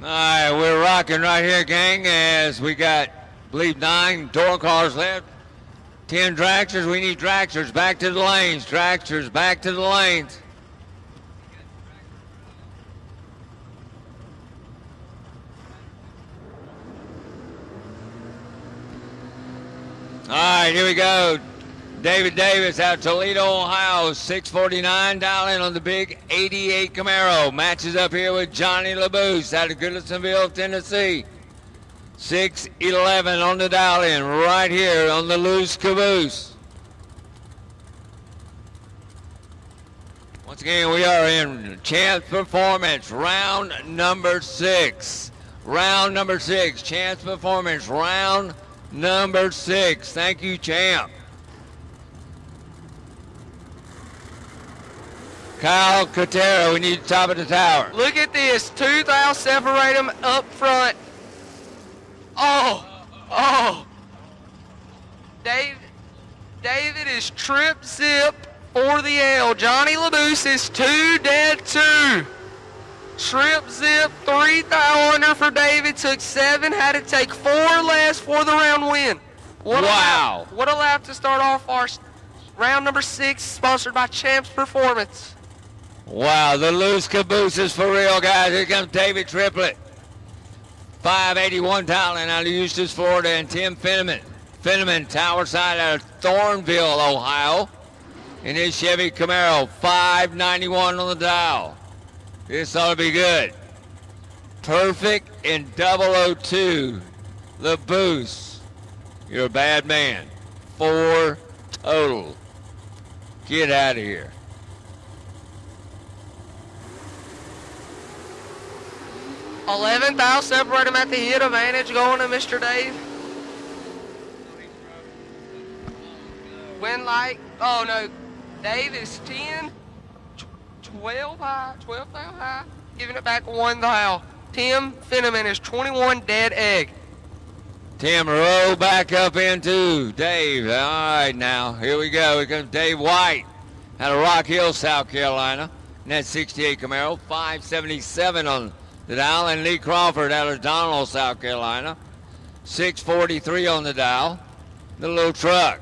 All right, we're rocking right here, gang, as we got, I believe, 9 door cars left. 10 dragsters. We need dragsters back to the lanes. Dragsters back to the lanes. All right, here we go. David Davis out of Toledo, Ohio, 649 dialing on the big 88 Camaro. Matches up here with Johnny LaBoose out of Goodlettsonville, Tennessee. 611 on the dial-in right here on the loose caboose. Once again, we are in Chance Performance, round number 6. Round number 6, Chance Performance, round number 6. Thank you, champ. Kyle Cotero, we need the top of the tower. Look at this. 2,000 separate them up front. Oh. David is trip zip for the L. Johnny LaBoose is 2 dead 2. Trip zip 3,000 under for David. Took 7. Had to take 4 less for the round win. Wow. What a lap to start off our round number 6, sponsored by Champs Performance. Wow, the loose caboose is for real, guys. Here comes David Triplett. 581 dialing out of Eustis, Florida, and Tim Finneman, Tower Side out of Thornville, Ohio, in his Chevy Camaro. 591 on the dial. This ought to be good. Perfect in 002. LaBoose, you're a bad man. 4 total. Get out of here. 11,000 separate him at the hit advantage going to Mr. Dave. Win light. Oh no, Dave is 10, 12 high, 12,000 high, giving it back 1,000. Tim Finneman is 21 dead egg. Tim, roll back up into Dave. All right, now, here we go. Here comes Dave White out of Rock Hill, South Carolina. And that 68 Camaro, 577 on the dial. And Lee Crawford out of Donald, South Carolina, 643 on the dial. The little truck.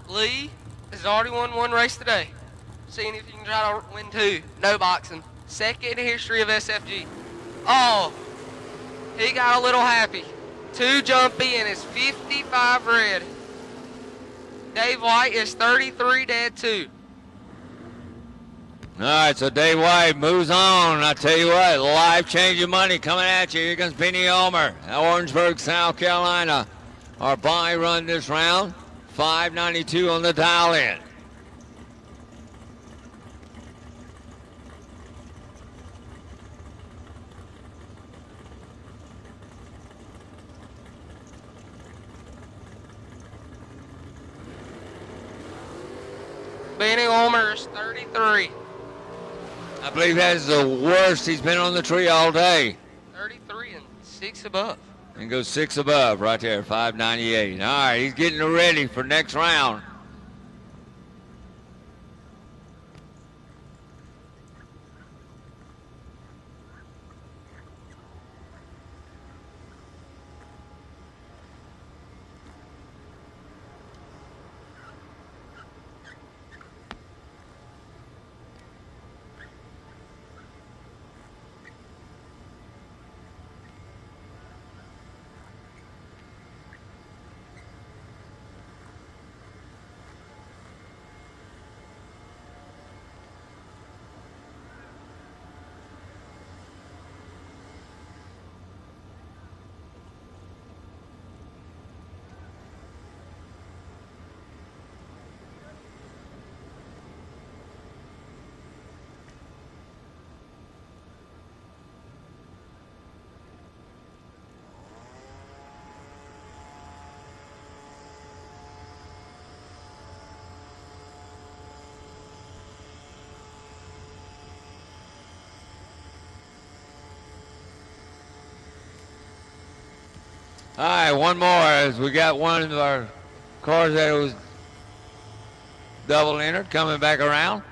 Lee has already won 1 race today. Seeing if you can try to win 2. No boxing. Second in history of SFG. Oh, he got a little happy. 2 jump in is 55 red. Dave White is 33 dead 2. All right, so Dave White moves on. I tell you what, life-changing money coming at you. Here comes Penny Ulmer, Orangeburg, South Carolina. Our buy run this round, 592 on the dial-in. Benny Ulmer is 33. I believe that is the worst he's been on the tree all day. 33 and 6 above. And goes 6 above right there, 598. All right, he's getting ready for next round. All right, one more as we got one of our cars that was double entered coming back around.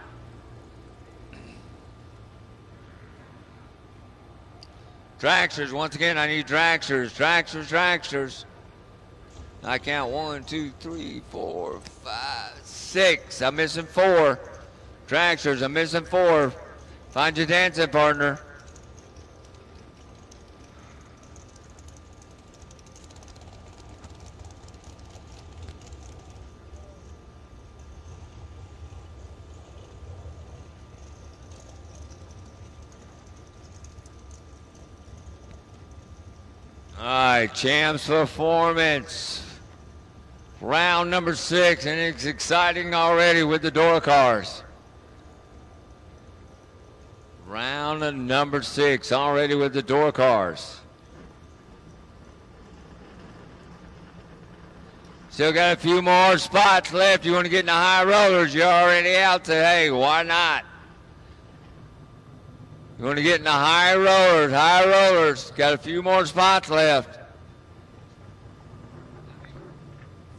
Dragsters, once again, I need dragsters. Dragsters. I count 1, 2, 3, 4, 5, 6. I'm missing 4. Dragsters, I'm missing 4. Find your dancing partner. All right, Champs Performance. Round number 6, and it's exciting already with the door cars. Round number 6 already with the door cars. Still got a few more spots left. You want to get in the high rollers, you're already out there. Hey, why not? You want to get in the high rollers. Got a few more spots left.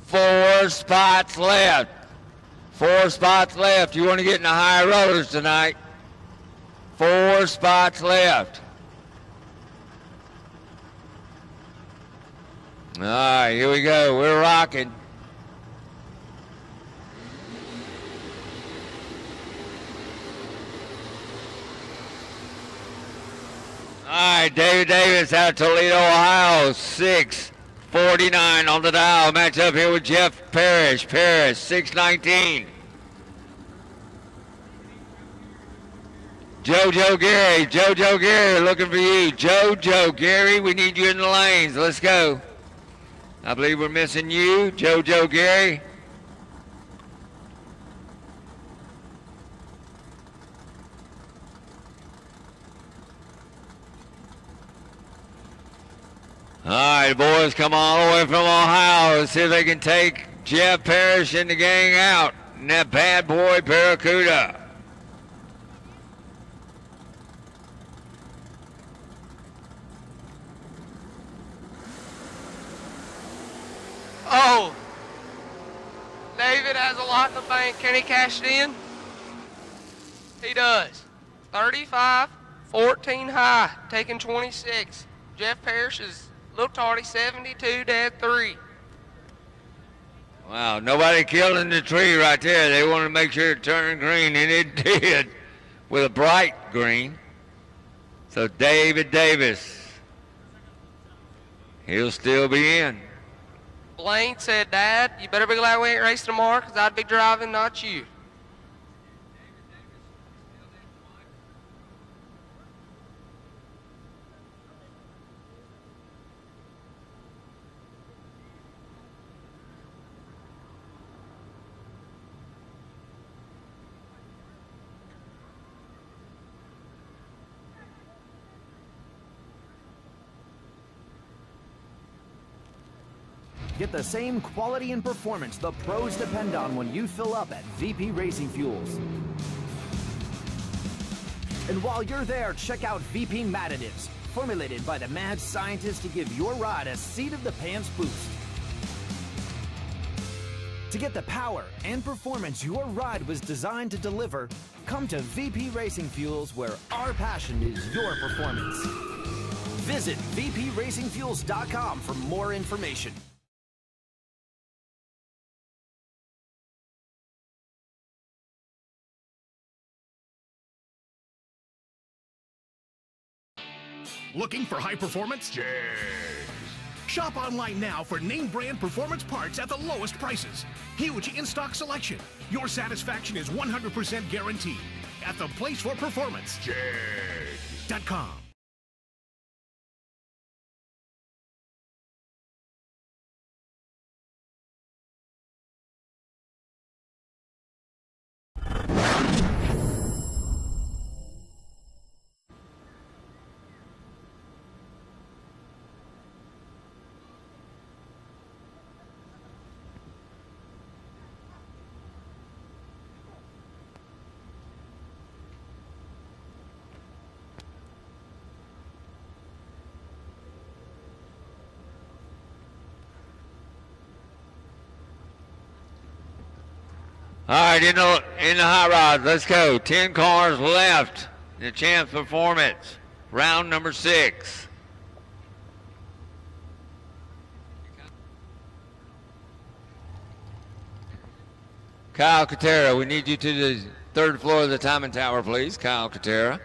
4 spots left. 4 spots left. You want to get in the high rollers tonight. 4 spots left. All right, here we go. We're rocking. All right, David Davis out of Toledo, Ohio, 6:49 on the dial. Match up here with Jeff Parrish. 6:19. JoJo Gary, looking for you. JoJo Gary, we need you in the lanes. Let's go. I believe we're missing you, JoJo Gary. All right, boys, come all the way from Ohio. Let's see if they can take Jeff Parrish and the gang out. And that bad boy Barracuda. Oh, David has a lot in the bank. Can he cash it in? He does. 35, 14 high, taking 26. Jeff Parrish is a little tardy, 72, dead 3. Wow, nobody killed in the tree right there. They wanted to make sure it turned green, and it did with a bright green. So David Davis, he'll still be in. Blaine said, Dad, you better be glad we ain't racing tomorrow, because I'd be driving, not you. Get the same quality and performance the pros depend on when you fill up at VP Racing Fuels. And while you're there, check out VP Madditives, formulated by the mad scientists to give your ride a seat-of-the-pants boost. To get the power and performance your ride was designed to deliver, come to VP Racing Fuels, where our passion is your performance. Visit vpracingfuels.com for more information. Looking for high performance? Yes. Shop online now for name brand performance parts at the lowest prices. Huge in-stock selection. Your satisfaction is 100% guaranteed at the place for performance. Yes.com. All right, in the hot rods, let's go. 10 cars left. The Champs Performance, round number 6. Kyle Katera, we need you to the third floor of the timing tower, please. Kyle Katera.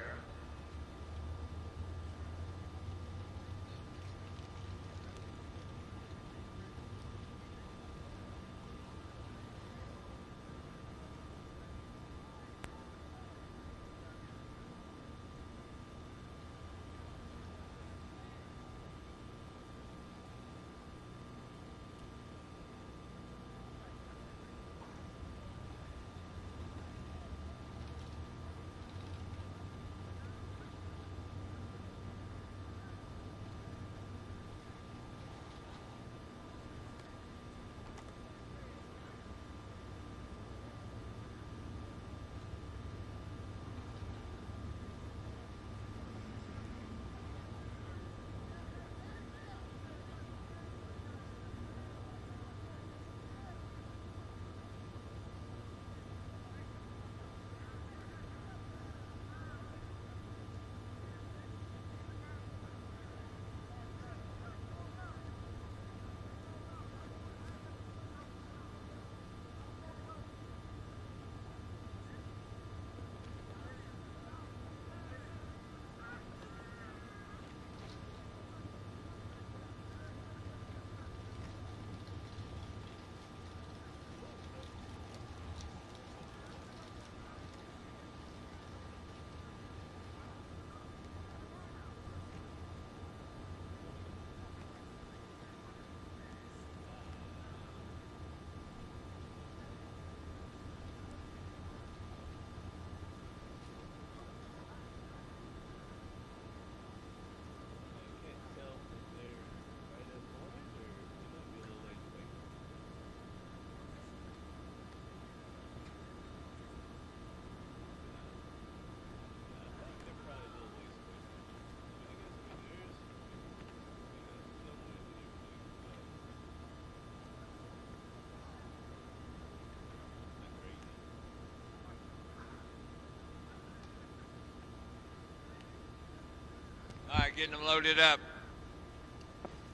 All right, getting them loaded up.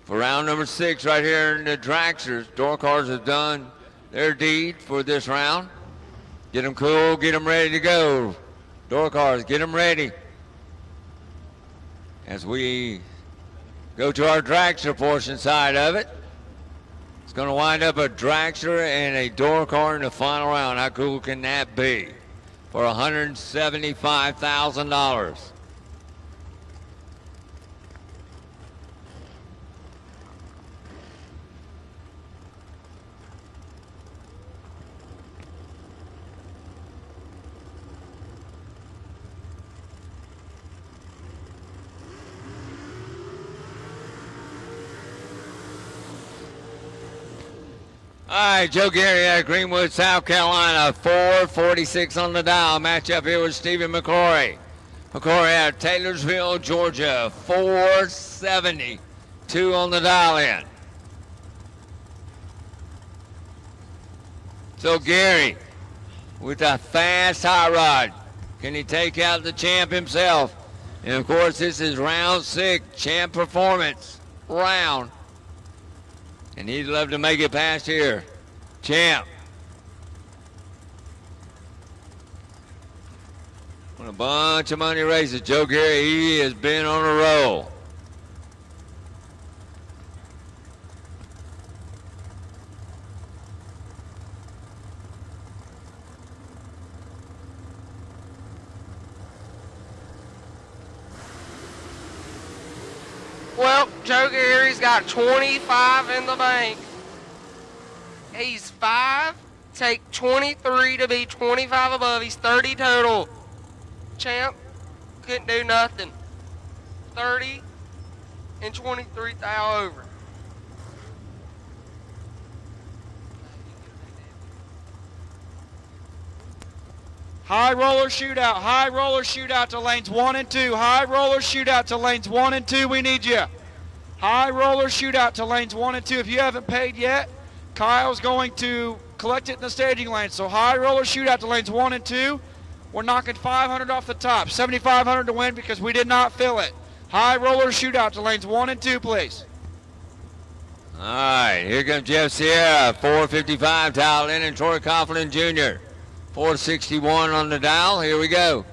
For round number 6 right here in the dragsters, door cars have done their deed for this round. Get them cool, get them ready to go. Door cars, get them ready. As we go to our dragster portion side of it, it's going to wind up a dragster and a door car in the final round. How cool can that be? For $175,000. All right, Joe Gary out of Greenwood, South Carolina, 446 on the dial. Matchup here with Stephen McCrory. McCrory out of Taylorsville, Georgia, 472 on the dial in. So Gary, with a fast hot rod, can he take out the champ himself? And of course, this is round 6, champ performance round. And he'd love to make it past here. Champ. Won a bunch of money races. Joe Gary, he has been on a roll. Well, Joe Gary's got 25 in the bank. He's 5. Take 23 to be 25 above. He's 30 total. Champ couldn't do nothing. 30 and 23 thou over. High roller shootout to lanes 1 and 2. High roller shootout to lanes 1 and 2. We need you. High roller shootout to lanes 1 and 2. If you haven't paid yet, Kyle's going to collect it in the staging lane. So high roller shootout to lanes 1 and 2. We're knocking 500 off the top. 7,500 to win because we did not fill it. High roller shootout to lanes 1 and 2, please. All right, here comes Jeff Sierra, 455 dial in, and Troy Coughlin Jr., 461 on the dial. Here we go.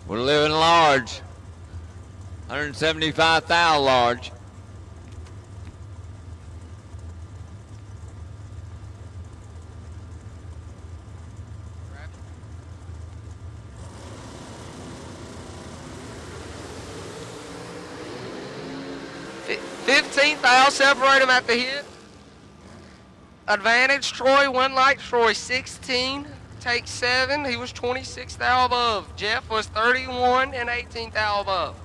We're living large, 175,000 large. I'll separate them at the hit. Advantage Troy, one light Troy, 16, take 7. He was 26 thou above. Jeff was 31 and 18 thou above.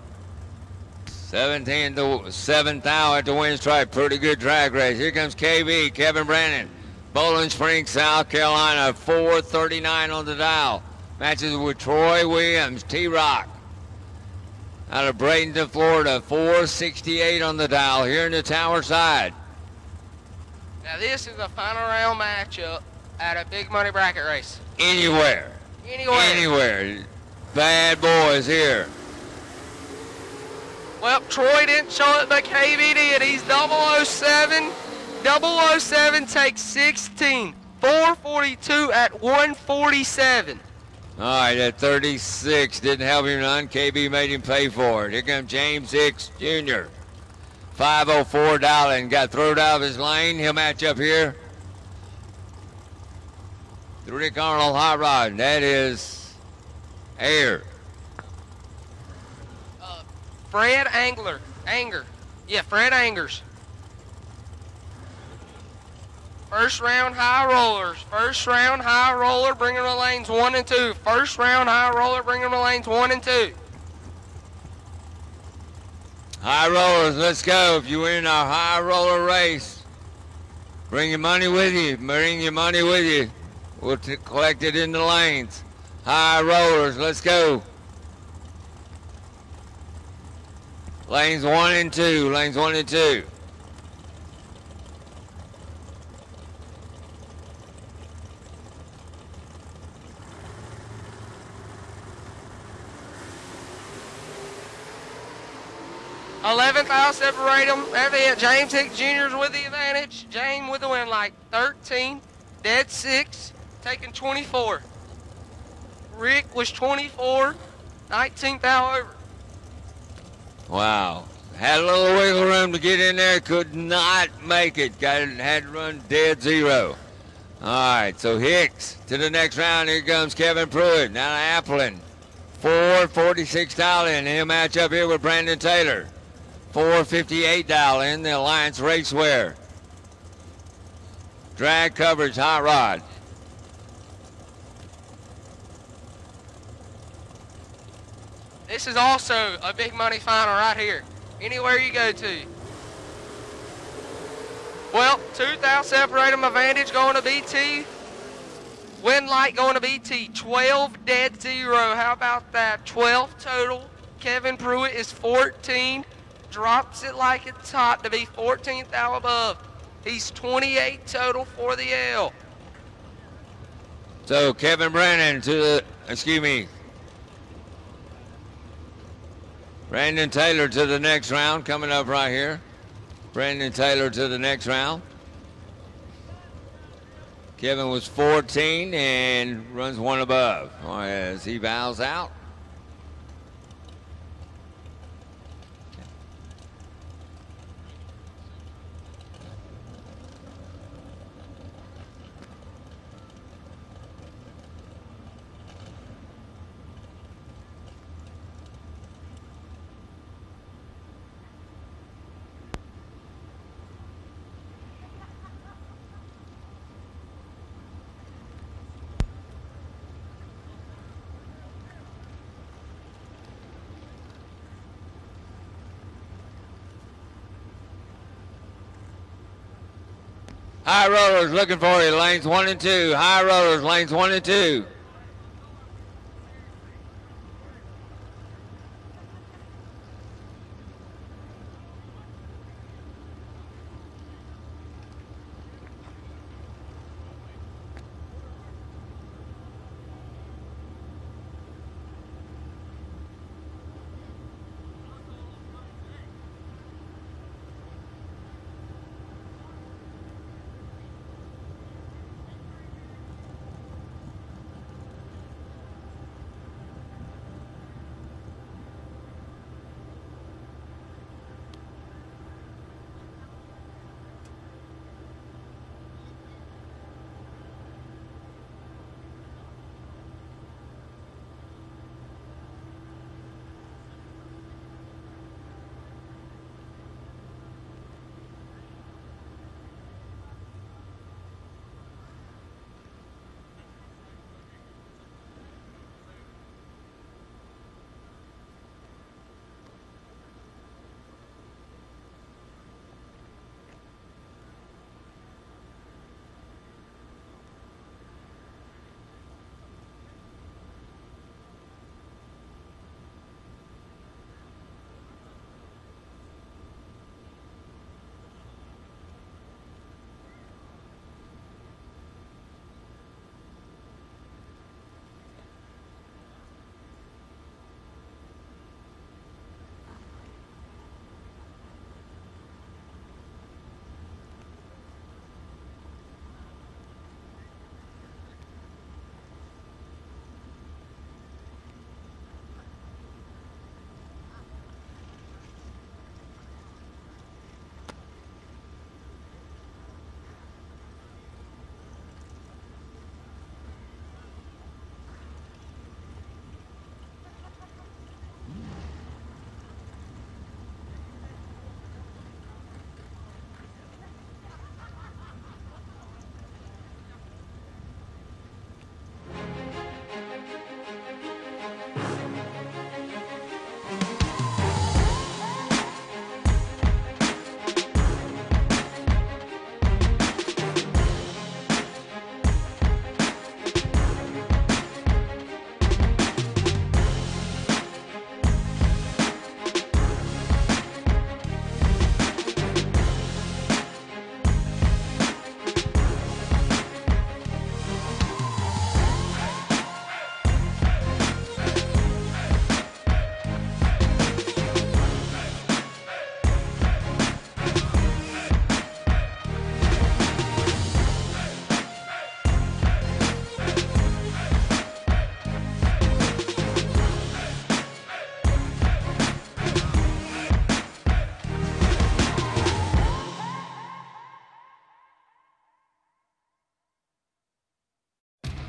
17 to 7 thou at the win stripe. Pretty good drag race. Here comes KB, Kevin Brandon, Bowling Springs, South Carolina, 439 on the dial. Matches with Troy Williams, T-Rock, out of Bradenton, Florida, 468 on the dial here in the tower side. Now this is a final round matchup at a big money bracket race. Anywhere. Anywhere. Bad boys here. Well, Troy didn't show it, but KB did. He's 007. 007 takes 16. 442 at 147. All right, at 36, didn't help him none. KB made him pay for it. Here comes James Hicks Jr., 504 dialing. Got thrown out of his lane. He'll match up here. The Rick Arnold Hot Rod. That is Air. Fred Anger. Yeah, Fred Angers. First round high rollers. First round high roller, bringing the lanes 1 and 2. First round high roller, bringing the lanes 1 and 2. High rollers, let's go. If you win our high roller race, bring your money with you. Bring your money with you. We'll collect it in the lanes. High rollers, let's go. Lanes 1 and 2. Lanes 1 and 2. I'll separate them. James Hicks Jr. is with the advantage. James with the win, like 13, dead 6, taking 24. Rick was 24, 19th thou over. Wow. Had a little wiggle room to get in there, could not make it. Had to run dead 0. All right, so Hicks to the next round. Here comes Kevin Pruitt, now to Appleton. 446 dial in. He'll match up here with Brandon Taylor. 458 dial in, the Alliance Racewear. Drag coverage, hot rod. This is also a big money final right here. Anywhere you go to. Well, 2,000 separate them. Advantage going to BT. Win light going to BT. 12 dead 0. How about that? 12 total. Kevin Pruitt is 14. Drops it like it's hot to be 14th thou above. He's 28 total for the L. So Kevin Brandon Brandon Taylor to the next round, coming up right here. Brandon Taylor to the next round. Kevin was 14 and runs 1 above as he bows out. High rollers looking for you, lanes 1 and 2. High rollers, lanes 1 and 2.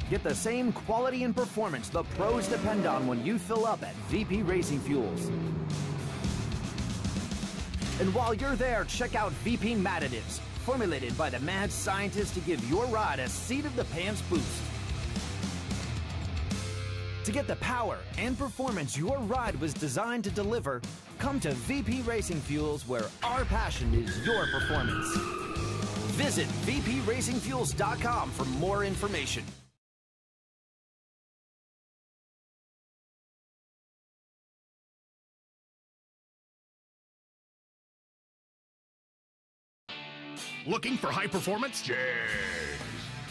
Get the same quality and performance the pros depend on when you fill up at VP Racing Fuels. And while you're there, check out VP Madditives, formulated by the mad scientists to give your ride a seat-of-the-pants boost. To get the power and performance your ride was designed to deliver, come to VP Racing Fuels, where our passion is your performance. Visit vpracingfuels.com for more information. Looking for high performance? Yes.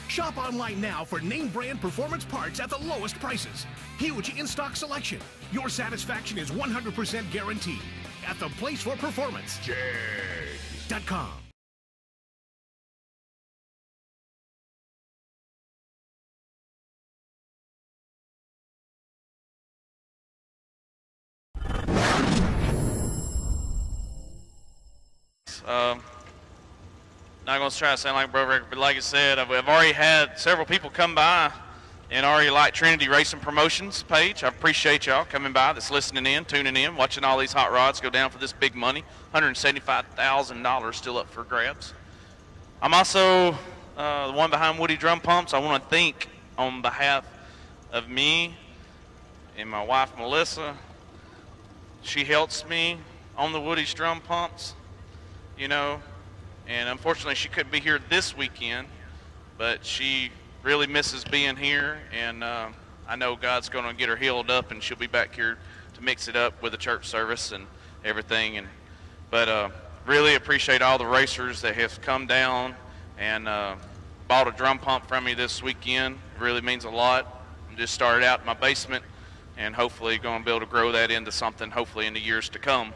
Shop online now for name brand performance parts at the lowest prices. Huge in-stock selection. Your satisfaction is 100% guaranteed at the place for performance. Jays.com. Not going to try to sound like a bro record, but like I said, I've already had several people come by and already like Trinity Racing Promotions page. I appreciate y'all coming by, that's listening in, tuning in, watching all these hot rods go down for this big money. $175,000 still up for grabs. I'm also the one behind Woody Drum Pumps. I want to thank on behalf of me and my wife Melissa. She helps me on the Woody's Drum Pumps, you know. And unfortunately, she couldn't be here this weekend, but she really misses being here. And I know God's going to get her healed up, and she'll be back here to mix it up with the church service and everything. But really appreciate all the racers that have come down and bought a drum pump from me this weekend. It really means a lot. I just started out in my basement, and hopefully going to be able to grow that into something, hopefully in the years to come.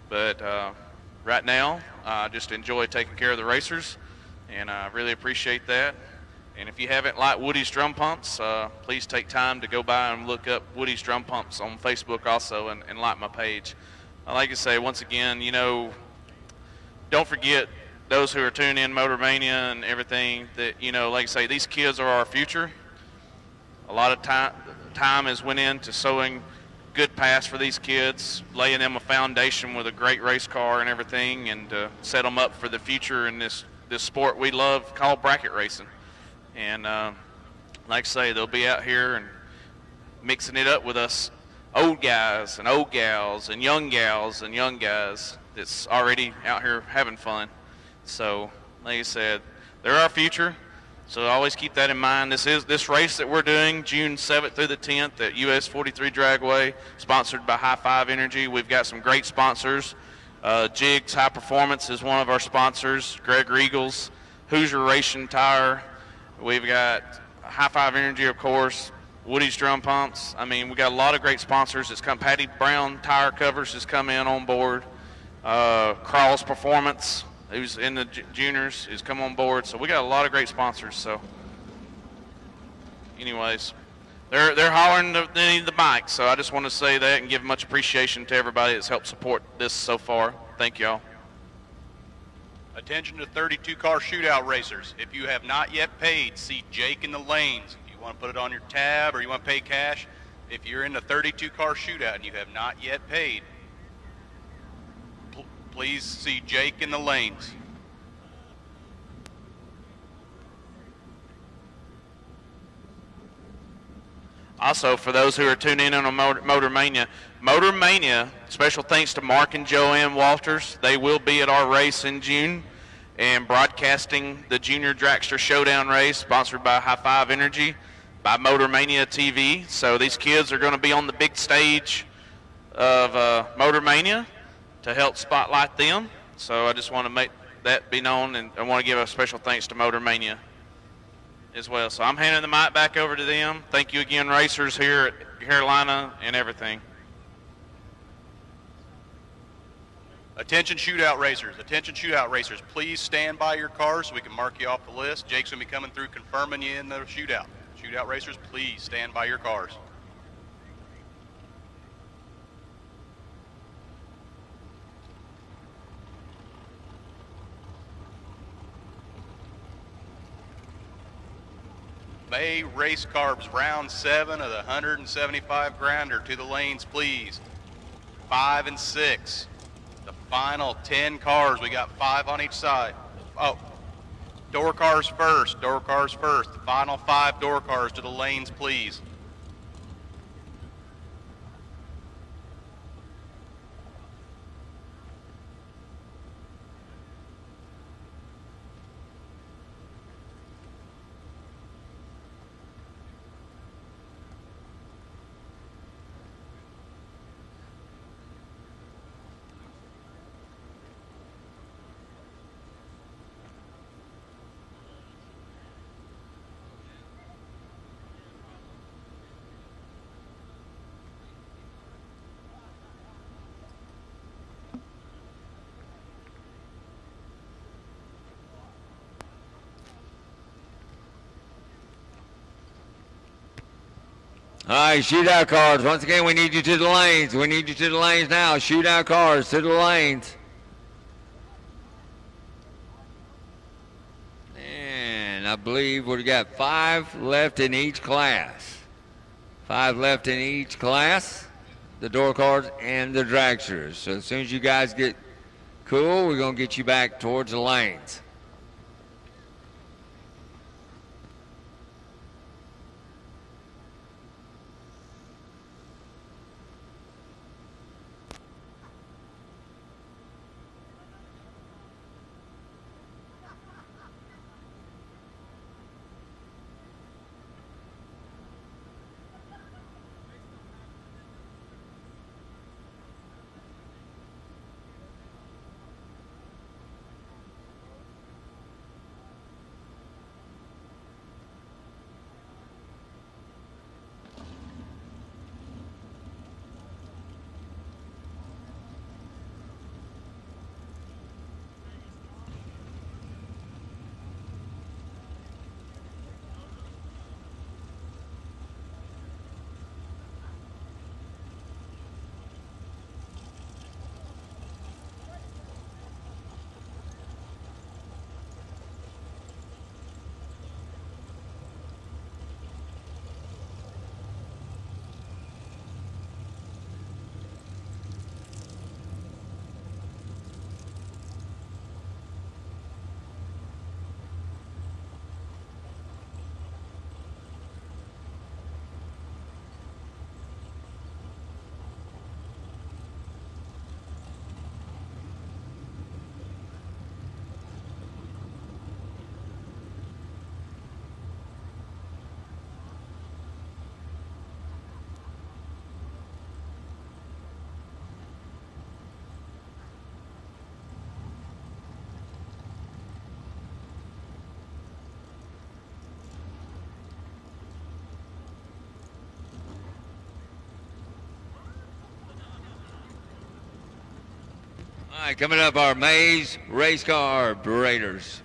But right now, I just enjoy taking care of the racers, and I really appreciate that. And if you haven't liked Woody's Drum Pumps, please take time to go by and look up Woody's Drum Pumps on Facebook also, and like my page. I like to say, once again, you know, don't forget those who are tuning in Motor Mania and everything that, you know, like I say, these kids are our future. A lot of time has went into sowing good pass for these kids, laying them a foundation with a great race car and everything, and set them up for the future in this sport we love called bracket racing. And like I say, they'll be out here and mixing it up with us old guys and old gals and young gals and young guys that's already out here having fun. So like I said, they're our future. So always keep that in mind. This race that we're doing June 7th through the 10th at US 43 Dragway, sponsored by High Five Energy. We've got some great sponsors. Jigs High Performance is one of our sponsors. Greg Regals, Hoosier Racing Tire. We've got High Five Energy, of course. Woody's Drum Pumps. I mean, we got a lot of great sponsors. It's come. Patty Brown Tire Covers has come in on board. Crawls Performance, who's in the juniors, has come on board. So we got a lot of great sponsors. So anyways, they're hollering they need the mic. So I just want to say that and give much appreciation to everybody that's helped support this so far. Thank y'all. Attention to 32-car shootout racers. If you have not yet paid, see Jake in the lanes. If you want to put it on your tab or you want to pay cash, if you're in the 32-car shootout and you have not yet paid, please see Jake in the lanes. Also, for those who are tuning in on Motor Mania, special thanks to Mark and Joanne Walters. They will be at our race in June and broadcasting the Junior Dragster Showdown race, sponsored by High Five Energy, by Motor Mania TV. So these kids are going to be on the big stage of Motor Mania to help spotlight them. So I just want to make that be known, and I want to give a special thanks to Motor Mania as well. So I'm handing the mic back over to them. Thank you again, racers here at Carolina and everything. Attention shootout racers, please stand by your cars so we can mark you off the list. Jake's going to be coming through confirming you in the shootout. Shootout racers, please stand by your cars. May Race Carbs, round 7 of the 175 grinder to the lanes, please. 5 and 6. The final 10 cars. We got 5 on each side. Oh, door cars first. Door cars first. The final 5 door cars to the lanes, please. All right, shootout cars. Once again, we need you to the lanes. We need you to the lanes now. Shootout cars to the lanes. And I believe we've got 5 left in each class. 5 left in each class, the door cars and the dragsters. So as soon as you guys get cool, we're going to get you back towards the lanes. All right, coming up, our Maze Race Car Raiders.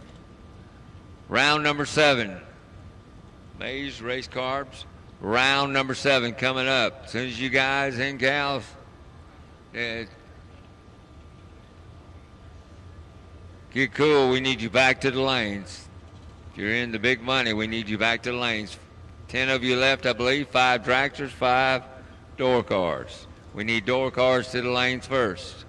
Round number 7. Maze Race Carbs. Round number 7 coming up. As soon as you guys and gals get cool, we need you back to the lanes. If you're in the big money, we need you back to the lanes. 10 of you left, I believe. 5 tractors, 5 door cars. We need door cars to the lanes first.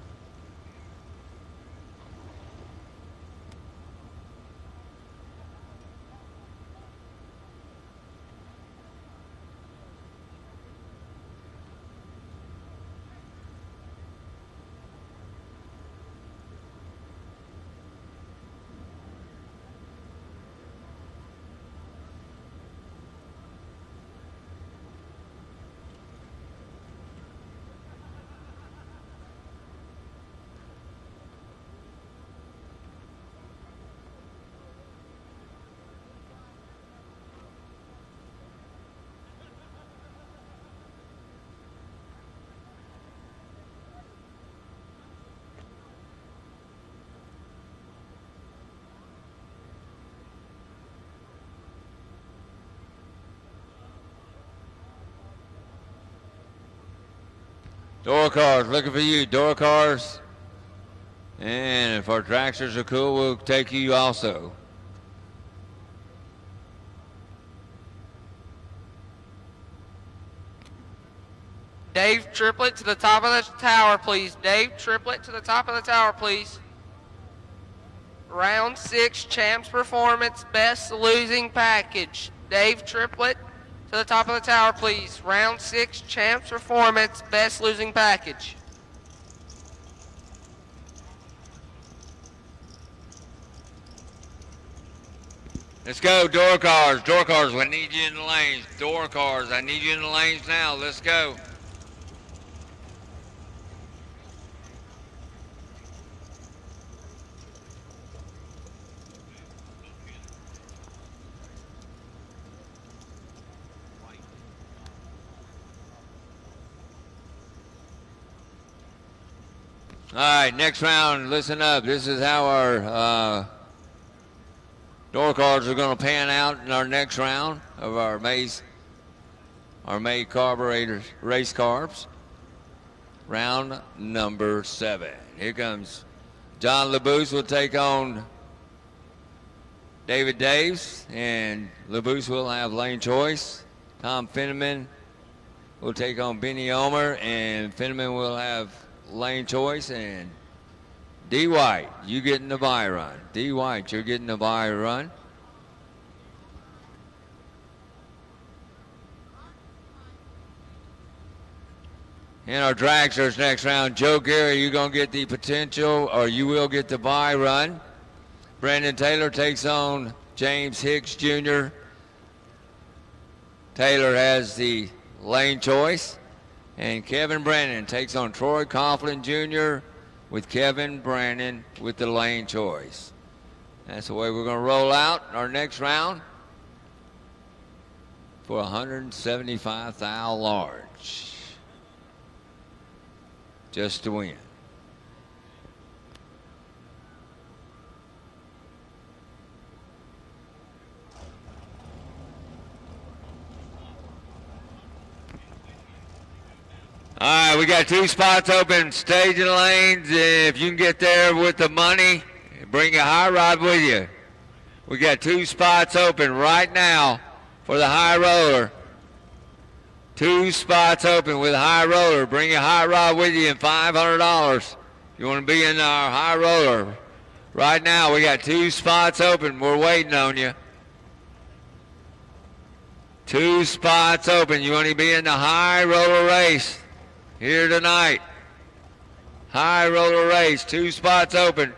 Door cars, looking for you, door cars. And if our dragsters are cool, we'll take you also. Dave Triplett to the top of the tower, please. Dave Triplett to the top of the tower, please. Round 6, Champs Performance, Best Losing Package. Dave Triplett to the top of the tower, please. Round 6, Champs Performance, Best Losing Package. Let's go, door cars. Door cars, we need you in the lanes. Door cars, I need you in the lanes now. Let's go. All right, next round, listen up. This is how our door cards are going to pan out in our next round of our May carburetors race carbs. Round number 7. Here comes John LeBouse will take on David Daves, and LeBouse will have lane choice. Tom Finneman will take on Benny Omer, and Finneman will have lane choice. And D. White, you getting the bye run. D. White, you're getting the bye run. In our dragsters next round, Joe Gary, you're going to get the potential, or you will get the bye run. Brandon Taylor takes on James Hicks Jr. Taylor has the lane choice. And Kevin Brandon takes on Troy Coughlin Jr. with Kevin Brandon with the lane choice. That's the way we're going to roll out our next round for $175,000 large. Just to win. All right, we got 2 spots open, staging lanes. If you can get there with the money, bring your high rod with you. We got 2 spots open right now for the high roller. 2 spots open with high roller. Bring your high rod with you and $500. You want to be in our high roller. Right now, we got 2 spots open. We're waiting on you. 2 spots open. You want to be in the high roller race here tonight. High roller race, 2 spots open.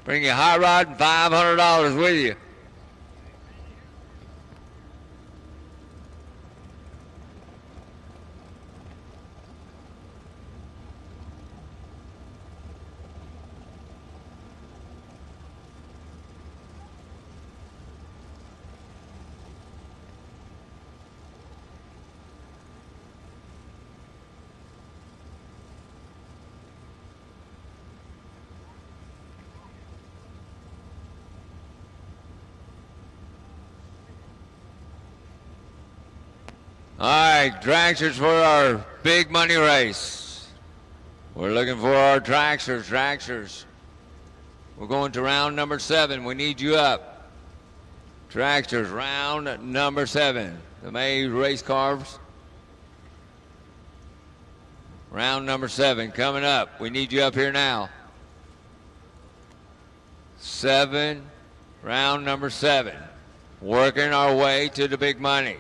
Bring your high rod and $500 with you. All right, dragsters for our big money race. We're looking for our dragsters. We're going to round number 7. We need you up. Dragsters, round number 7. The May race carbs. Round number 7 coming up. We need you up here now. 7, round number 7. Working our way to the big money.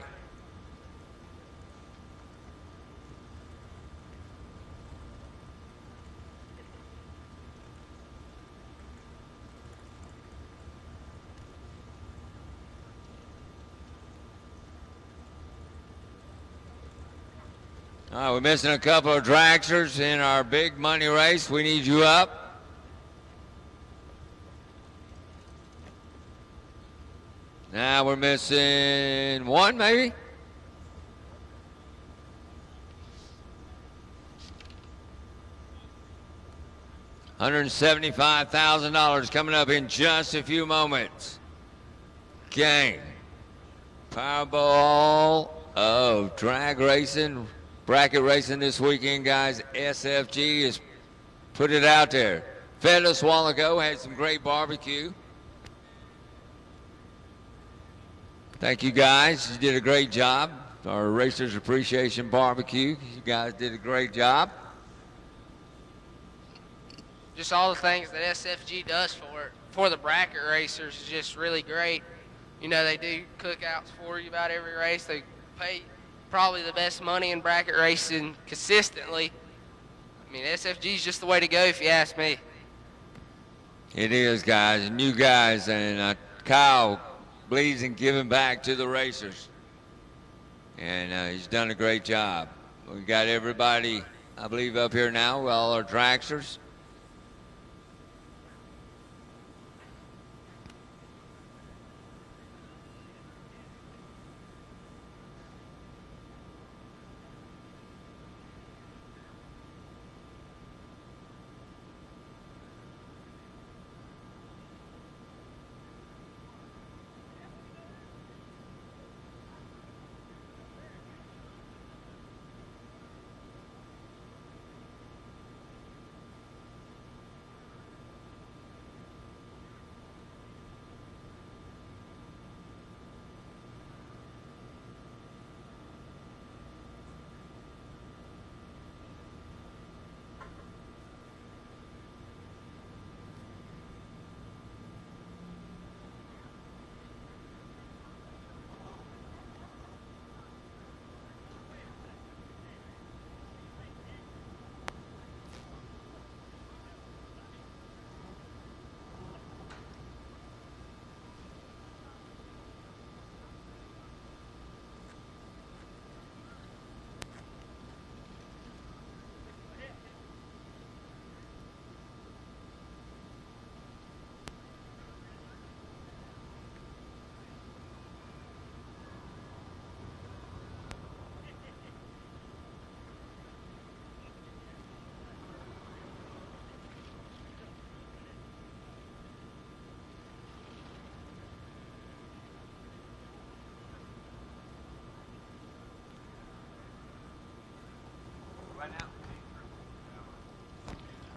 All right, we're missing a couple of dragsters in our big money race. We need you up. Now we're missing 1 maybe. $175,000 coming up in just a few moments. Game. Powerball of drag racing. Bracket racing this weekend, guys. SFG has put it out there. Fed us a while ago, had some great barbecue. Thank you, guys. You did a great job. our Racers Appreciation Barbecue. You guys did a great job. Just all the things that SFG does for the bracket racers is just really great. You know, they do cookouts for you about every race. They pay probably the best money in bracket racing consistently. I mean, SFG is just the way to go if you ask me. It is, guys, and you guys, and Kyle believes in giving back to the racers. And he's done a great job. We got everybody, I believe, up here now, all our dragsters.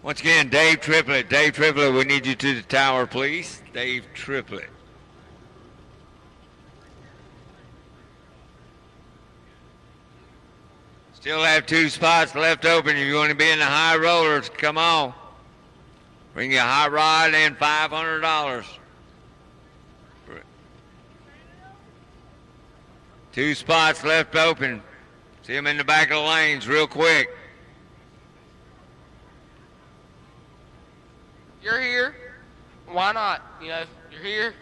Once again, Dave Triplett. Dave Triplett, we need you to the tower, please. Dave Triplett. Still have 2 spots left open. If you want to be in the high rollers, come on. Bring your hot rod and $500. 2 spots left open. See them in the back of the lanes real quick. You're here. Why not? You know, you're here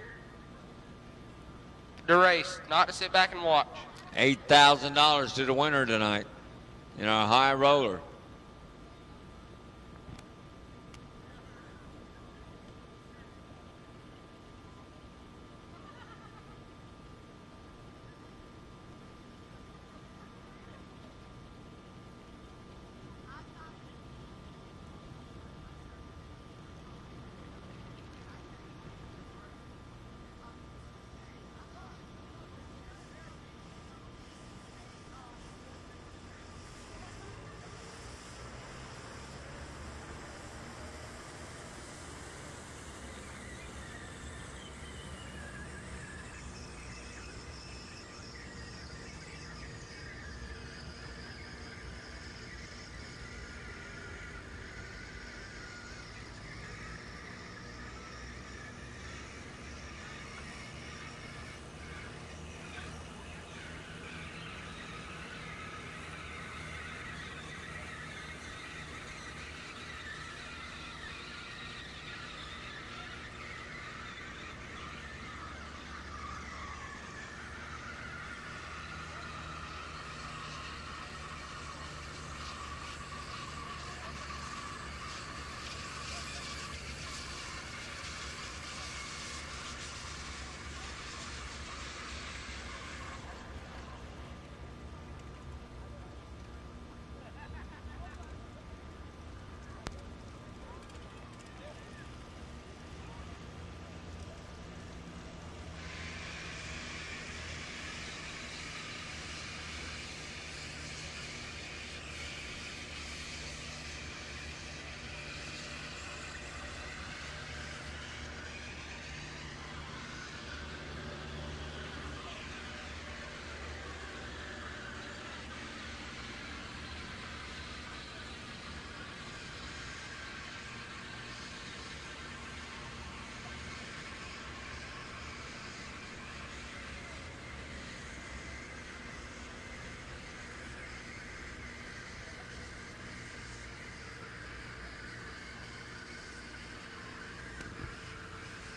to race, not to sit back and watch. $8,000 to the winner tonight in our high roller.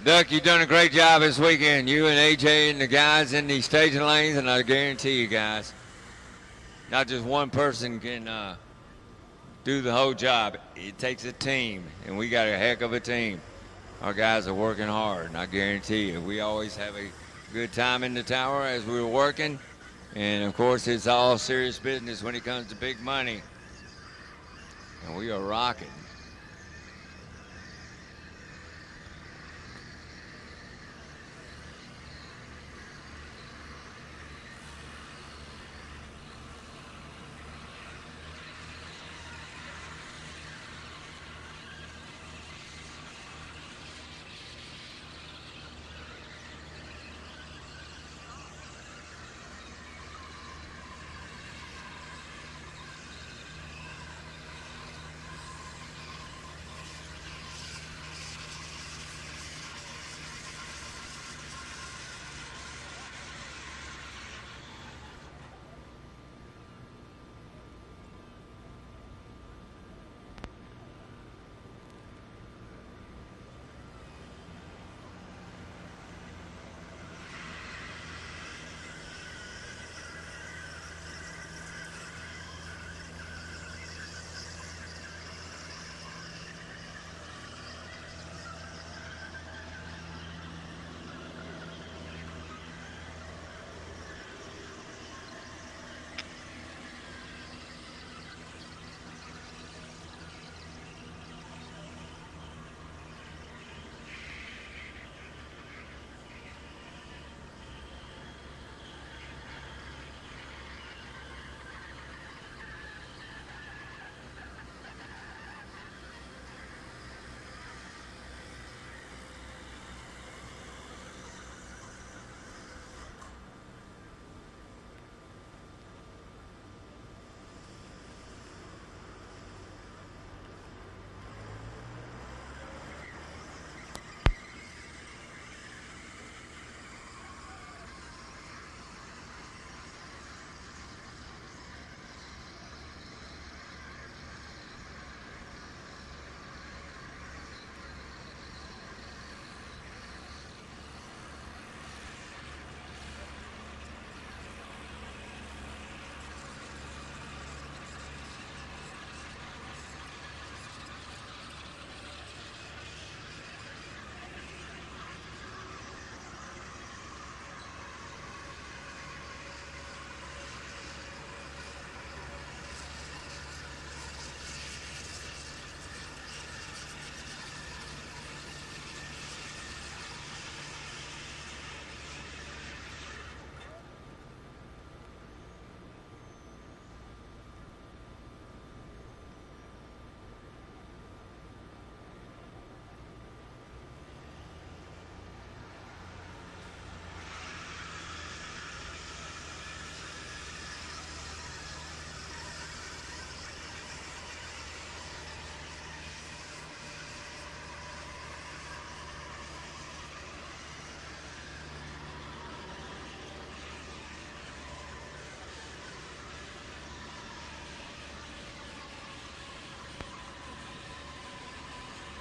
Duck, you've done a great job this weekend. You and AJ and the guys in the staging lanes, and I guarantee you guys, not just one person can do the whole job. It takes a team, and we got a heck of a team. Our guys are working hard, and I guarantee you, we always have a good time in the tower as we're working. And, of course, it's all serious business when it comes to big money. And we are rocking.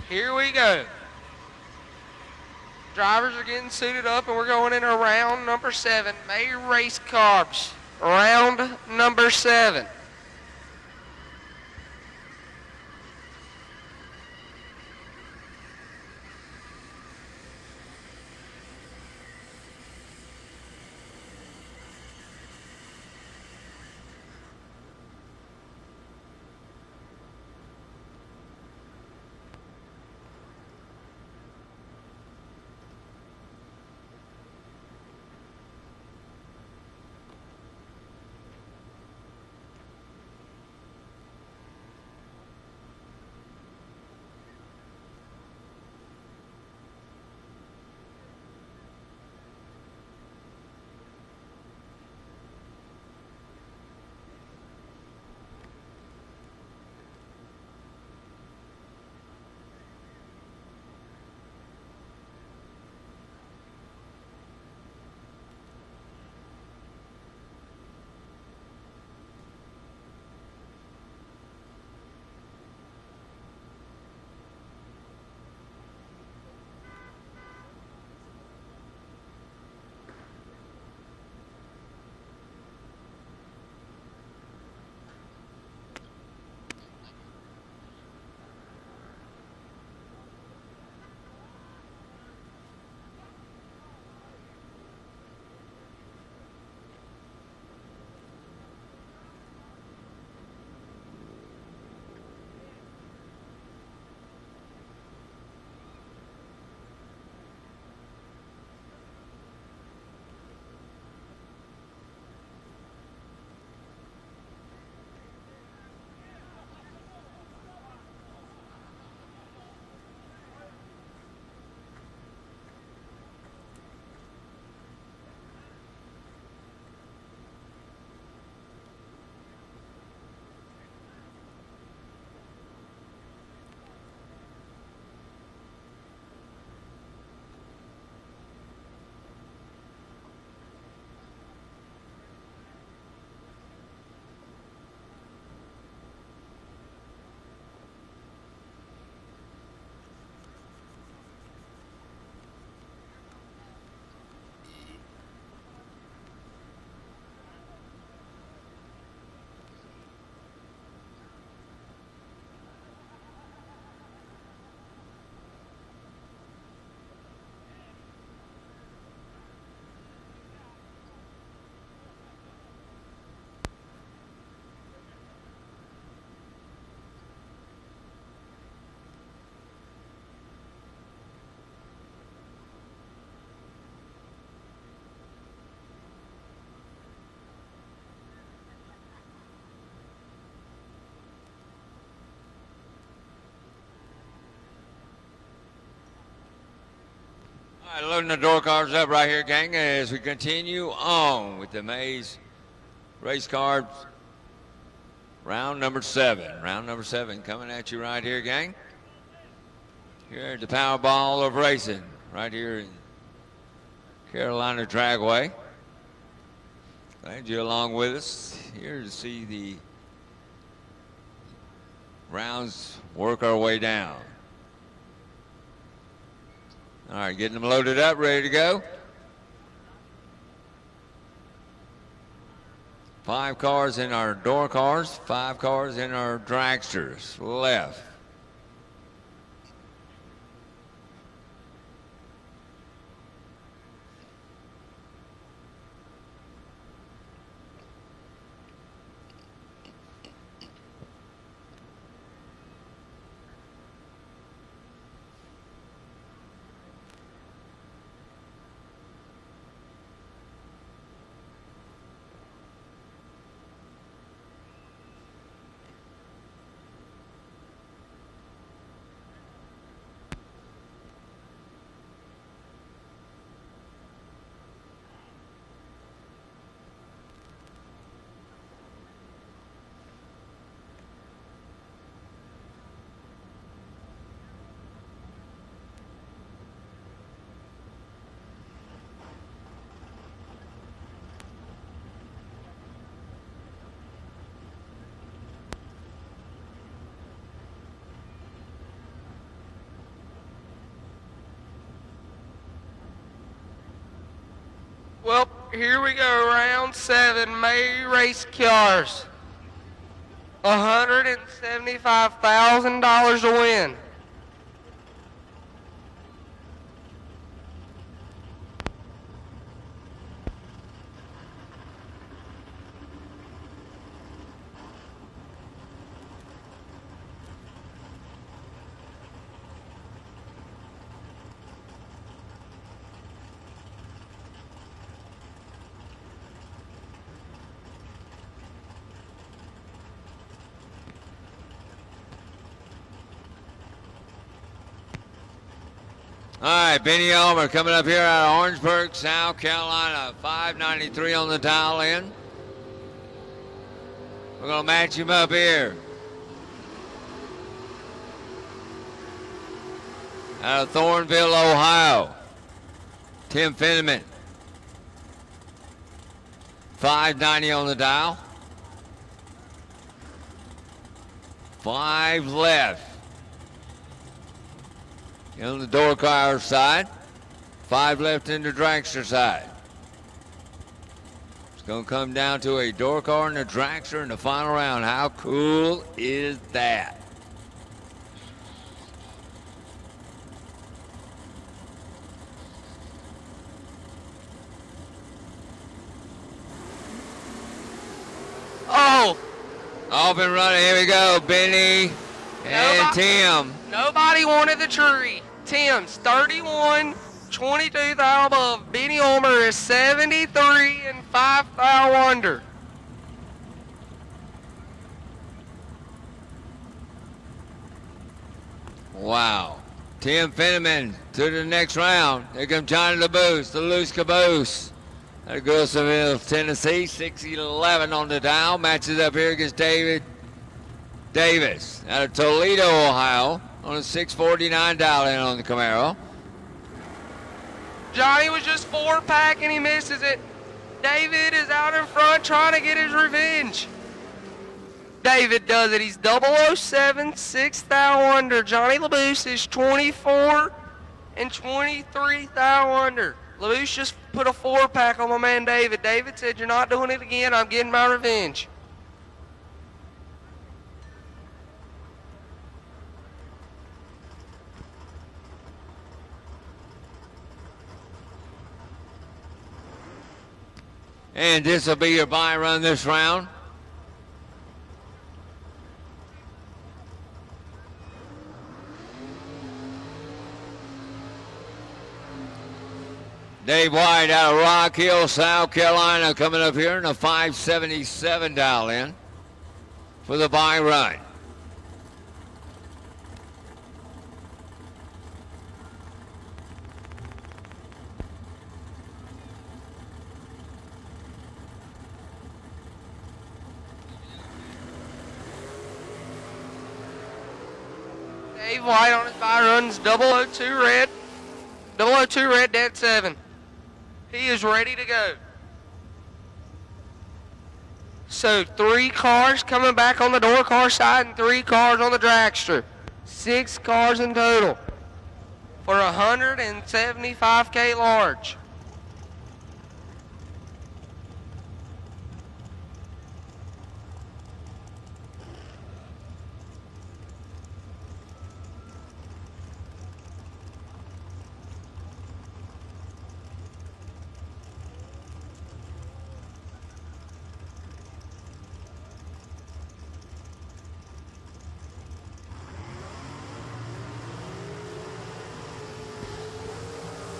Here we go. Drivers are getting suited up, and we're going into round number 7. May race carbs. Round number 7. loading the door cards up right here, gang, as we continue on with the Maze race cards. Round number 7. Round number 7 coming at you right here, gang. Here at the Powerball of racing, right here in Carolina Dragway. Glad you're along with us here to see the rounds work our way down. All right, getting them loaded up, ready to go. 5 cars in our door cars, 5 cars in our dragsters. Left. Well, here we go, round 7, May race cars. $175,000 to win. All right, Benny Elmer coming up here out of Orangeburg, South Carolina. 593 on the dial in. We're going to match him up here. Out of Thornville, Ohio. Tim Finneman. 590 on the dial. 5 left. On the door car side, 5 left in the dragster side. It's going to come down to a door car and a dragster in the final round. How cool is that? Oh! Off and running. Here we go. Benny and Tim. Nobody wanted the tree. Tim's 31, 22 thou above. Benny Ulmer is 73 and 5 thou under. Wow. Tim Finneman to the next round. Here comes Johnny LaBoose, the loose caboose. Out of Gilsonville, Tennessee, 6'11" on the dial. Matches up here against David Davis out of Toledo, Ohio, on a 649 dial in on the Camaro. Johnny was just 4-pack and he misses it. David is out in front trying to get his revenge. David does it. He's 007, 6 thou under. Johnny LaBoose is 24 and 23 thou under. LaBouse just put a 4-pack on my man David. David said, "You're not doing it again. I'm getting my revenge." And this will be your buy run this round. Dave White out of Rock Hill, South Carolina, coming up here in a 577 dial in for the buy run. Dave White on his bye runs 002 red. 002 red, dead 7. He is ready to go. So 3 cars coming back on the door car side and 3 cars on the dragster. 6 cars in total for 175K large.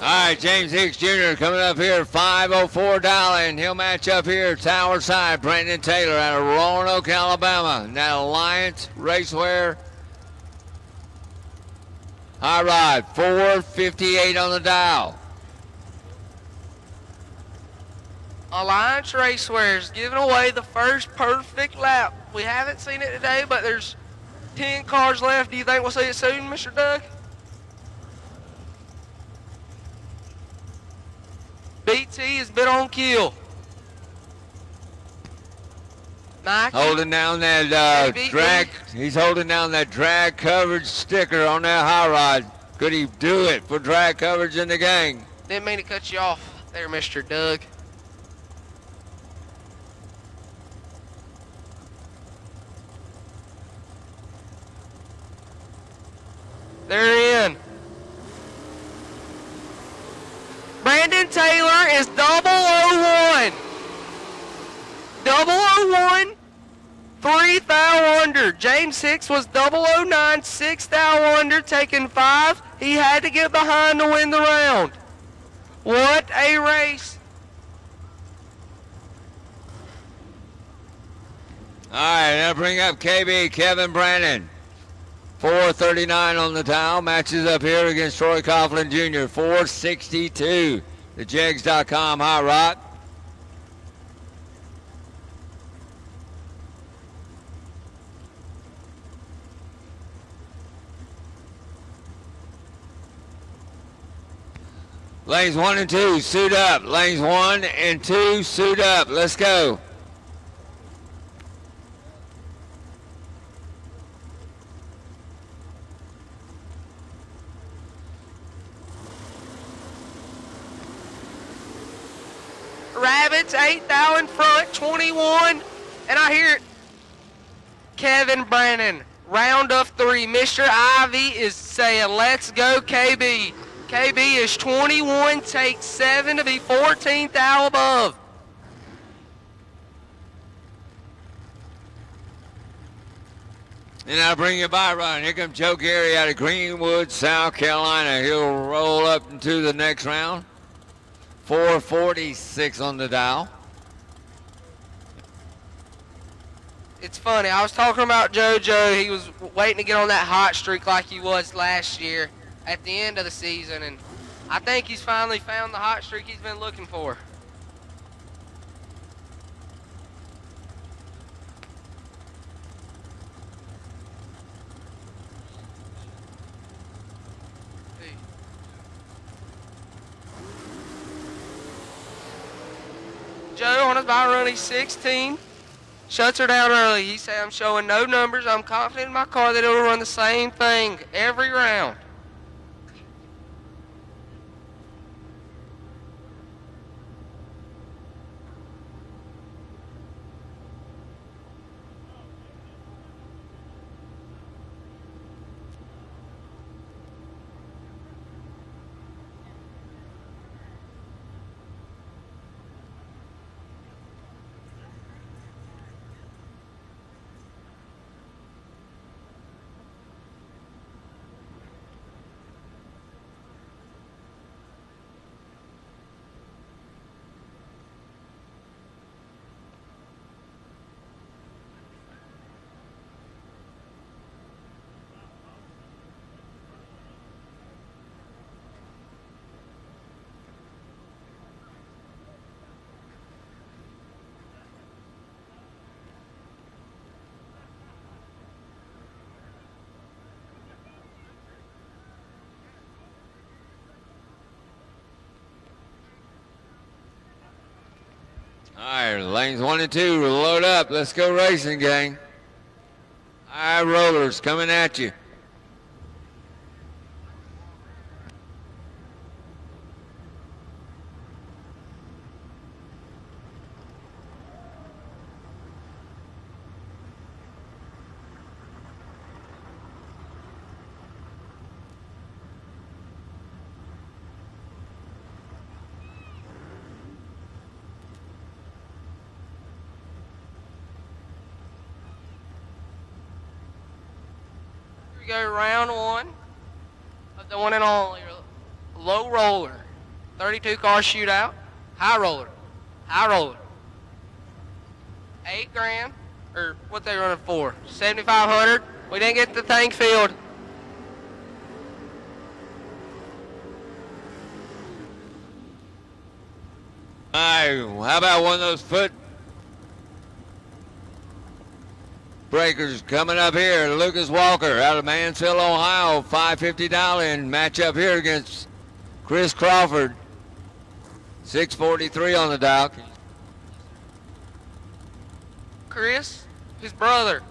All right, James Hicks Jr. coming up here, 504 dialing. He'll match up here, Tower Side, Brandon Taylor out of Roanoke, Alabama. And that Alliance Racewear high rod, 458 on the dial. Alliance Racewear is giving away the first perfect lap. We haven't seen it today, but there's 10 cars left. Do you think we'll see it soon, Mr. Doug? BT has been on kill. Mikey, Holding down that drag. He's holding down that drag coverage sticker on that high rod. Could he do it for drag coverage in the gang? Didn't mean to cut you off there, Mr. Doug. They're in. Brandon Taylor is 001. 001, 3 thou under. James Hicks was 009, 6 thou under, taking 5. He had to get behind to win the round. What a race. All right, now bring up KB, Kevin Brannon. 439 on the dial. Matches up here against Troy Coughlin Jr. 462. The Jegs.com high rod. Lanes 1 and 2, suit up. Lanes 1 and 2, suit up. Let's go. Rabbits, 8 thou in front, 21. And I hear it. Kevin Brannon, round of 3. Mr. Ivy is saying, let's go, KB. KB is 21, takes 7 to be 14 thou above. And I'll bring you by run. Here comes Joe Gary out of Greenwood, South Carolina. He'll roll up into the next round. 446 on the dial. It's funny. I was talking about JoJo. He was waiting to get on that hot streak like he was last year at the end of the season. And I think he's finally found the hot streak he's been looking for. Joe on his bye run, he's 16. Shuts her down early. He said, I'm showing no numbers. I'm confident in my car that it'll run the same thing every round. right, lanes 1 and 2, load up. Let's go racing, gang. High rollers coming at you. We go round 1 of the one and only low roller, 32 car shootout, high roller, 8 grand, or what they running for, 7,500. We didn't get the thing filled. All right, how about one of those foot breakers coming up here? Lucas Walker out of Mansfield, Ohio, $550 in matchup here against Chris Crawford, 643 on the dial. Chris, his brother,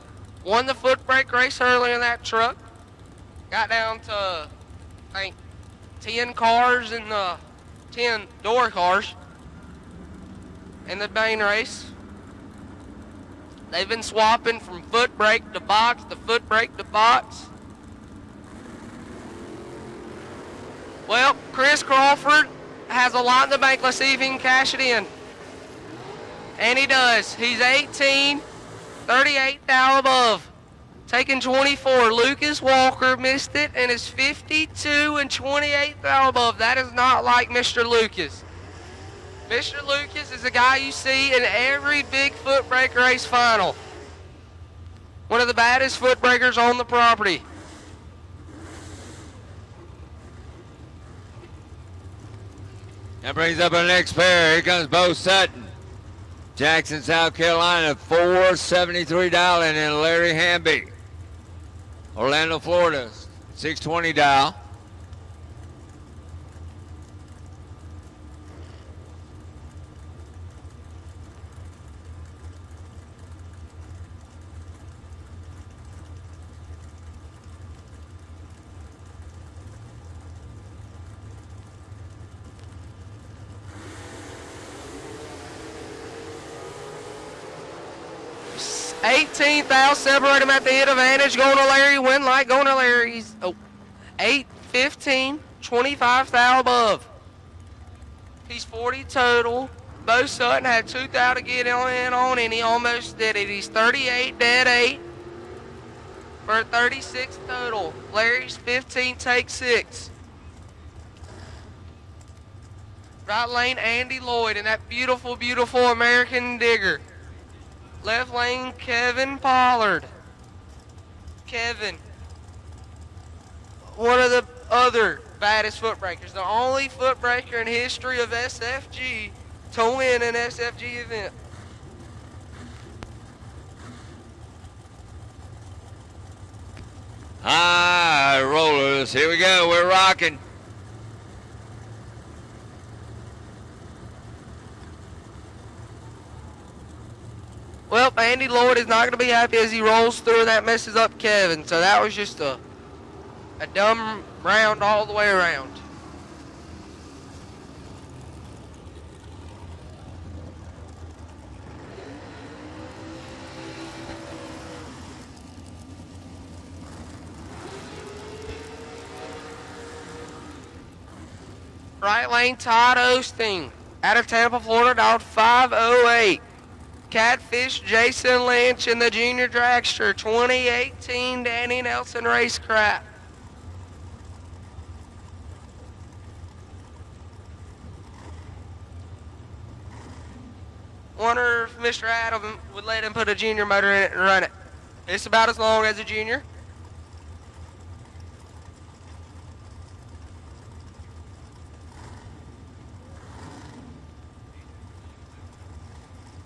won the foot brake race early in that truck. Got down to, I think, 10 cars in the 10 door cars in the main race. They've been swapping from foot brake to box to foot brake to box. Well, Chris Crawford has a lot in the bank. Let's see if he can cash it in. And he does. He's 18, 38 thou above. Taking 24. Lucas Walker missed it and is 52 and 28 thou above. That is not like Mr. Lucas. Mr. Lucas is a guy you see in every big foot brake race final. One of the baddest foot breakers on the property. That brings up our next pair. Here comes Bo Sutton. Jackson, South Carolina, $473 and Larry Hamby. Orlando, Florida, 620 dial. $18,000, separate him at the hit advantage. Going to Larry, win light, going to Larry's. Oh, 8, 15, 25 thou above. He's 40 total. Bo Sutton had 2 thou to get in on, and he almost did it. He's 38, dead 8 for 36 total. Larry's 15, take 6. Right lane, Andy Lloyd in that beautiful, beautiful American Digger. Left lane, Kevin Pollard. Kevin, one of the other baddest foot breakers. The only foot breaker in history of SFG to win an SFG event. High rollers, here we go, we're rocking. Well, Andy Lloyd is not going to be happy as he rolls through, and that messes up Kevin. So that was just a dumb round all the way around. Right lane, Todd Osteen out of Tampa, Florida, dialed 508. Catfish, Jason Lynch in the Junior Dragster, 2018 Danny Nelson Racecraft. Wonder if Mr. Adam would let him put a junior motor in it and run it. It's about as long as a junior.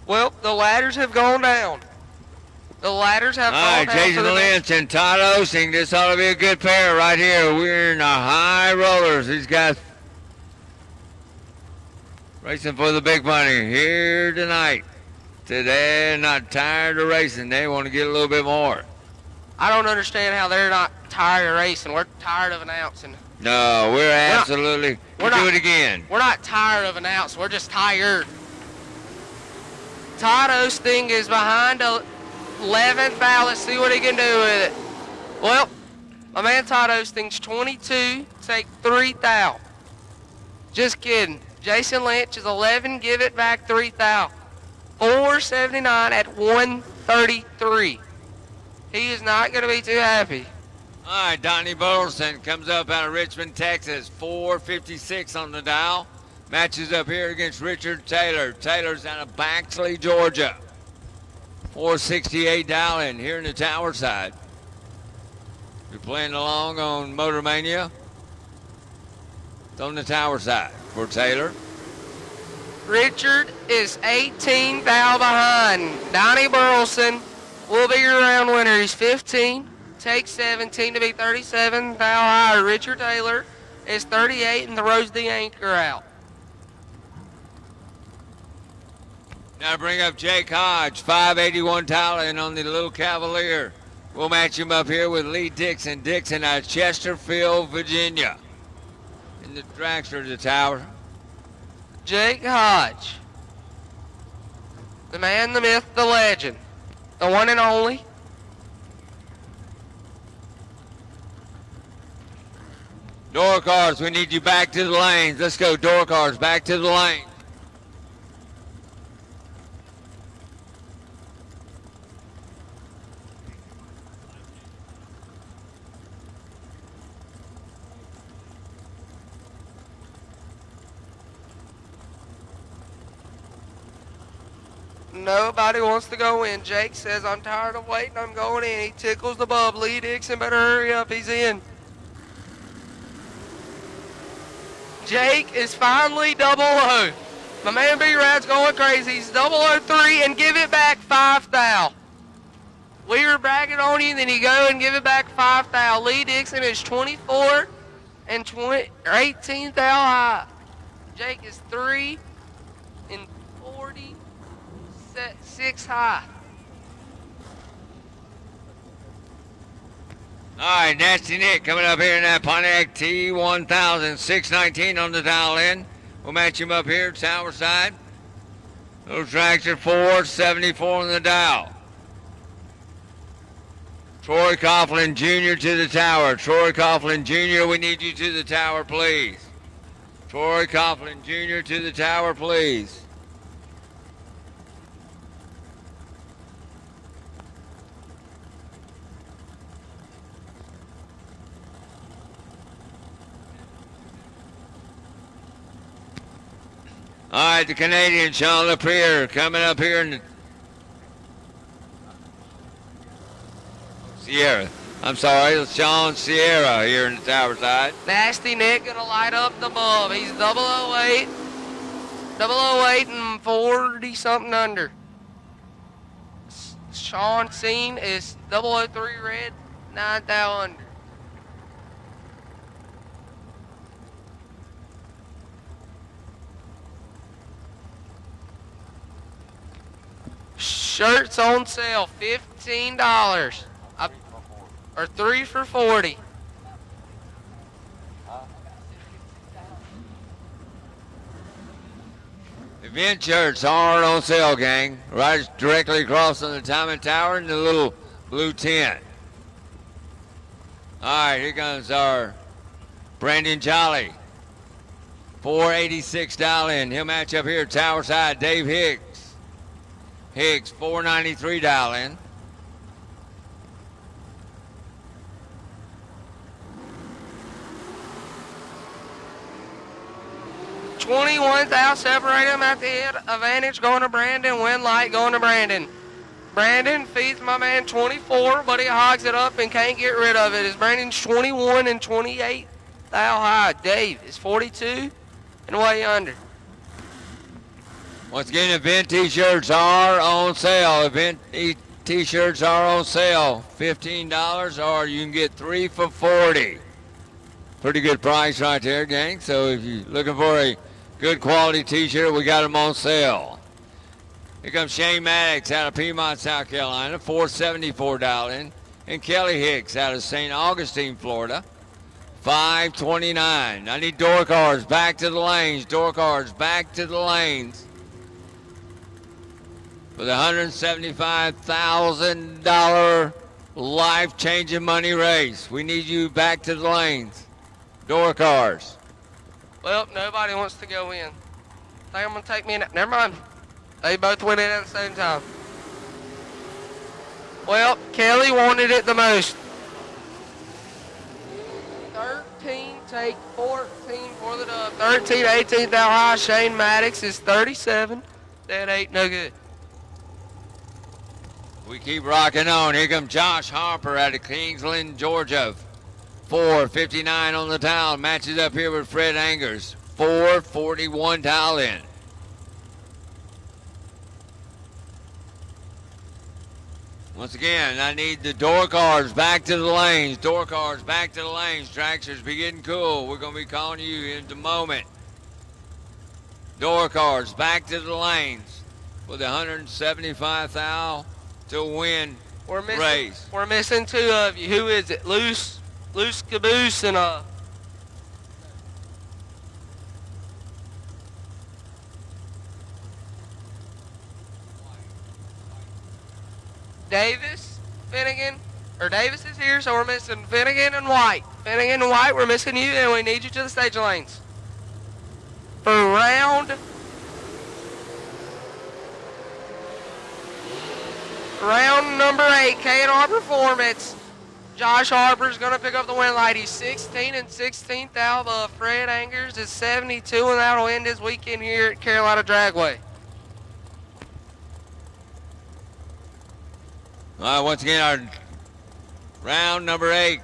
Well, the ladders have gone down. The ladders have gone down. All right, Jason Lynch and Todd Osing. This ought to be a good pair right here. We're in the high rollers. These guys Racing for the big money here tonight. Today, not tired of racing. They want to get a little bit more. I don't understand how they're not tired of racing. We're tired of announcing. No, we're absolutely. We'll do it again. We're not tired of announcing. We're just tired. Todd Osting is behind 11th out. Let's see what he can do with it. Well, my man Todd Osting's 22. Take 3 thou. Just kidding. Jason Lynch is 11. Give it back 3 thou. 479 at 133. He is not going to be too happy. All right, Donnie Burleson comes up out of Richmond, Texas. 456 on the dial. Matches up here against Richard Taylor. Taylor's out of Baxley, Georgia. 468 dialing here in the Tower side. You're playing along on Motor Mania. It's on the Tower side for Taylor. Richard is 18 thou behind. Donnie Burleson will be your round winner. He's 15. Take 17 to be 37 thou higher. Richard Taylor is 38 and throws the anchor out. Now bring up Jake Hodge, 581 talent on the Little Cavalier. We'll match him up here with Lee Dixon. Dixon out of Chesterfield, Virginia. In the dragster of the Tower. Jake Hodge. The man, the myth, the legend. The one and only. Door cars, we need you back to the lanes. Let's go, door cars, back to the lane. Nobody wants to go in. Jake says, I'm tired of waiting, I'm going in. He tickles the bub. Lee Dixon better hurry up, he's in. Jake is finally 00. My man B-Rad's going crazy. He's 003 and give it back 5 thou. We were bragging on you, then you go and give it back 5 thou. Lee Dixon is 24 and 18 thou high. Jake is 3 and 46 high. All right, Nasty Nick coming up here in that Pontiac T1000, 619 on the dial in. We'll match him up here, Tower side. Little tractor 474 on the dial. Troy Coughlin Jr. to the Tower. Troy Coughlin Jr., we need you to the Tower, please. Troy Coughlin Jr. to the Tower, please. All right, the Canadian Sean LaPierre coming up here in the Sierra. I'm sorry, Sean Sierra here in the Tower side. Nasty Nick gonna light up the bulb. He's 008 and 40 something under. Sean Scene is 003 red, 9 thou under. Shirts on sale, $15. Or 3 for 40. Event shirts are on sale, gang. Right directly across on the Timon Tower in the little blue tent. All right, here comes our Brandon Jolly. 486 dial in. He'll match up here, Tower side, Dave Hicks. Hicks, 493 dial in. $21 thou separate him at the head. Advantage going to Brandon. Win light going to Brandon. Brandon feeds my man 24, but he hogs it up and can't get rid of it. As Brandon's 21 and 28 thou high. Dave is 42 and way under. Once again, event t-shirts are on sale. Event t-shirts are on sale. $15, or you can get 3 for 40. Pretty good price right there, gang. So if you're looking for a Good quality t-shirt. We got them on sale. Here comes Shane Maddox out of Piedmont, South Carolina, $474. And Kelly Hicks out of St. Augustine, Florida, $529. I need door cards back to the lanes. Door cards back to the lanes. For the $175,000 life-changing money race. We need you back to the lanes. Door cards. Well, nobody wants to go in. I think I'm going to take me in. Never mind. They both went in at the same time. Well, Kelly wanted it the most. 13, take 14 for the dub. 13, 18th out high. Shane Maddox is 37. That ain't no good. We keep rocking on. Here comes Josh Harper out of Kingsland, Georgia. $4.59 on the towel. Matches up here with Fred Angers. $4.41 towel in. Once again, I need the door cards back to the lanes. Door cards back to the lanes. Dragsters be getting cool. We're going to be calling you in a moment. Door cards back to the lanes for the $175,000 to win race. We're missing two of you. Who is it? Loose Caboose and Davis, Finnegan, or Davis is here, so we're missing Finnegan and White. Finnegan and White, we're missing you, and we need you to the stage lanes. For round number 8, K&R Performance. Josh Harper's going to pick up the win light. He's 16 and 16th out above. Fred Angers is 72, and that'll end his weekend here at Carolina Dragway. All right, once again, our round number 8,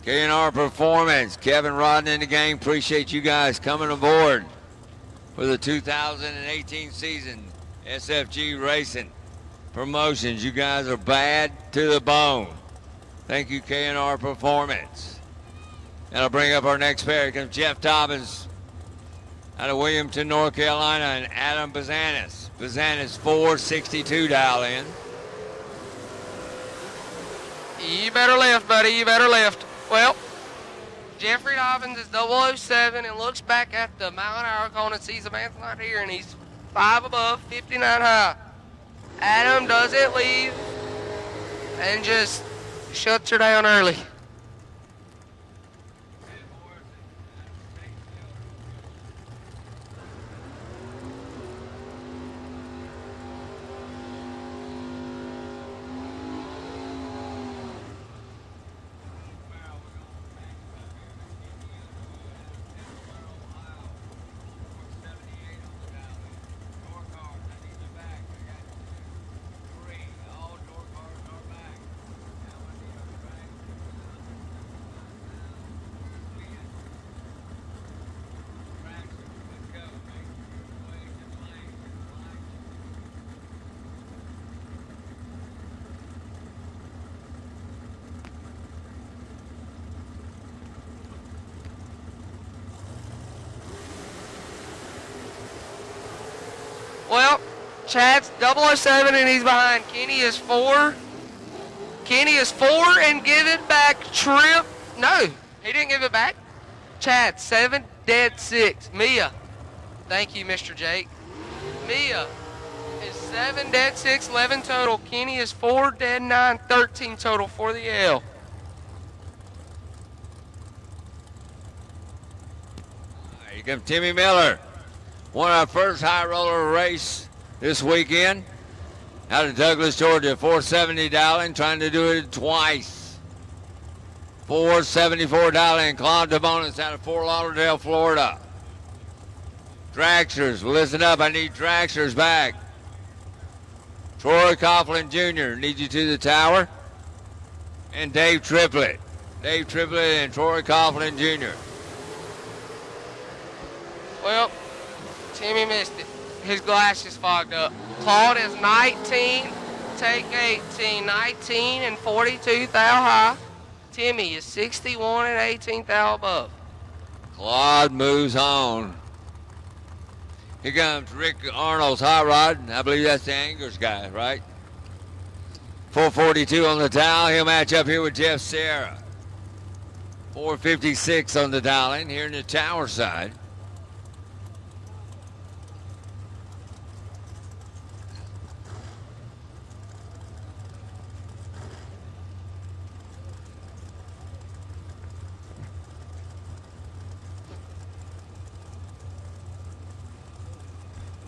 K&R Performance. Kevin Rodden in the game. Appreciate you guys coming aboard for the 2018 season. SFG Racing Promotions. You guys are bad to the bone. Thank you, K&R Performance. That'll bring up our next pair. Here comes Jeff Dobbins out of Williamton, North Carolina, and Adam Bazanis. Bazanis, $4.62 dial in. You better lift, buddy. You better lift. Well, Jeffrey Dobbins is 007 and looks back at the mile-an-hour cone and sees the man's not here, and he's 5 above, 59 high. Adam doesn't leave and just shuts her down early. Well, Chad's 007 and he's behind. Kenny is 4. Kenny is 4 and give it back. Trip. No, he didn't give it back. Chad, 7, dead 6. Mia. Thank you, Mr. Jake. Mia is 7, dead 6, 11 total. Kenny is 4, dead 9, 13 total for the L. Here comes Timmy Miller. Won our first high roller race this weekend out of Douglas, Georgia. $4.70 dialing, trying to do it twice. $4.74 dialing. Claude DeBonis out of Fort Lauderdale, Florida. Dragsters, listen up. I need dragsters back. Troy Coughlin Jr. need you to the tower. And Dave Triplett. Dave Triplett and Troy Coughlin Jr. Well, Timmy missed it. His glasses fogged up. Claude is 19, take 18, 19 and 42 thou high. Timmy is 61 and 18 thou above. Claude moves on. Here comes Rick Arnold's hot rod. I believe that's the Angers guy, right? 442 on the dial. He'll match up here with Jeff Serra. 456 on the dial in here in the tower side.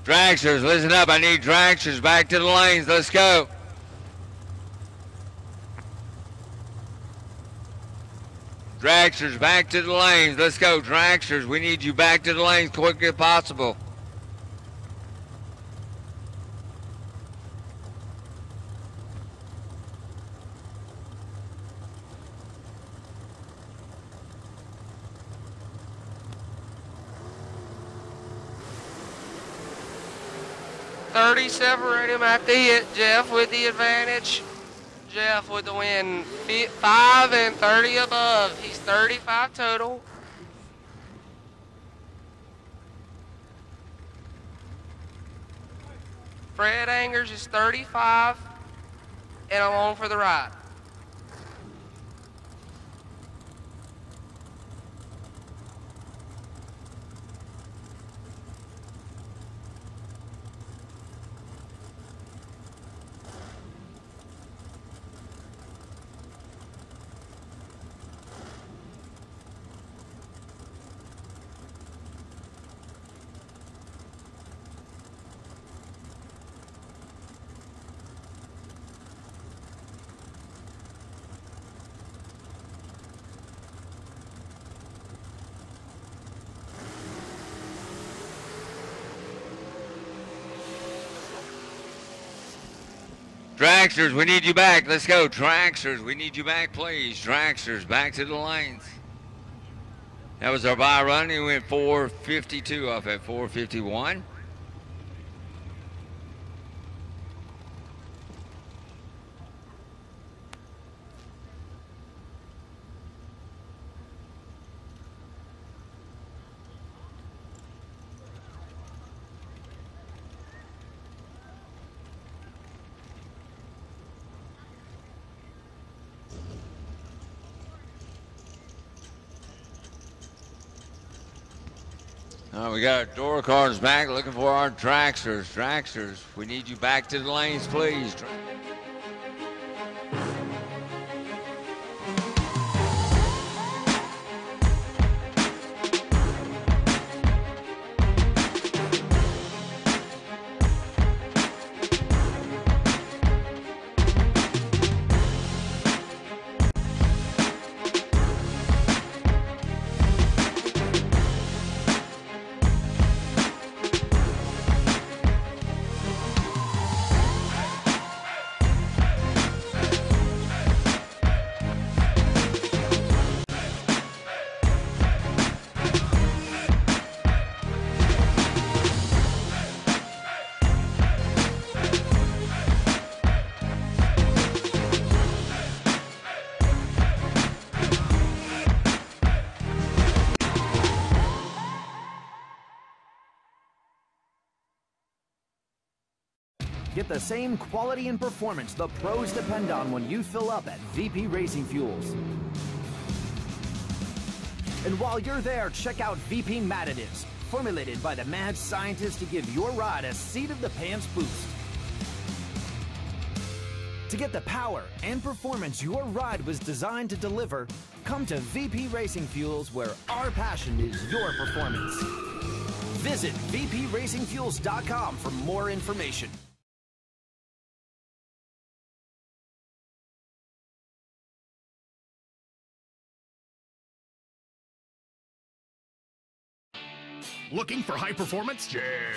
Dragsters, listen up. I need dragsters back to the lanes. Let's go. Dragsters back to the lanes. Let's go. Dragsters, we need you back to the lanes quick as possible. Separate him at the hit. Jeff with the advantage. Jeff with the win. 5 and 30 above. He's 35 total. Fred Angers is 35 and along for the ride. Dragsters, we need you back. Let's go. Dragsters, we need you back, please. Dragsters, back to the lanes. That was our buy run. He went 452 off at 451. We got our door cards back, looking for our dragsters. Dragsters, we need you back to the lanes, please. Get the same quality and performance the pros depend on when you fill up at VP Racing Fuels. And while you're there, check out VP Mad Additives, formulated by the mad scientists to give your ride a seat-of-the-pants boost. To get the power and performance your ride was designed to deliver, come to VP Racing Fuels, where our passion is your performance. Visit vpracingfuels.com for more information. Looking for high performance? Cheers.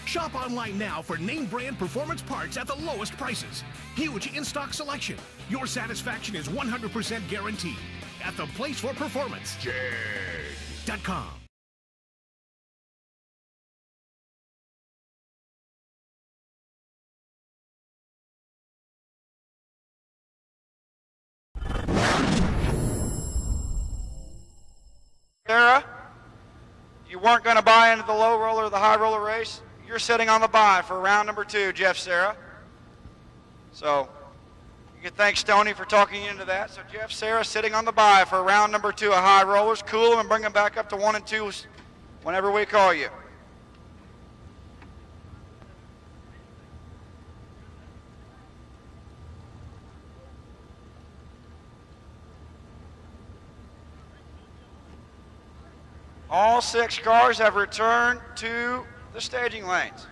Shop online now for name brand performance parts at the lowest prices. Huge in-stock selection. Your satisfaction is 100% guaranteed at the place for performance. Cheers.com. Sarah, you weren't going to buy into the low roller or the high roller race, you're sitting on the bye for round number 2, Jeff Sarah. So you can thank Stoney for talking you into that. So Jeff Sarah sitting on the bye for round number 2 of high rollers. Cool them and bring them back up to 1 and 2 whenever we call you. All 6 cars have returned to the staging lanes.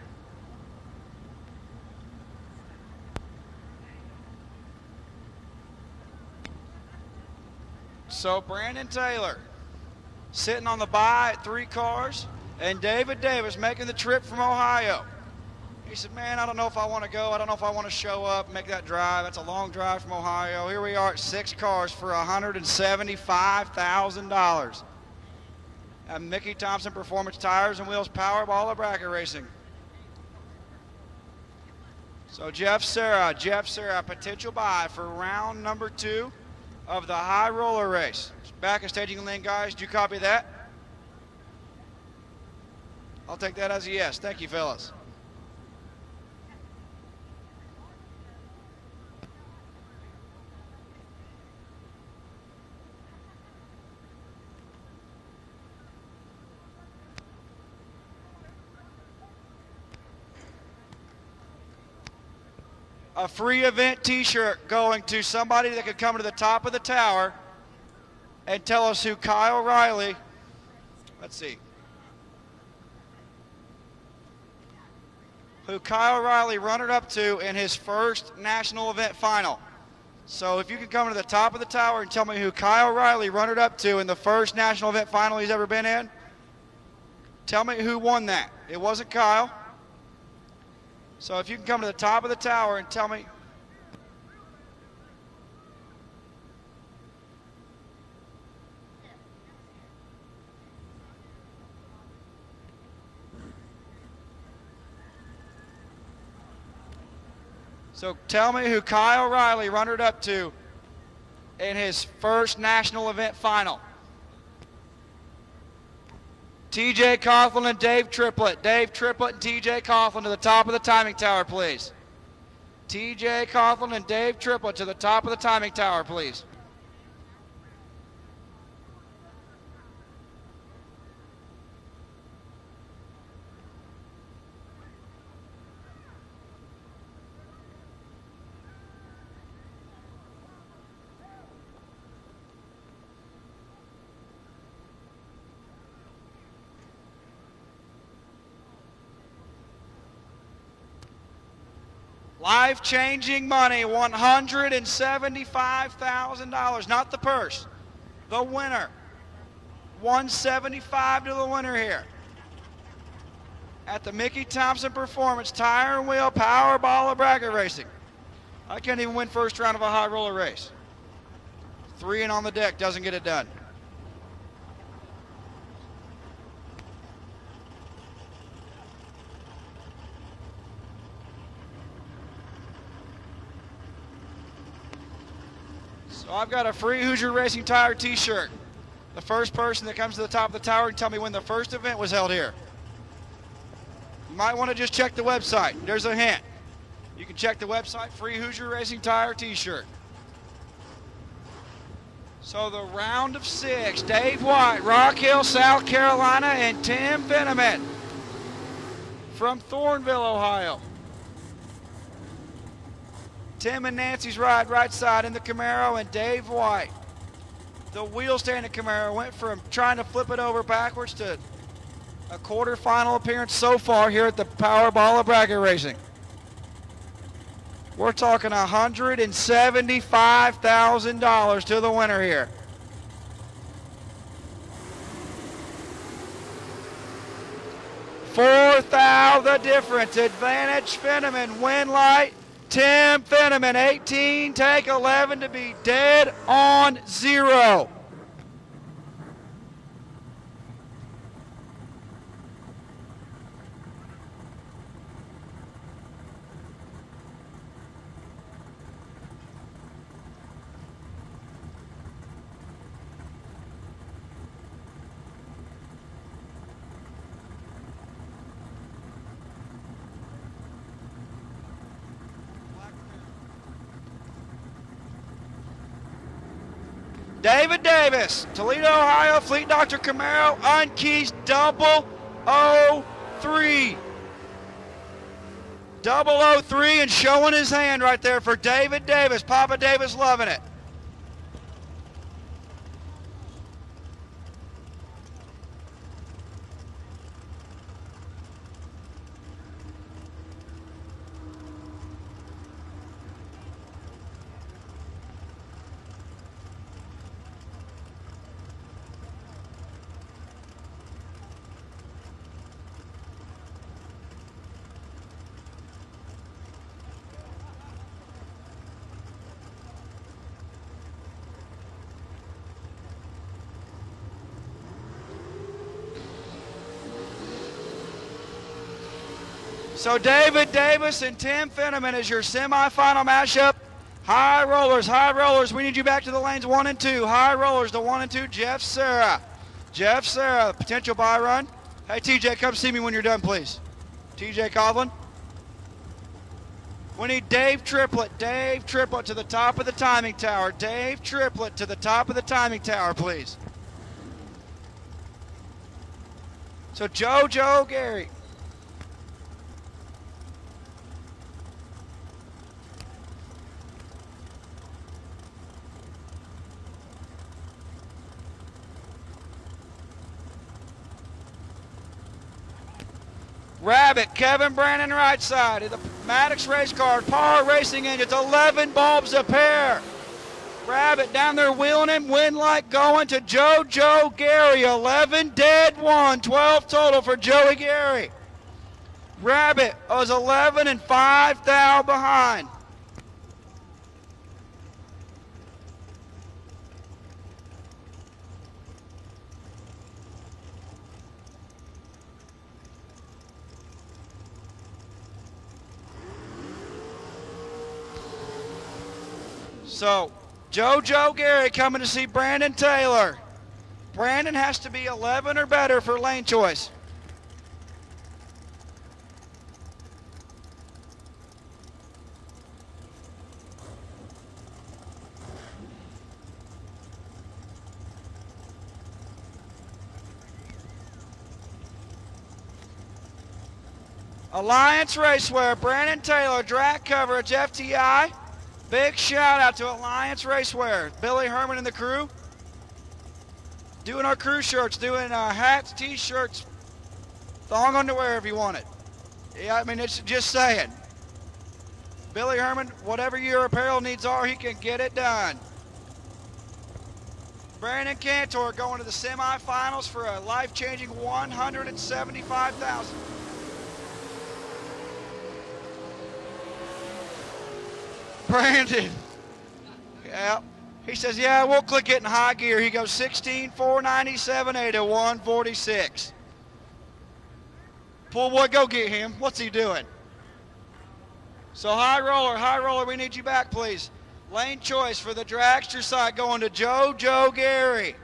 So Brandon Taylor sitting on the bye at 3 cars, and David Davis making the trip from Ohio. He said, man, I don't know if I want to go. I don't know if I want to show up and make that drive. That's a long drive from Ohio. Here we are at 6 cars for $175,000. At Mickey Thompson Performance Tires and Wheels Powerball of Bracket Racing. So Jeff Sarah, potential buy for round number 2 of the high roller race. Back at staging lane, guys. Do you copy that? I'll take that as a yes. Thank you, fellas. A free event t-shirt going to somebody that could come to the top of the tower and tell us who Kyle Riley, let's see, who Kyle Riley runnered up to in his first national event final. So if you can come to the top of the tower and tell me who Kyle Riley runnered up to in the first national event final he's ever been in, tell me who won that. It wasn't Kyle. So if you can come to the top of the tower and tell me. So tell me who Kyle Riley runnered up to in his first national event final. TJ Coughlin and Dave Triplett. Dave Triplett and TJ Coughlin to the top of the timing tower, please. TJ Coughlin and Dave Triplett to the top of the timing tower, please. Life-changing money, $175,000, not the purse, the winner. $175,000 to the winner here at the Mickey Thompson Performance Tire and Wheel Powerball of Bracket Racing. I can't even win first round of a high roller race. 3 and on the deck doesn't get it done. So I've got a free Hoosier Racing Tire t-shirt. The first person that comes to the top of the tower and tell me when the first event was held here. You might want to just check the website. There's a hint. You can check the website, free Hoosier Racing Tire t-shirt. So the round of 6, Dave White, Rock Hill, South Carolina, and Tim Fenneman from Thornville, Ohio. Tim and Nancy's ride right side in the Camaro, and Dave White. The wheel stand Camaro went from trying to flip it over backwards to a quarterfinal appearance so far here at the Powerball of Bracket Racing. We're talking $175,000 to the winner here. $4,000 the difference. Advantage Fenneman, win light. Tim Fenneman, 18, take 11 to be dead on 0. David Davis, Toledo, Ohio, Fleet Dr. Camaro, unkeys 003. 003 and showing his hand right there for David Davis. Papa Davis loving it. So David Davis and Tim Finneman is your semifinal matchup. High rollers, we need you back to the lanes 1 and 2. High rollers, the 1 and 2, Jeff Serra. Jeff Serra, potential buy run. Hey TJ, come see me when you're done, please. TJ Coughlin. We need Dave Triplett to the top of the timing tower. Dave Triplett to the top of the timing tower, please. So Joe Gary. Rabbit, Kevin Brandon right side. The Maddox race car, Power Racing Engines, 11 bulbs a pair. Rabbit down there wheeling him, wind light going to Joe Gary. 11 dead, 1, 12 total for Joey Gary. Rabbit was 11 and 5 thou behind. So, Joe Gary coming to see Brandon Taylor. Brandon has to be 11 or better for lane choice. Alliance Racewear, Brandon Taylor, drag coverage, FTI. Big shout out to Alliance Racewear. Billy Herman and the crew. Doing our crew shirts, doing hats, t-shirts, thong underwear if you want it. Yeah, I mean, it's just saying. Billy Herman, whatever your apparel needs are, he can get it done. Brandon Cantor going to the semifinals for a life-changing $175,000. Brandon, yeah, he says, yeah, we'll click it in high gear. He goes 16, 497, 8 to 146. Pool boy, go get him. What's he doing? So high roller, we need you back, please. Lane choice for the dragster side going to Joe Gary.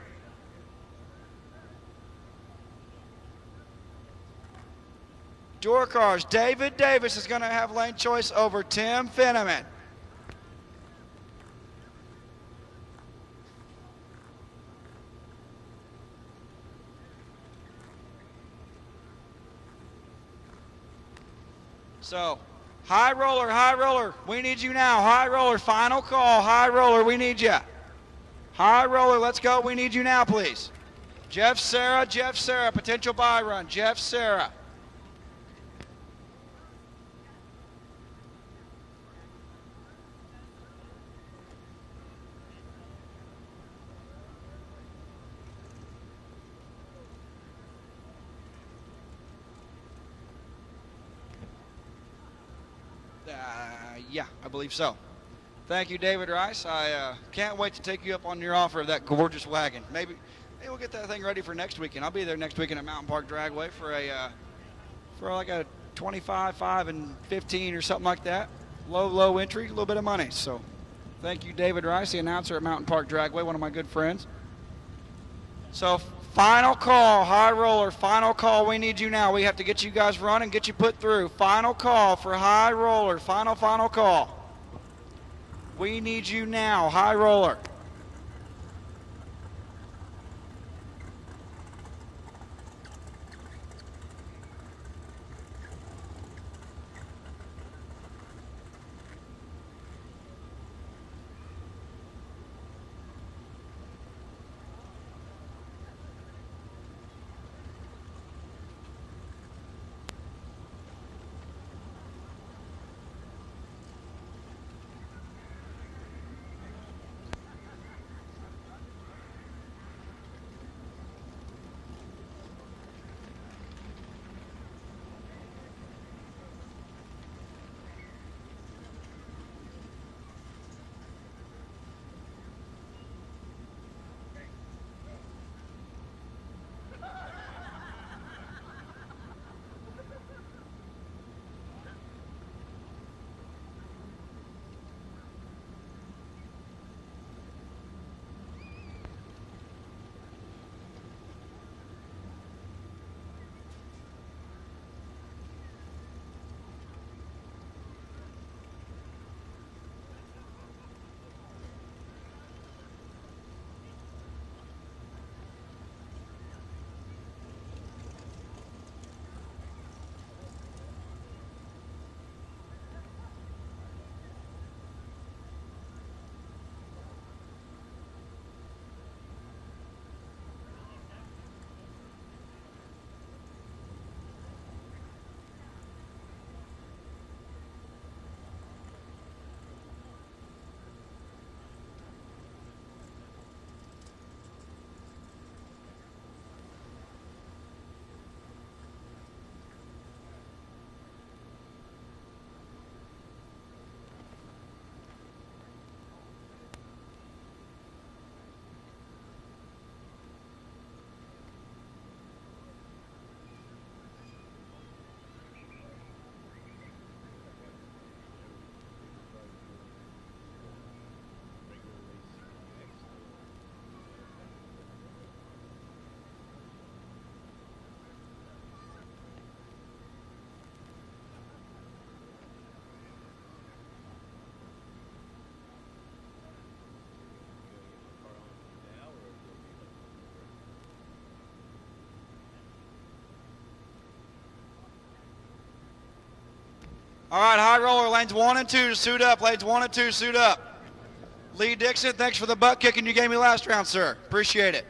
Door cars, David Davis is going to have lane choice over Tim Finneman. So, high roller, we need you now. High roller, final call. High roller, we need you. High roller, let's go. We need you now, please. Jeff Serra, potential buy run. Jeff Serra. Yeah, I believe so. Thank you, David Rice. I can't wait to take you up on your offer of that gorgeous wagon. Maybe we'll get that thing ready for next weekend. I'll be there next weekend at Mountain Park Dragway for like a 25, 5, and 15 or something like that. Low entry, a little bit of money. So thank you, David Rice, the announcer at Mountain Park Dragway, one of my good friends. So final call, high roller, final call. We need you now. We have to get you guys running, get you put through. Final call for high roller, final call. We need you now, high roller. All right, high roller, lanes 1 and 2, suit up. Lanes 1 and 2, suit up. Lee Dixon, thanks for the butt kicking you gave me last round, sir. Appreciate it.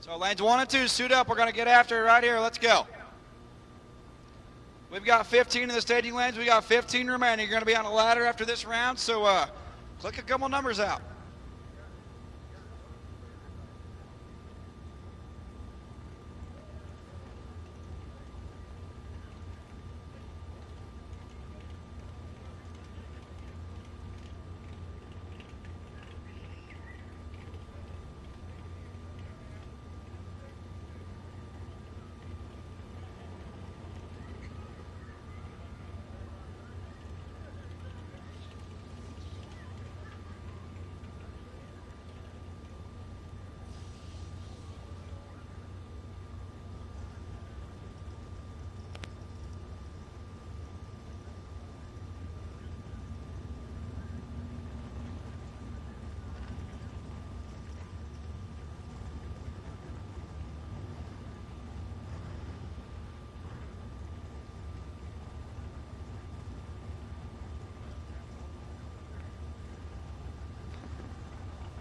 So lanes 1 and 2, suit up. We're going to get after it right here. Let's go. We've got 15 in the staging lanes. We got 15 remaining. You're going to be on a ladder after this round, so click a couple numbers out.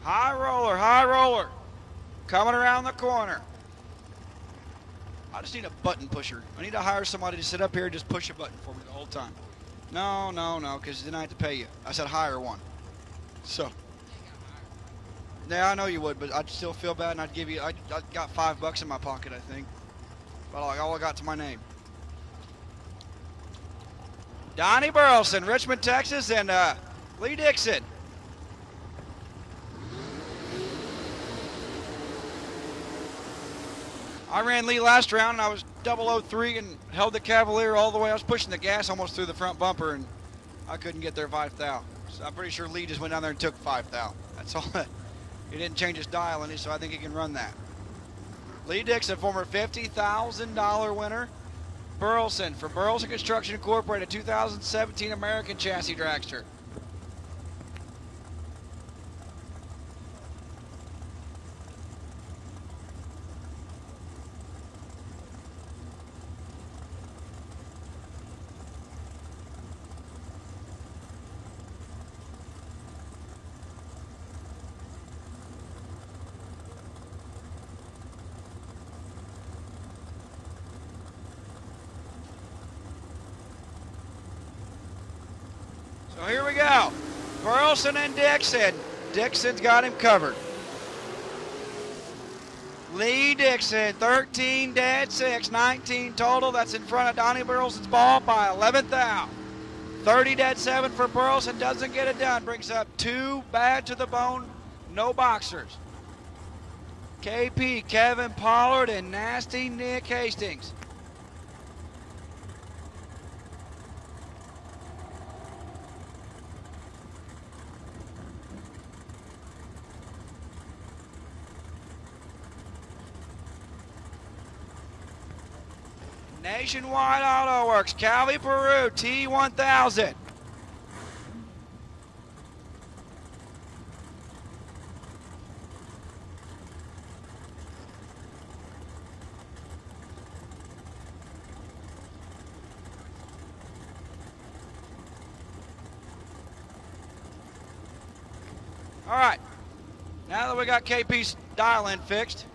High roller, coming around the corner. I just need a button pusher. I need to hire somebody to sit up here and just push a button for me the whole time. No, because then I have to pay you. I said hire one. So, yeah, I know you would, but I'd still feel bad, and I'd give you, I got $5 in my pocket, I think. But all I got to my name. Donnie Burleson, Richmond, Texas, and Lee Dixon. I ran Lee last round, and I was 003 and held the Cavalier all the way. I was pushing the gas almost through the front bumper, and I couldn't get there 5 thou. So I'm pretty sure Lee just went down there and took 5 thou. That's all. He didn't change his dial in it, so I think he can run that. Lee Dixon, former $50,000 winner. Burleson, for Burleson Construction Incorporated, 2017 American Chassis Dragster. So here we go. Burleson and Dixon. Dixon's got him covered. Lee Dixon, 13 dead 6, 19 total. That's in front of Donnie Burleson's ball by 11 thou. 30 dead 7 for Burleson. Doesn't get it done. Brings up 2 bad to the bone. No boxers. KP, Kevin Pollard, and Nasty Nick Hastings. Nationwide Auto Works, Calvi Peru, T1000. All right, now that we got KP's dial-in fixed,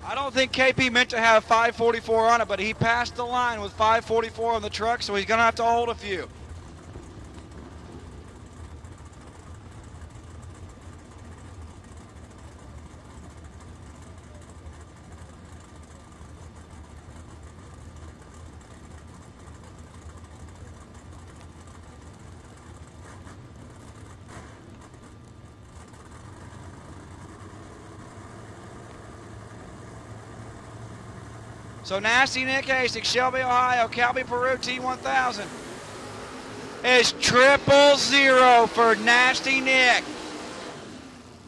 I don't think KP meant to have 544 on it, but he passed the line with 544 on the truck, so he's going to have to hold a few. So Nasty Nick Hastings, Shelby, Ohio, Calby, Peru, T1000. Is 000 for Nasty Nick.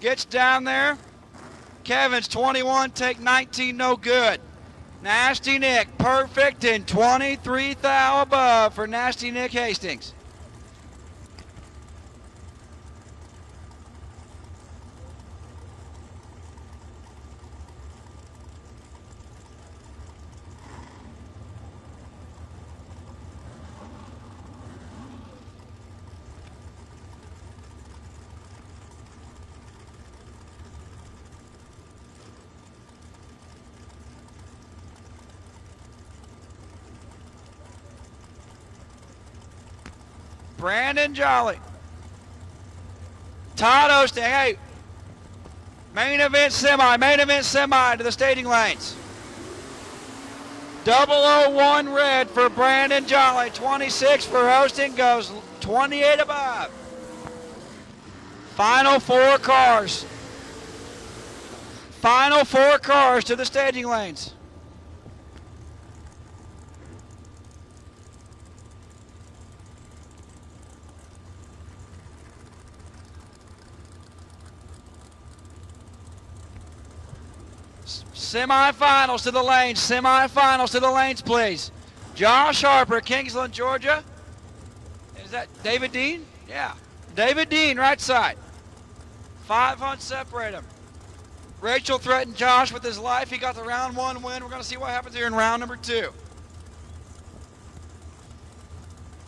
Gets down there. Kevin's 21, take 19, no good. Nasty Nick, perfect in 23 thou above for Nasty Nick Hastings. Brandon Jolly. Todd Osting, hey, main event semi to the staging lanes. 001 red for Brandon Jolly, 26 for Osting, goes 28 above. Final 4 cars. Final 4 cars to the staging lanes. Semifinals to the lanes. Semifinals to the lanes, please. Josh Harper, Kingsland, Georgia. Is that David Dean? Yeah. David Dean, right side. 5 hunts separate him. Rachel threatened Josh with his life. He got the round 1 win. We're going to see what happens here in round number 2.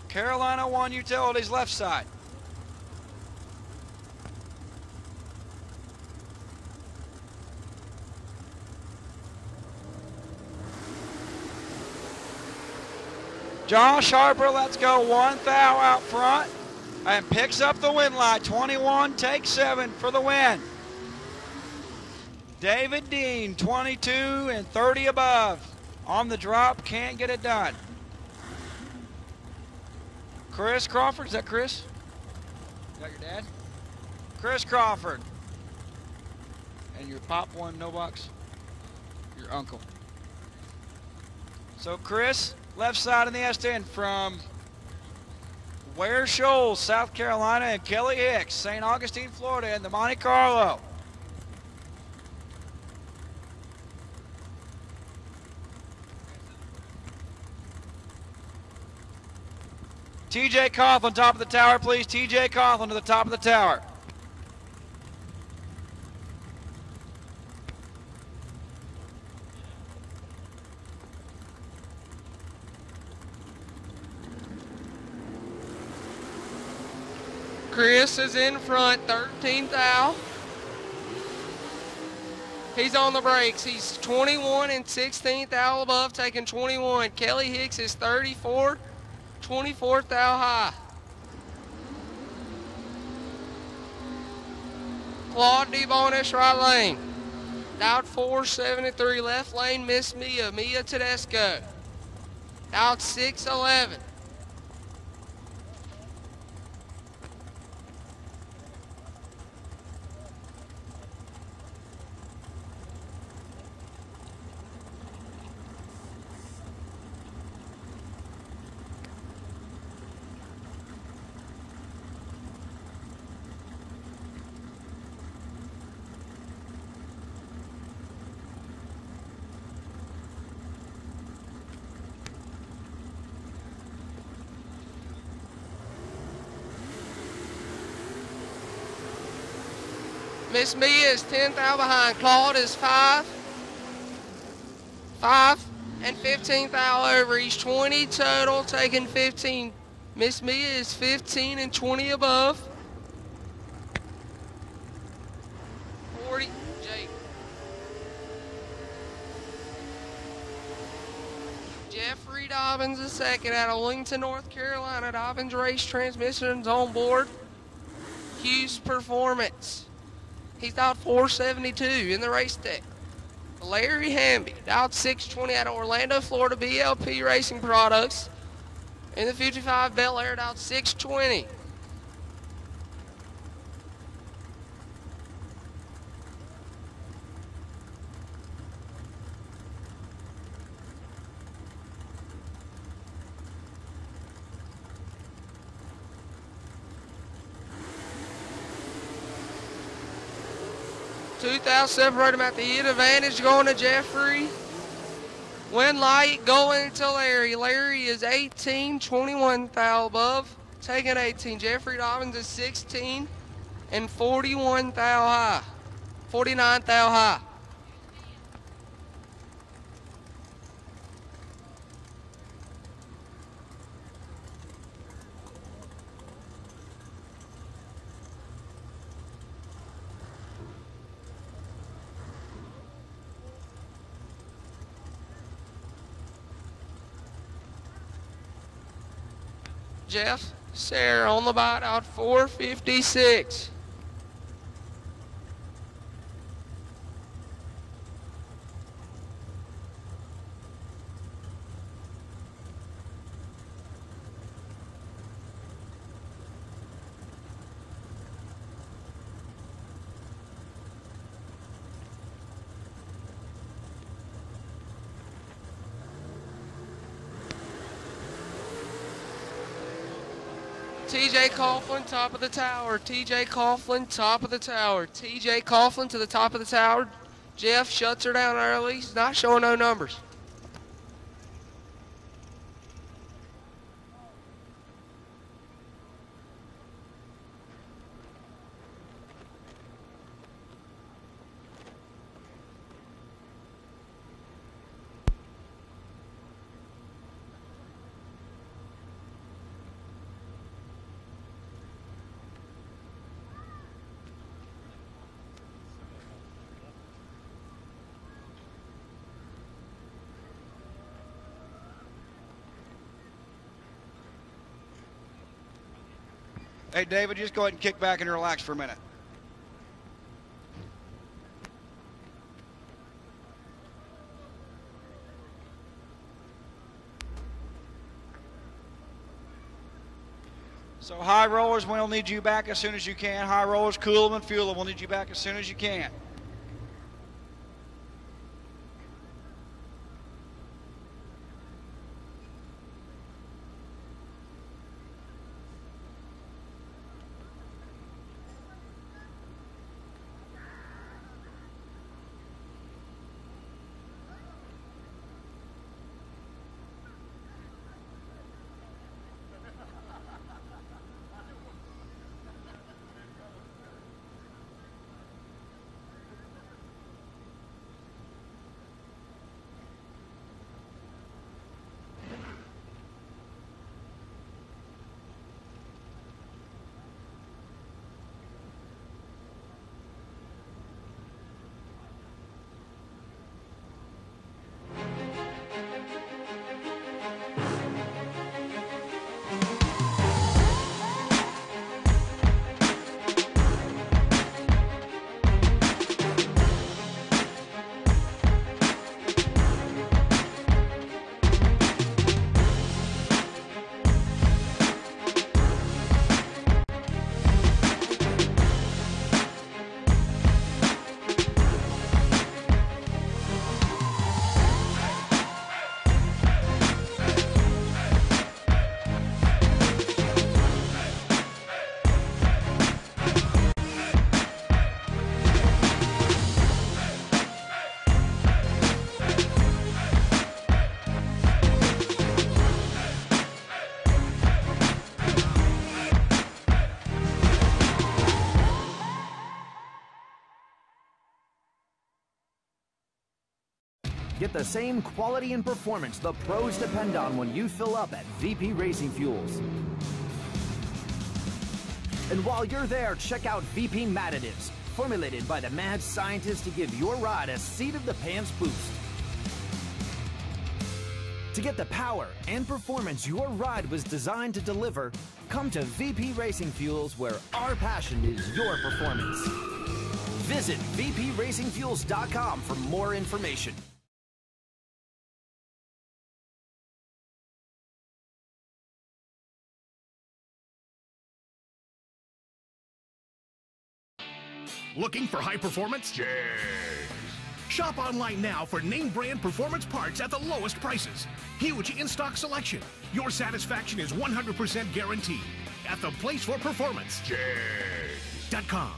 Carolina 1 Utilities, left side. Josh Harper, let's go 1 thou out front and picks up the win line. 21, take 7 for the win. David Dean, 22 and 30 above. On the drop, can't get it done. Chris Crawford, is that Chris? Is that your dad? Chris Crawford. And your pop one, no box? Your uncle. So Chris, left side in the S10 from Ware Shoals, South Carolina, and Kelly Hicks, St. Augustine, Florida, in the Monte Carlo. TJ Coughlin, top of the tower, please. TJ Coughlin to the top of the tower. Chris is in front, 13th thou. He's on the brakes. He's 21 and 16th thou above, taking 21. Kelly Hicks is 34, 24th thou high. Claude DeBonis, right lane. Out 473, left lane, Miss Mia Tedesco. Out 611. Miss Mia is 10th out behind. Claude is 5 and 15th out over. He's 20 total, taking 15. Miss Mia is 15 and 20 above. 40, Jake. Jeffrey Dobbins is second out of Lincoln, North Carolina. Dobbins Race Transmissions on board. Hughes Performance. He's out 472 in the race tech. Larry Hamby, out 620 out of Orlando, Florida, BLP Racing Products. In the 55, Bel Air, out 620. 2 thou separate them at the end. Advantage going to Jeffrey. Win light going to Larry. Larry is 18, 21 thou above. Taking 18. Jeffrey Dobbins is 16 and 41 thou high. 49 thou high. Jeff Sarah on the bite out 456. TJ Coughlin, top of the tower. TJ Coughlin, top of the tower. TJ Coughlin to the top of the tower. Jeff shuts her down early. He's not showing no numbers. Hey, David, just go ahead and kick back and relax for a minute. So high rollers, we'll need you back as soon as you can. High rollers, cool them and fuel them. We'll need you back as soon as you can. Get the same quality and performance the pros depend on when you fill up at VP Racing Fuels. And while you're there, check out VP Additives, formulated by the mad scientists to give your ride a seat-of-the-pants boost. To get the power and performance your ride was designed to deliver, come to VP Racing Fuels, where our passion is your performance. Visit vpracingfuels.com for more information. Looking for high performance? Cheers! Shop online now for name brand performance parts at the lowest prices. Huge in-stock selection. Your satisfaction is 100% guaranteed at the place for performance. Cheers.com.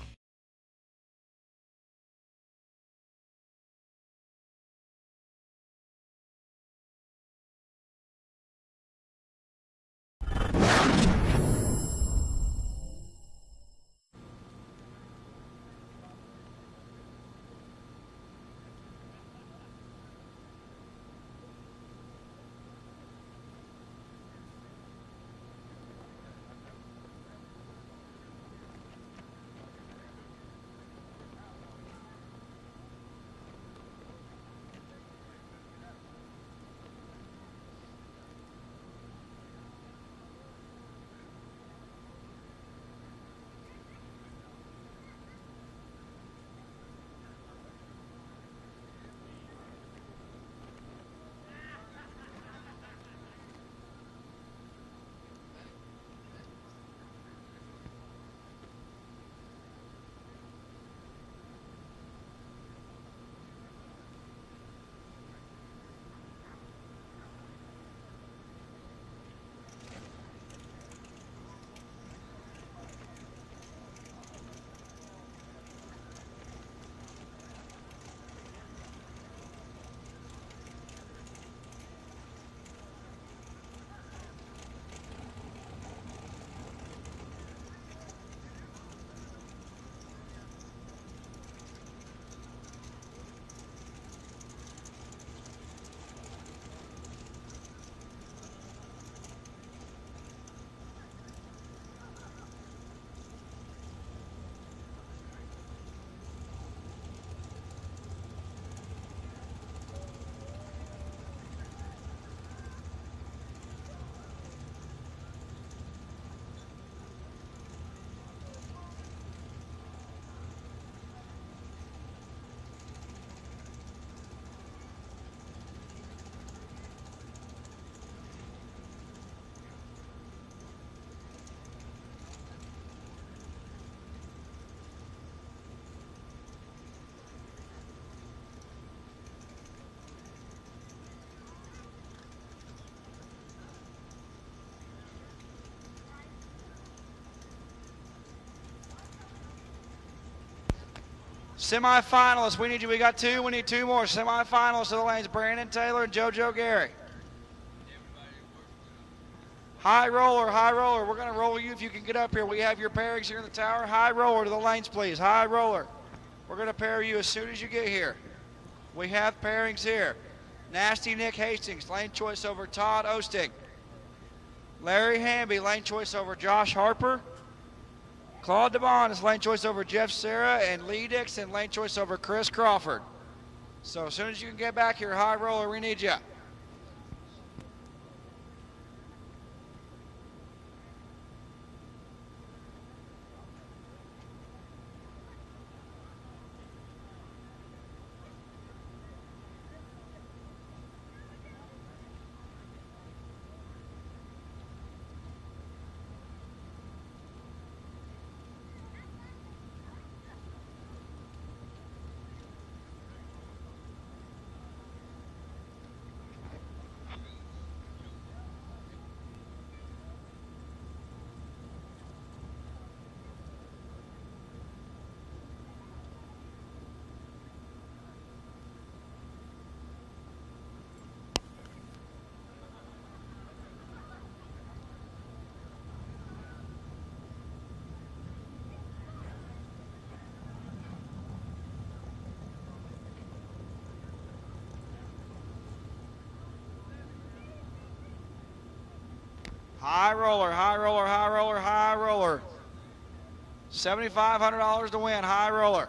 Semifinalists, we need you. We got two. We need two more. Semifinalists to the lanes, Brandon Taylor and JoJo Gary. High roller, high roller. We're going to roll you if you can get up here. We have your pairings here in the tower. High roller to the lanes, please. High roller. We're going to pair you as soon as you get here. We have pairings here. Nasty Nick Hastings, lane choice over Todd Osting. Larry Hamby, lane choice over Josh Harper. Claude DeBond is lane choice over Jeff Serra, and Lee Dixon, lane choice over Chris Crawford. So as soon as you can get back here, high roller, we need you. High roller, high roller, high roller, high roller. $7,500 to win, high roller.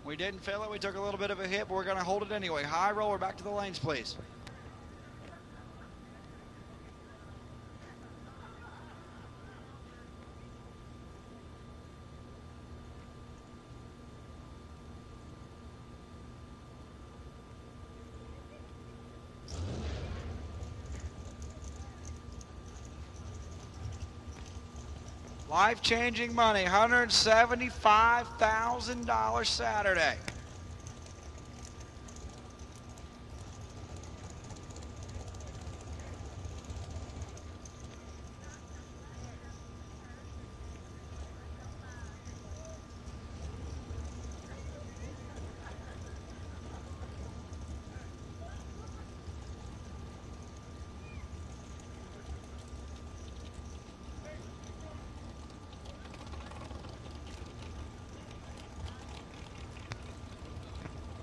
We didn't fill it, we took a little bit of a hit, but we're gonna hold it anyway. High roller, back to the lanes, please. Life-changing money, $175,000 Saturday.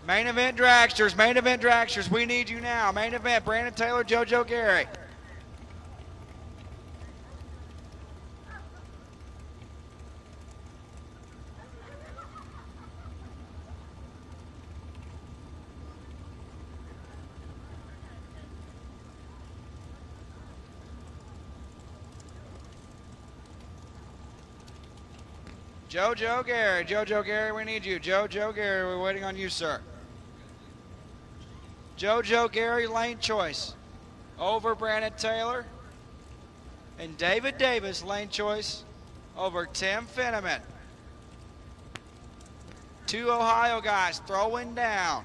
Main event dragsters, we need you now. Main event, Brandon Taylor, JoJo Gary. JoJo Gary, we need you. JoJo Gary, we're waiting on you, sir. JoJo Gary, lane choice over Brandon Taylor. And David Davis, lane choice over Tim Finneman. Two Ohio guys throwing down.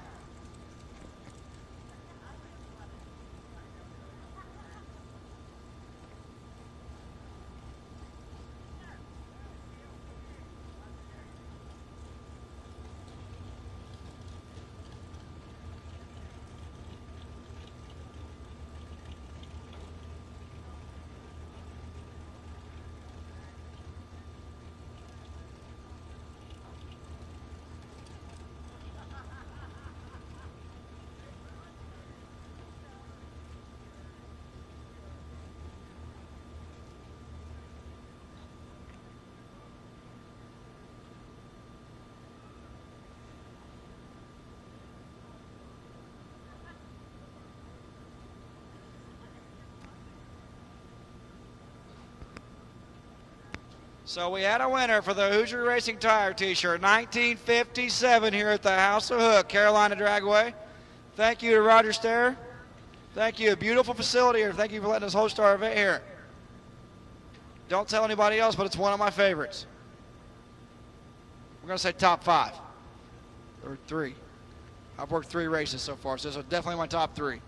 So we had a winner for the Hoosier Racing Tire t-shirt, 1957 here at the House of Hook, Carolina Dragway. Thank you to Roger Stair. Thank you, a beautiful facility here. Thank you for letting us host our event here. Don't tell anybody else, but it's one of my favorites. We're gonna say top 5, or 3. I've worked 3 races so far, so this is definitely my top 3.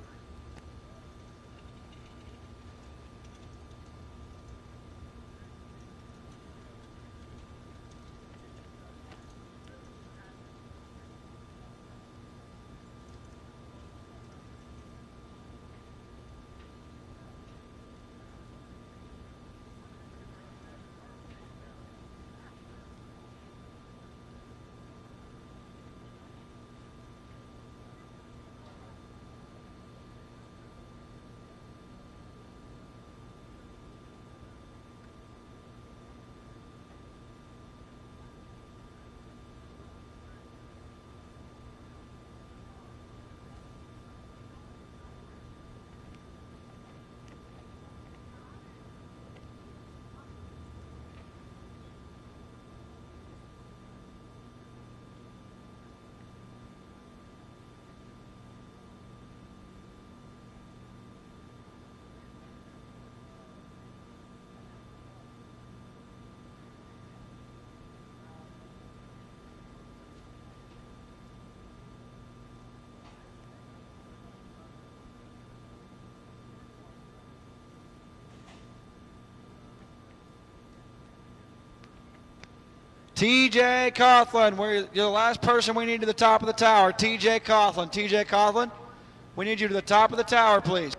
TJ Coughlin, you're the last person we need to the top of the tower. TJ Coughlin. TJ Coughlin, we need you to the top of the tower, please.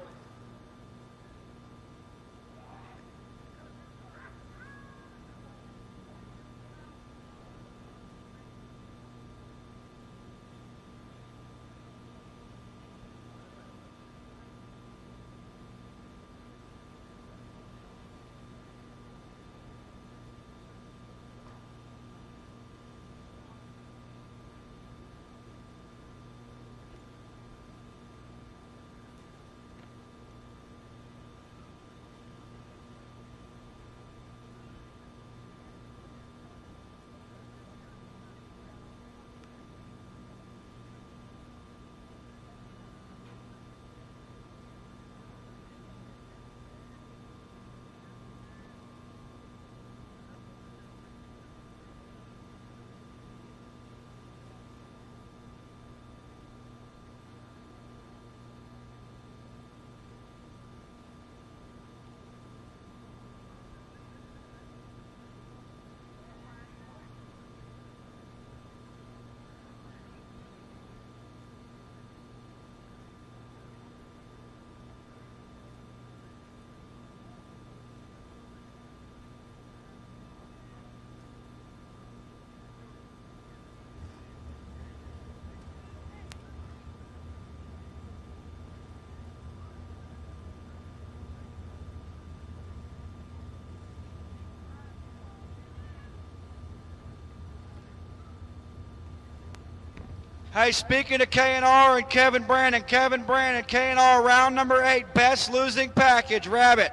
Hey, speaking of K&R and Kevin Brandon, K&R round number 8, best losing package, Rabbit.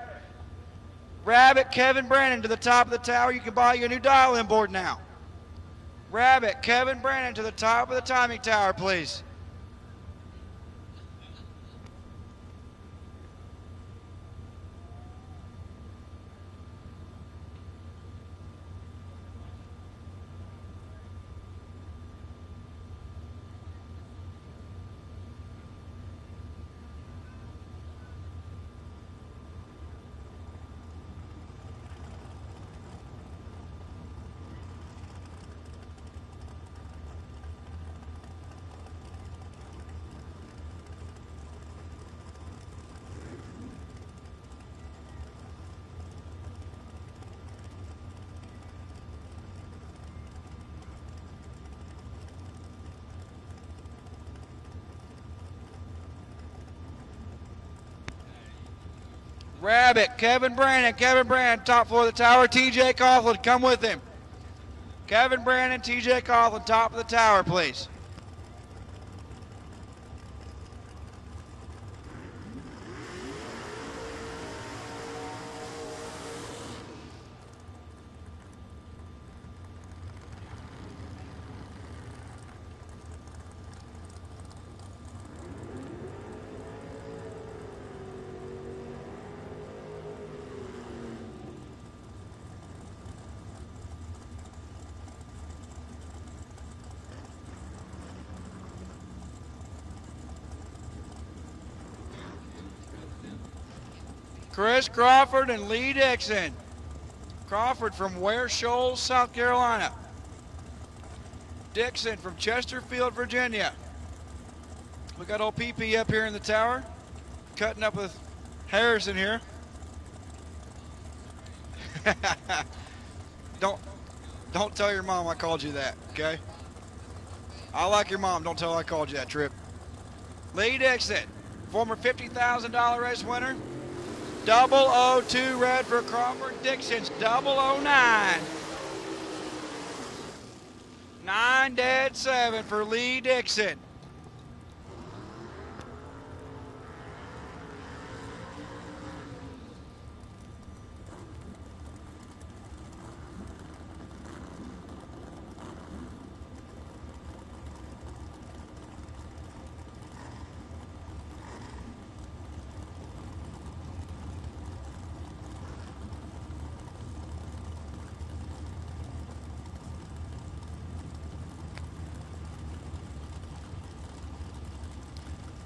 Rabbit, Kevin Brandon to the top of the tower. You can buy your new dial-in board now. Rabbit, Kevin Brandon to the top of the timing tower, please. Rabbit, Kevin Brandon, top floor of the tower. TJ Coughlin, come with him. Kevin Brandon, TJ Coughlin, top of the tower, please. Chris Crawford and Lee Dixon. Crawford from Ware Shoals, South Carolina. Dixon from Chesterfield, Virginia. We got old PP up here in the tower, cutting up with Harrison here. Don't tell your mom I called you that, okay? I like your mom. Don't tell her I called you that, Trip. Lee Dixon, former $50,000 race winner. 002 red for Crawford. Dixon's 009. 9-7 for Lee Dixon.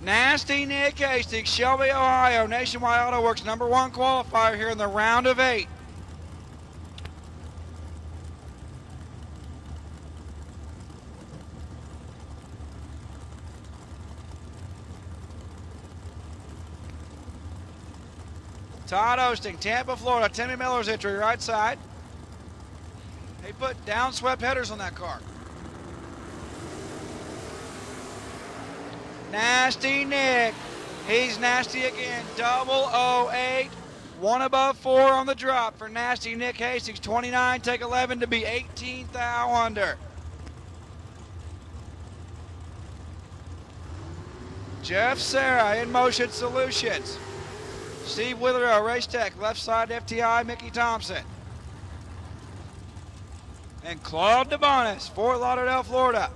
Nasty Nick Hastings, Shelby, Ohio, Nationwide Auto Works #1 qualifier here in the round of 8. Todd Osting, Tampa, Florida. Timmy Miller's entry, right side. He put down swept headers on that car. Nasty Nick. He's nasty again. 008. 1 above 4 on the drop for Nasty Nick Hastings. 29, take 11 to be 18 thou under. Jeff Serra, In Motion Solutions. Steve Witherow, Race Tech, left side FTI, Mickey Thompson. And Claude DeBonis, Fort Lauderdale, Florida.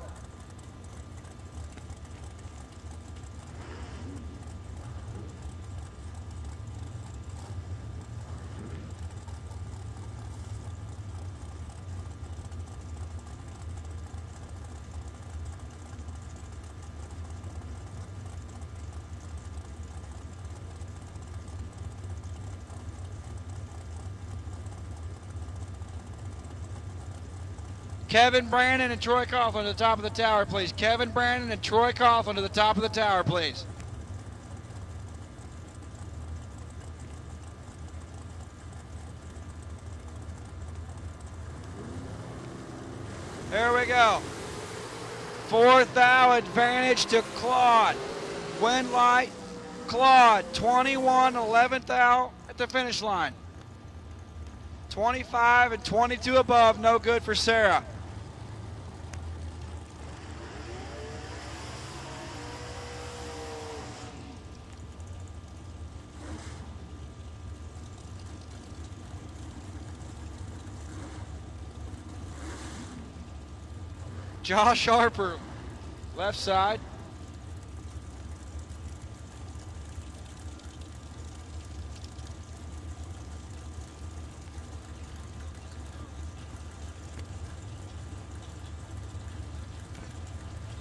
Kevin Brandon and Troy Coughlin to the top of the tower, please. Kevin Brandon and Troy Coughlin to the top of the tower, please. There we go. 4th thou advantage to Claude. Wind light, Claude. 21, 11th thou at the finish line. 25 and 22 above, no good for Sarah. Josh Harper, left side.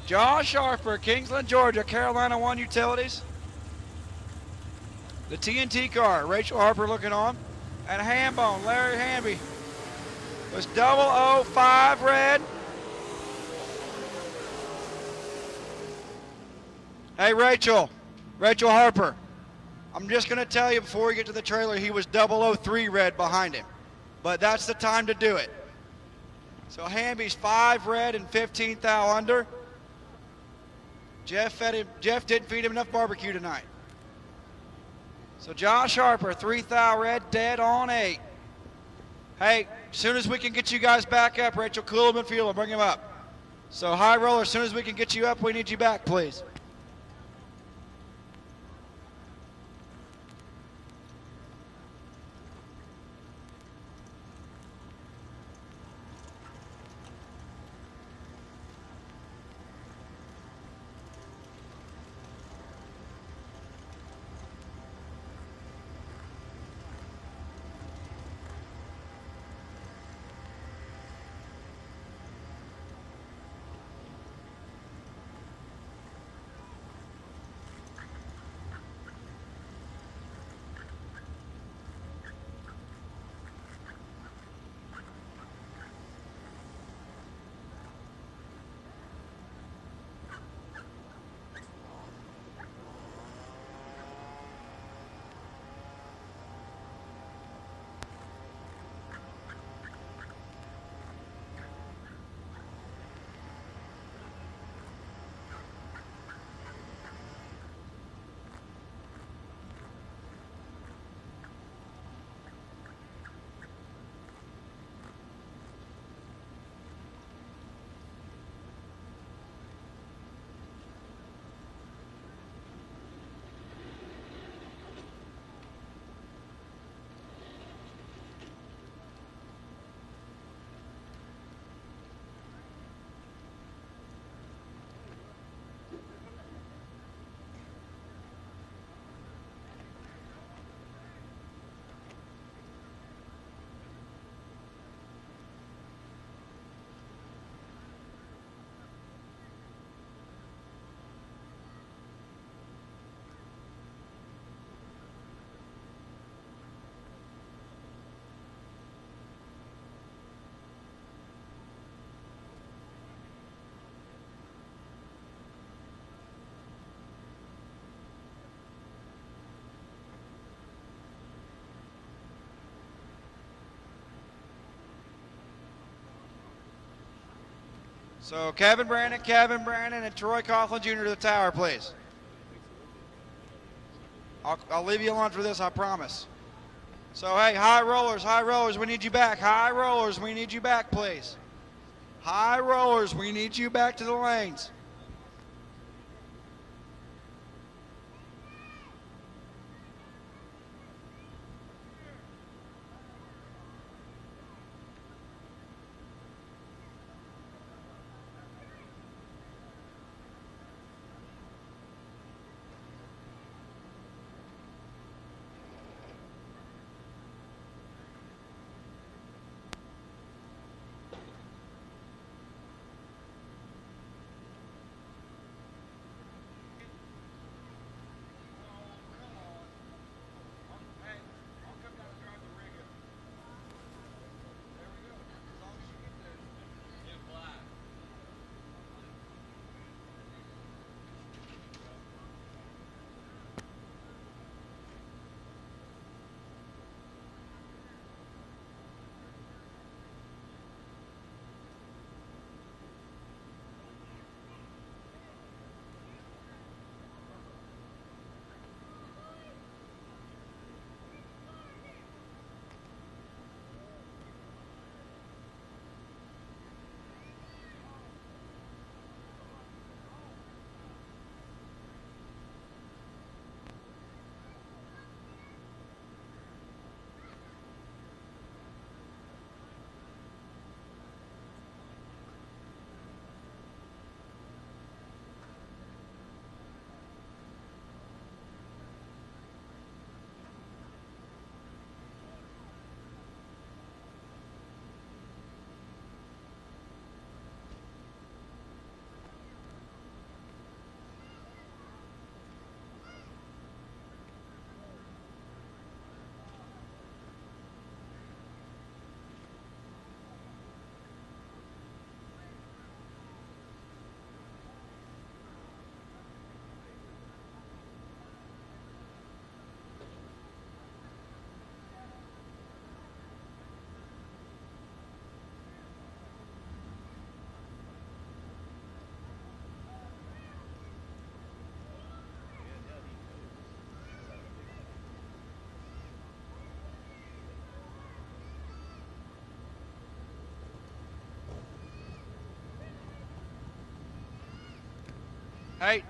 Josh Harper, Kingsland, Georgia, Carolina 1 Utilities. The TNT car, Rachel Harper looking on. And Hambone, Larry Hamby. Was 005 red. Hey, Rachel Harper, I'm just going to tell you before we get to the trailer, he was 003 red behind him. But that's the time to do it. So Hamby's 5 red and 15 thou under. Jeff didn't feed him enough barbecue tonight. So Josh Harper, 3 thou red, dead on 8. Hey, as soon as we can get you guys back up, Rachel, cool him and fuel him, bring him up. So high roller, as soon as we can get you up, we need you back, please. So Kevin Brandon, and Troy Coughlin Jr. to the tower, please. I'll leave you alone for this, I promise. So, hey, high rollers, we need you back. High rollers, we need you back, please. High rollers, we need you back to the lanes.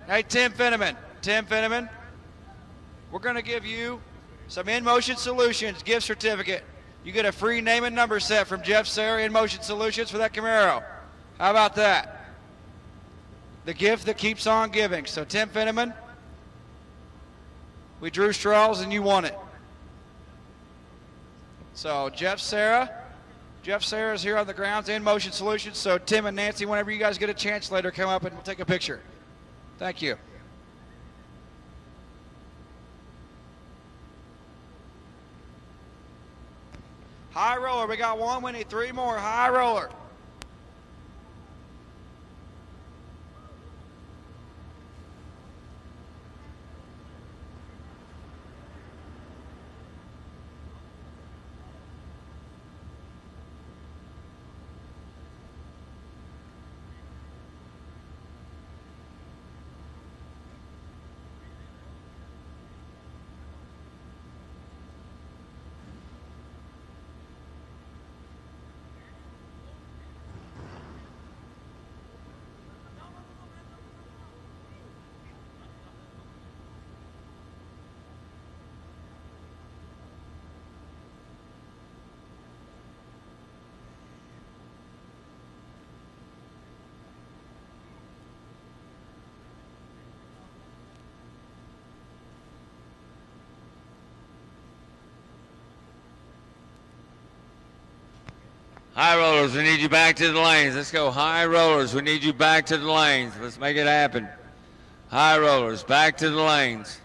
Hey, Tim Finneman, we're going to give you some InMotion Solutions gift certificate. You get a free name and number set from Jeff Sarah InMotion Solutions for that Camaro. How about that? The gift that keeps on giving. So Tim Finneman, we drew straws and you won it. So Jeff Sarah is here on the grounds, InMotion Solutions. So Tim and Nancy, whenever you guys get a chance later, come up and we'll take a picture. Thank you. High roller, we got one, we need three more. High roller. High rollers, we need you back to the lanes. Let's go. High rollers, we need you back to the lanes. Let's make it happen. High rollers, back to the lanes.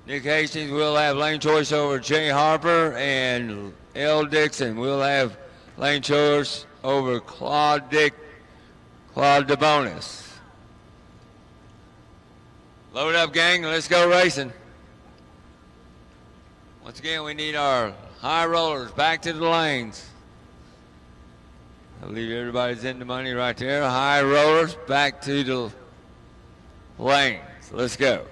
Nick Hastings will have lane choice over Jay Harper, and L. Dixon will have lane choice over Claude DeBonis. Load up, gang. Let's go racing. Once again, we need our high rollers back to the lanes. I believe everybody's in the money right there. High rollers back to the lanes. Let's go.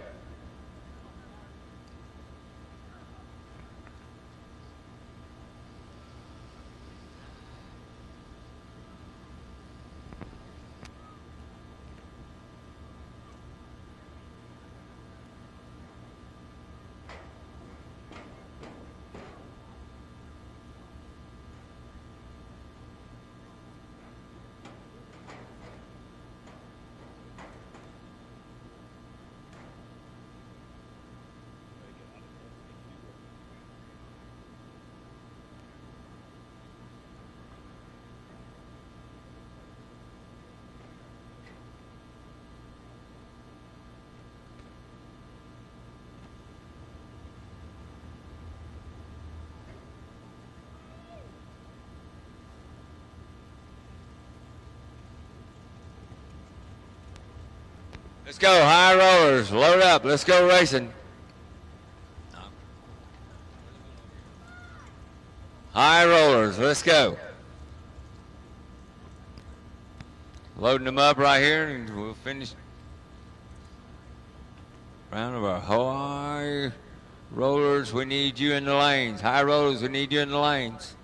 Let's go, high rollers, load up, let's go racing. High rollers, let's go. Loading them up right here and we'll finish. Round of our high rollers, we need you in the lanes. High rollers, we need you in the lanes.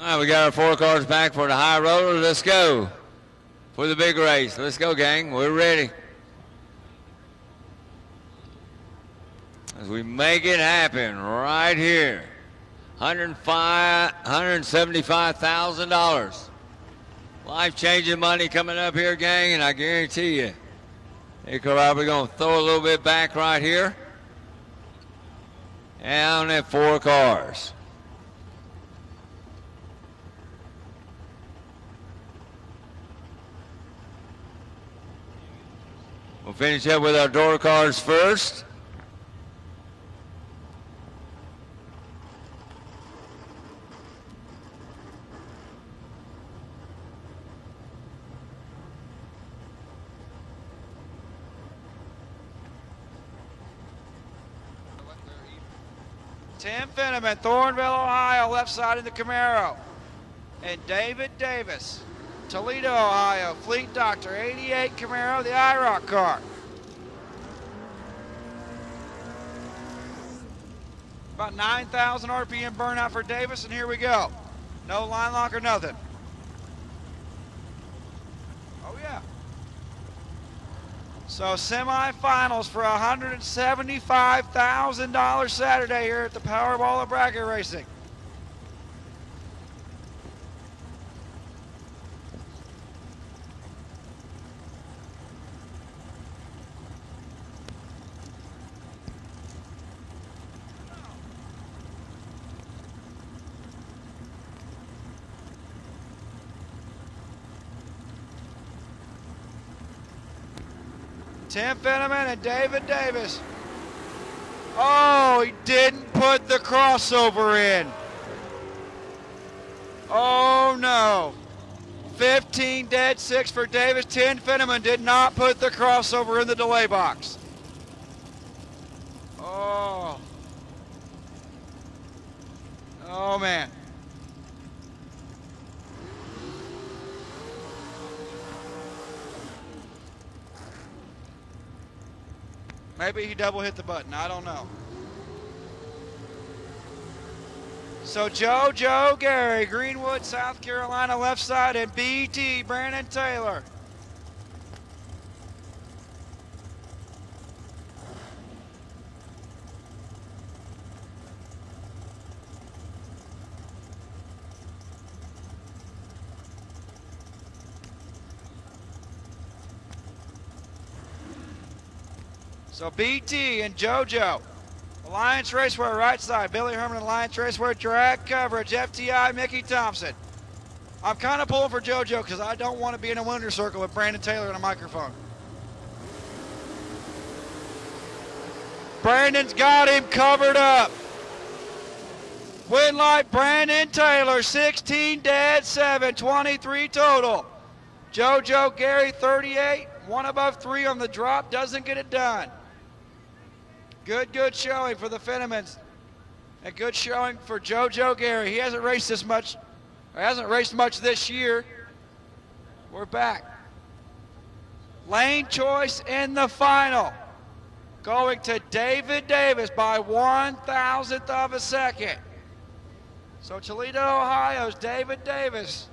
All right, we got our 4 cars back for the high roller. Let's go for the big race. Let's go, gang. We're ready. As we make it happen right here. $175,000. Life-changing money coming up here, gang, and I guarantee you, they're probably going to throw a little bit back right here. And on that 4 cars. We'll finish up with our door cars first. Tim Finneman, Thornville, Ohio, left side of the Camaro. And David Davis, Toledo, Ohio, Fleet Doctor, 88 Camaro, the IROC car. About 9,000 RPM burnout for Davis, and here we go. No line lock or nothing. Oh yeah. So semifinals for $175,000 Saturday here at the Powerball of Bracket Racing. Tim Fenneman and David Davis. Oh, he didn't put the crossover in. Oh no. 15 dead, 6 for Davis. Tim Fenneman did not put the crossover in the delay box. Oh. Oh man. Maybe he double hit the button. I don't know. So Joe, Gary, Greenwood, South Carolina, left side, and BT, Brandon Taylor. So BT and JoJo. Alliance Raceway right side. Billy Herman, Alliance Raceway drag coverage. FTI, Mickey Thompson. I'm kind of pulling for JoJo because I don't want to be in a winner's circle with Brandon Taylor and a microphone. Brandon's got him covered up. Win light, Brandon Taylor, 16 dead, 7, 23 total. JoJo, Gary, 38, 1 above 3 on the drop, doesn't get it done. Good showing for the Fennemans. A good showing for JoJo Gary. He hasn't raced this much, or hasn't raced much this year. We're back. Lane choice in the final. Going to David Davis by 1/1000th of a second. So Toledo, Ohio's David Davis.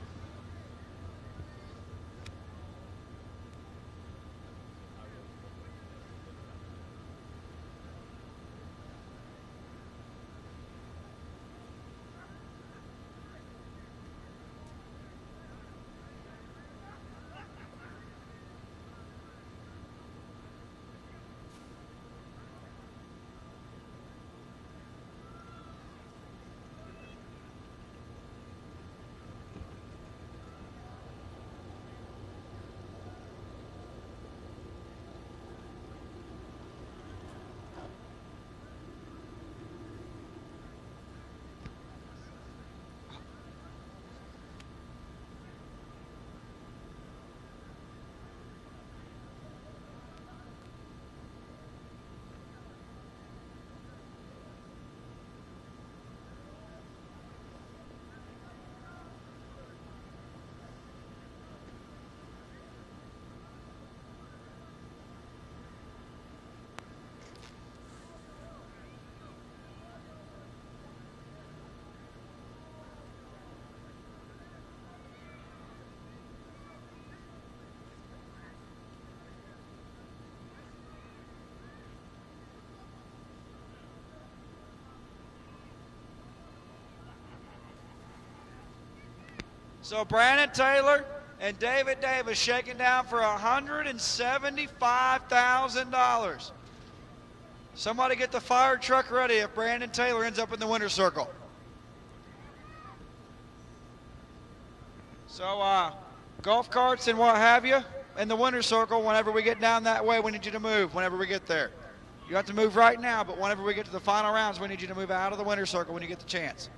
So Brandon Taylor and David Davis shaking down for $175,000. Somebody get the fire truck ready if Brandon Taylor ends up in the winner's circle. So golf carts and what have you in the winner's circle, whenever we get down that way, we need you to move whenever we get there. You have to move right now, but whenever we get to the final rounds, we need you to move out of the winner's circle when you get the chance.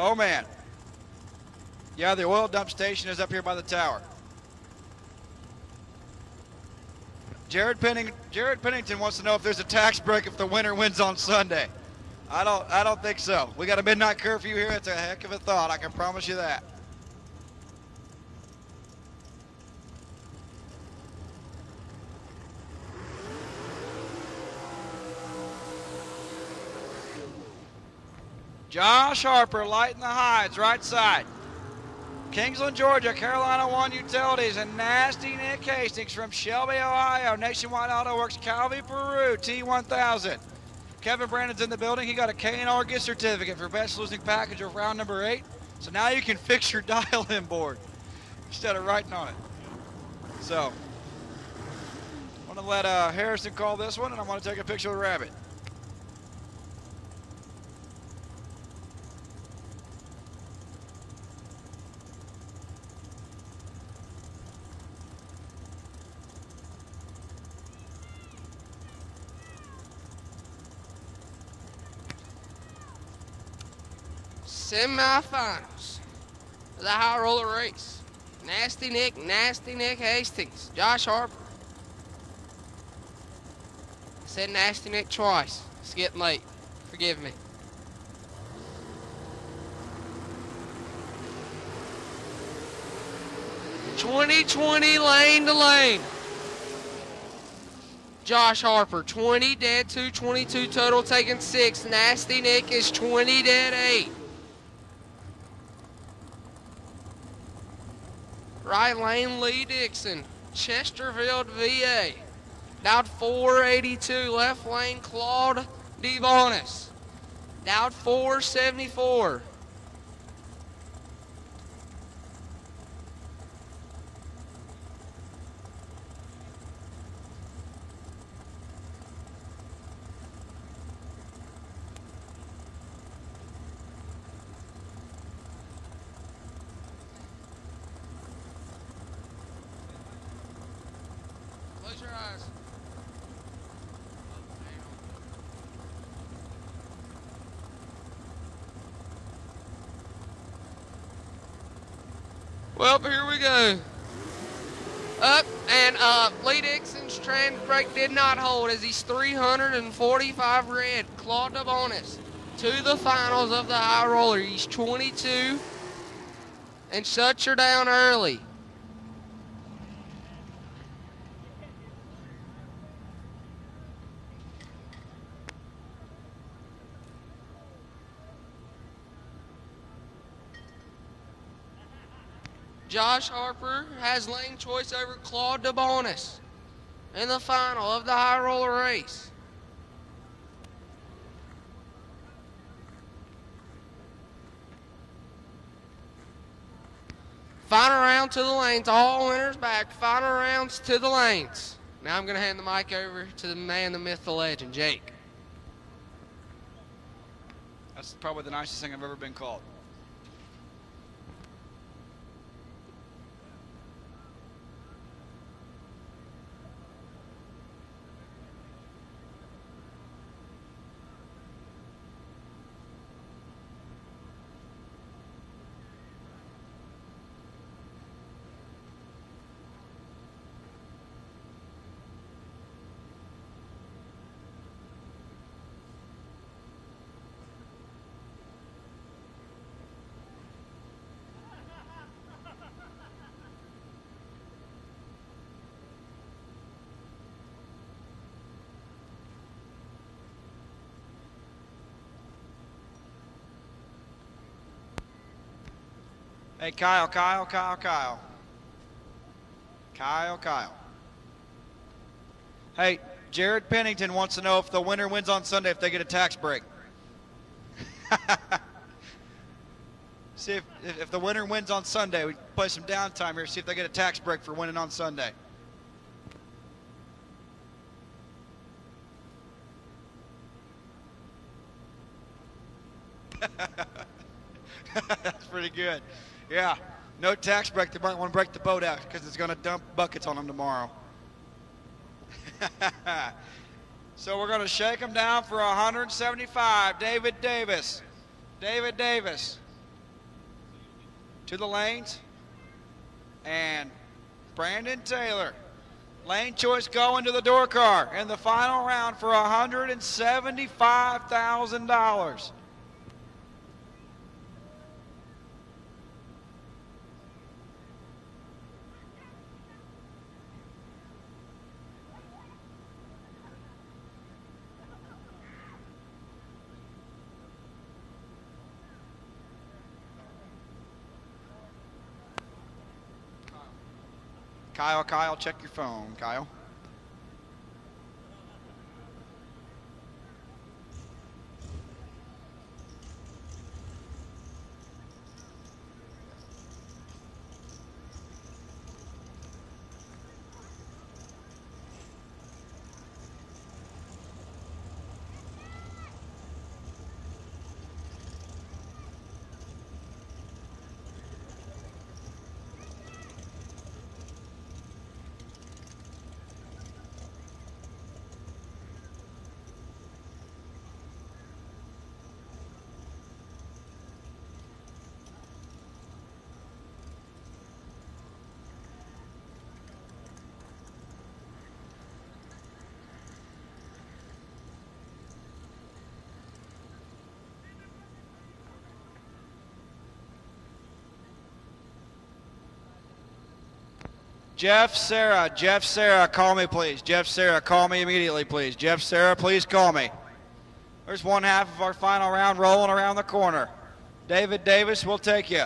Oh, man. Yeah, the oil dump station is up here by the tower. Jared Pennington wants to know if there's a tax break if the winner wins on Sunday. I don't think so. We got a midnight curfew here. It's a heck of a thought. I can promise you that. Josh Harper lighting the hides, right side. Kingsland, Georgia, Carolina 1 Utilities, and Nasty Nick Hastings from Shelby, Ohio. Nationwide Auto Works, Calvi, Peru, T1000. Kevin Brandon's in the building. He got a K&R gift certificate for best losing package of round number 8. So now you can fix your dial-in board instead of writing on it. So, I'm going to let Harrison call this one, and I'm going to take a picture of the rabbit. Semifinals of the high roller race. Nasty Nick Hastings, Josh Harper. I said Nasty Nick twice. It's getting late. Forgive me. .20 lane to lane. Josh Harper, 20 dead 2, 22 total, taking 6. Nasty Nick is 20 dead 8. Right lane, Lee Dixon, Chesterfield, VA. Dowd 482. Left lane, Claude DeBonis. Dowd 474. Close your eyes. Well, here we go. Up and up. Lee Dixon's trans brake did not hold as he's 345 red. Claude DeBonis to the finals of the high roller. He's 22 and shuts her down early. Josh Harper has lane choice over Claude DeBonis in the final of the high roller race. Final round to the lanes, all winners back. Final rounds to the lanes. Now I'm going to hand the mic over to the man, the myth, the legend, Jake. That's probably the nicest thing I've ever been called. Hey, Kyle. Hey, Jared Pennington wants to know if the winner wins on Sunday if they get a tax break. See if the winner wins on Sunday, we play some downtime here, see if they get a tax break for winning on Sunday. That's pretty good. Yeah, no tax break. They might want to break the boat out because it's going to dump buckets on them tomorrow. So we're going to shake them down for 175. David Davis. to the lanes. And Brandon Taylor, lane choice going to the door car in the final round for $175,000. Kyle, check your phone, Kyle. Jeff Sarah, call me please. Jeff Sarah, call me immediately please. Jeff Sarah, please call me. There's one half of our final round rolling around the corner. David Davis, we'll take you.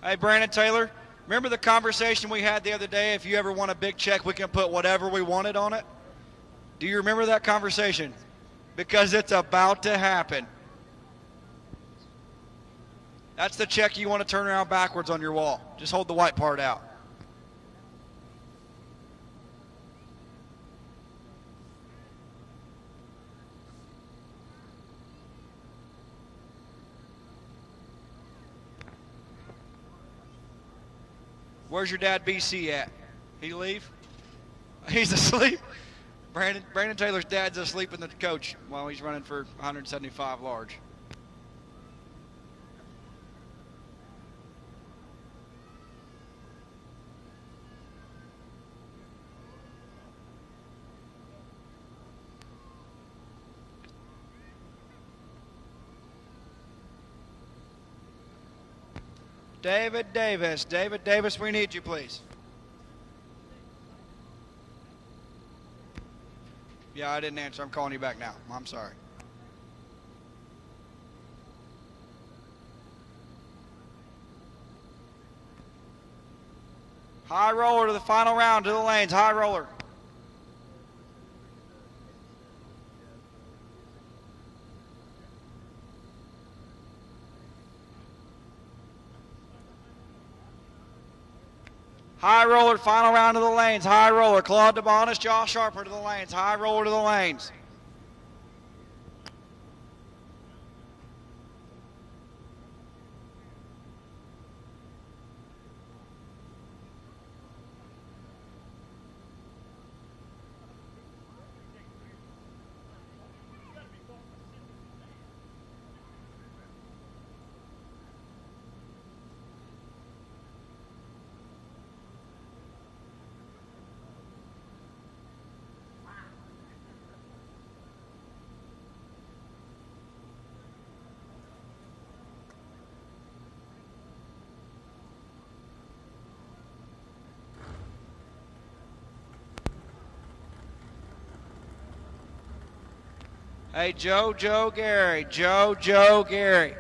Hey, Brandon Taylor, remember the conversation we had the other day? If you ever want a big check, we can put whatever we wanted on it. Do you remember that conversation? Because it's about to happen. That's the check you want to turn around backwards on your wall. Just hold the white part out. Where's your dad BC at? He leave? He's asleep? Brandon Taylor's dad's asleep in the coach while he's running for 175 large. David Davis, we need you, please. Yeah, I didn't answer. I'm calling you back now. I'm sorry. High roller to the final round, to the lanes. High roller. High roller, final round to the lanes. High roller, Claude DeBonis, Josh Harper to the lanes. High roller to the lanes. Hey, Joe Gary. Joe Gary,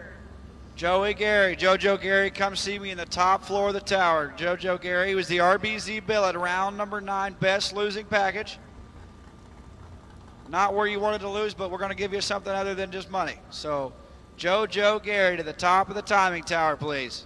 come see me in the top floor of the tower. Joe Gary was the RBZ billet, round number 9, best losing package. Not where you wanted to lose, but we're going to give you something other than just money. So, Joe Gary to the top of the timing tower, please.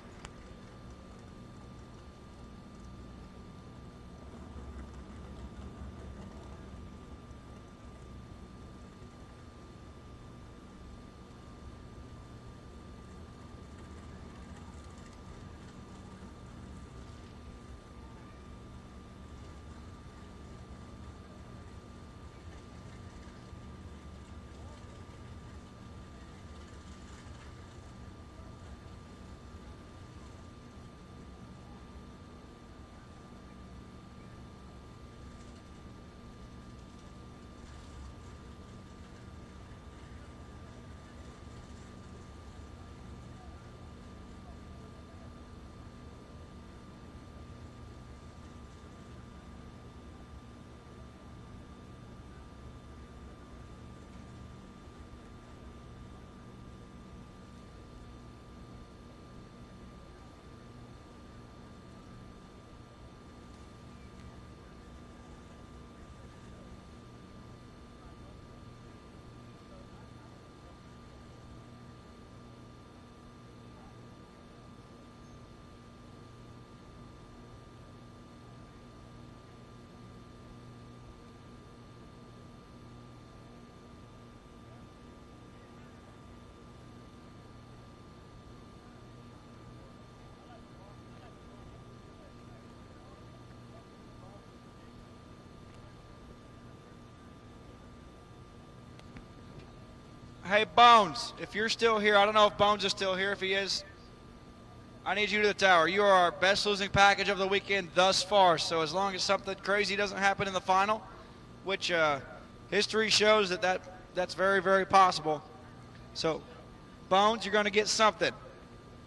Hey, Bones, if you're still here, I don't know if Bones is still here. If he is, I need you to the tower. You are our best losing package of the weekend thus far. So as long as something crazy doesn't happen in the final, which history shows that's very, very possible. So, Bones, you're going to get something.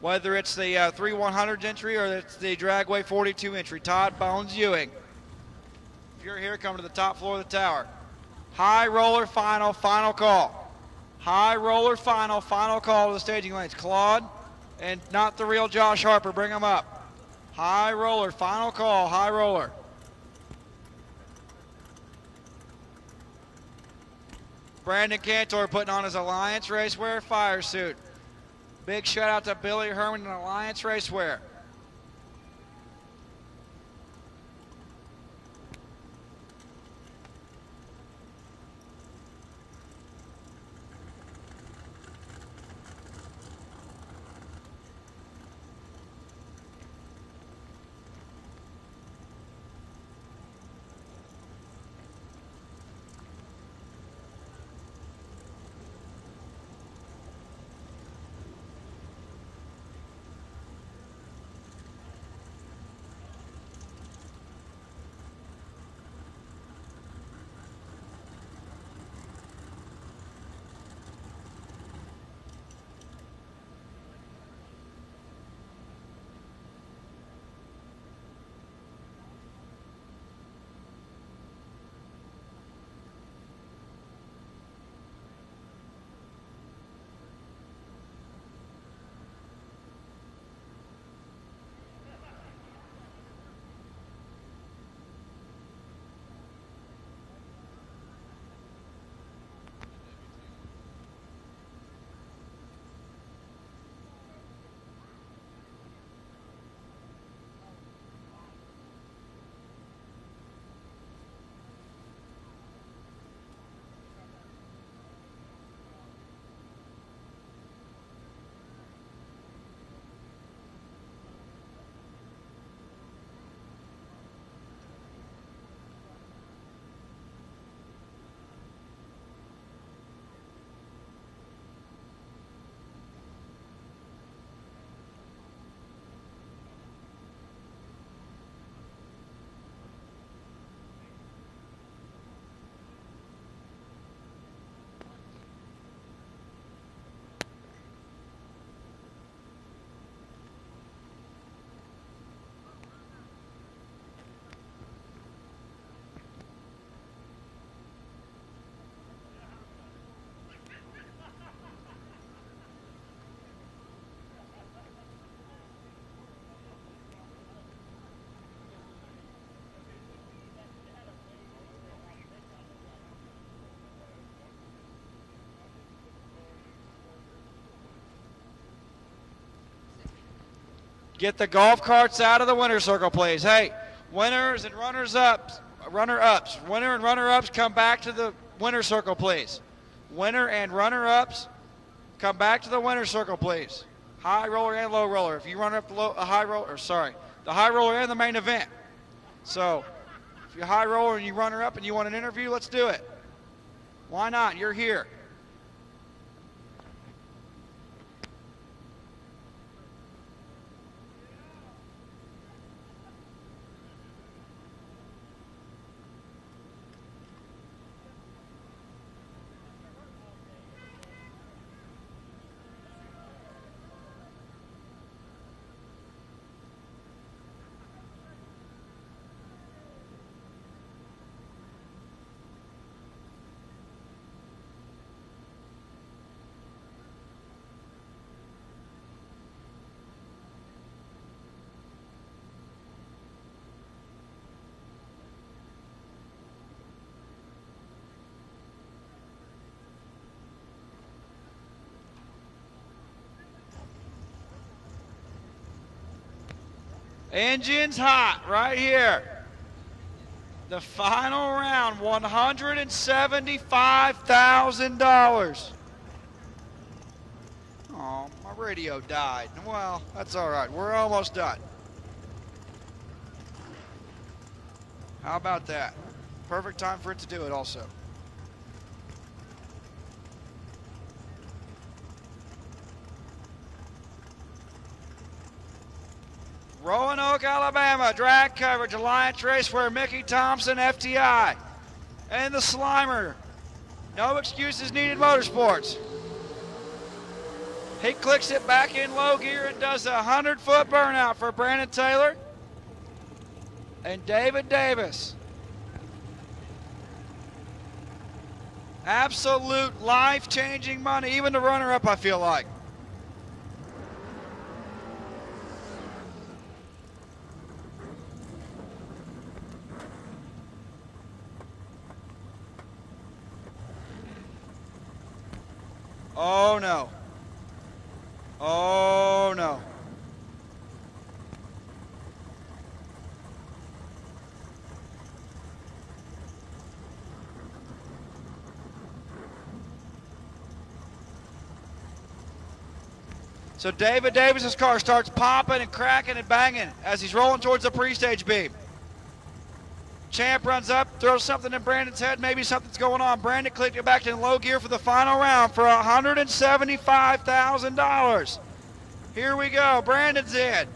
Whether it's the 3 100s entry or it's the Dragway 42 entry. Todd Bones Ewing. If you're here, come to the top floor of the tower. High roller final call. High roller final call to the staging lanes. Claude and not the real Josh Harper, bring him up. High roller, final call, high roller. Brandon Cantor putting on his Alliance Racewear fire suit. Big shout out to Billy Herman and Alliance Racewear. Get the golf carts out of the winner's circle, please. Hey, winners and runner-ups, winner and runner-ups, come back to the winner's circle, please. Winner and runner-ups, come back to the winner's circle, please. High roller and low roller. If you run up the the high roller and the main event. So, if you're high roller and you runner up and you want an interview, let's do it. Why not? You're here. Engines hot right here. The final round, $175,000. Oh, my radio died. Well, that's all right. We're almost done. How about that? Perfect time for it to do it also. Roanoke, Alabama, drag coverage, Alliance Raceway, Mickey Thompson, FTI. And the Slimer, no excuses needed Motorsports. He clicks it back in low gear and does a 100-foot burnout for Brandon Taylor and David Davis. Absolute life-changing money, even the runner-up, I feel like. Oh no. Oh no. So David Davis's car starts popping and cracking and banging as he's rolling towards the pre-stage beam. Champ runs up, throws something in Brandon's head. Maybe something's going on. Brandon clicked it back to low gear for the final round for $175,000. Here we go. Brandon's in.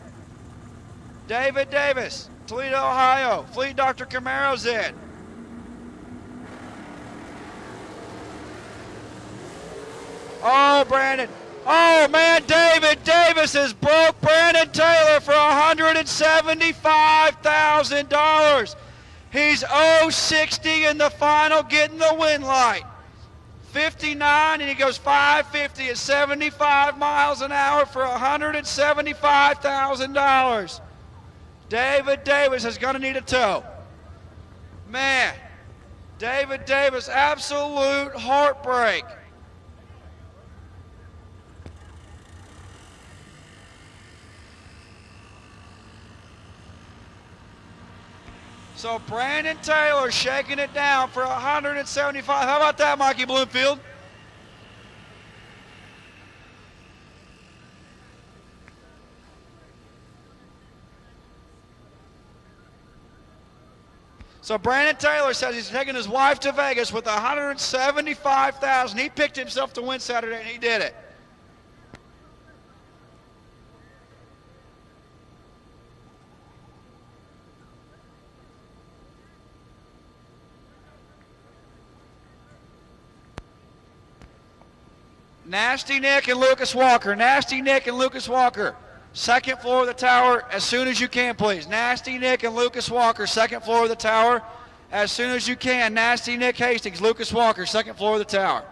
David Davis, Toledo, Ohio. Fleet Dr. Camaro's in. Oh, Brandon. Oh, man, David Davis has broke Brandon Taylor for $175,000. He's 0-60 in the final, getting the win light. 59, and he goes 550 at 75 miles an hour for $175,000. David Davis is going to need a tow. Man, David Davis, absolute heartbreak. So Brandon Taylor shaking it down for $175,000. How about that, Mikey Bloomfield? So Brandon Taylor says he's taking his wife to Vegas with $175,000. He picked himself to win Saturday, and he did it. Nasty Nick and Lucas Walker. Nasty Nick and Lucas Walker. Second floor of the tower as soon as you can, please. Nasty Nick and Lucas Walker. Second floor of the tower as soon as you can. Nasty Nick Hastings, Lucas Walker. Second floor of the tower.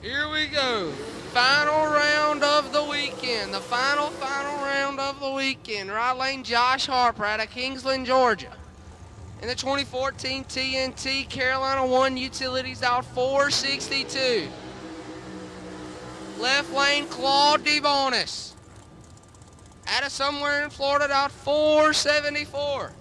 Here we go. Final round of the weekend. The final round of the weekend. Right lane, Josh Harper out of Kingsland, Georgia. In the 2014 TNT Carolina 1 Utilities out 462. Left lane, Claude DeBonis out of somewhere in Florida out 474.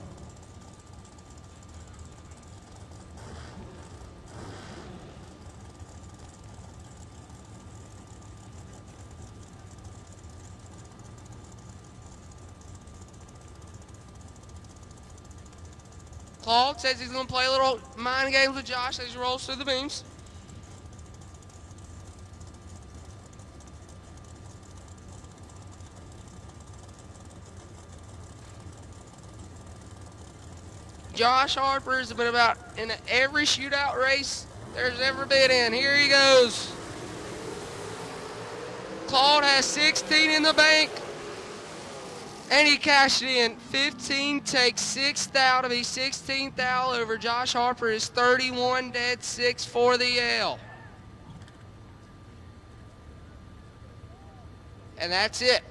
Claude says he's going to play a little mind games with Josh as he rolls through the beams. Josh Harper has been about in every shootout race there's ever been in. Here he goes. Claude has 16 in the bank. And he cashed it in. 15 takes 6th out of his 16th out over Josh Harper is 31 dead 6 for the L. And that's it.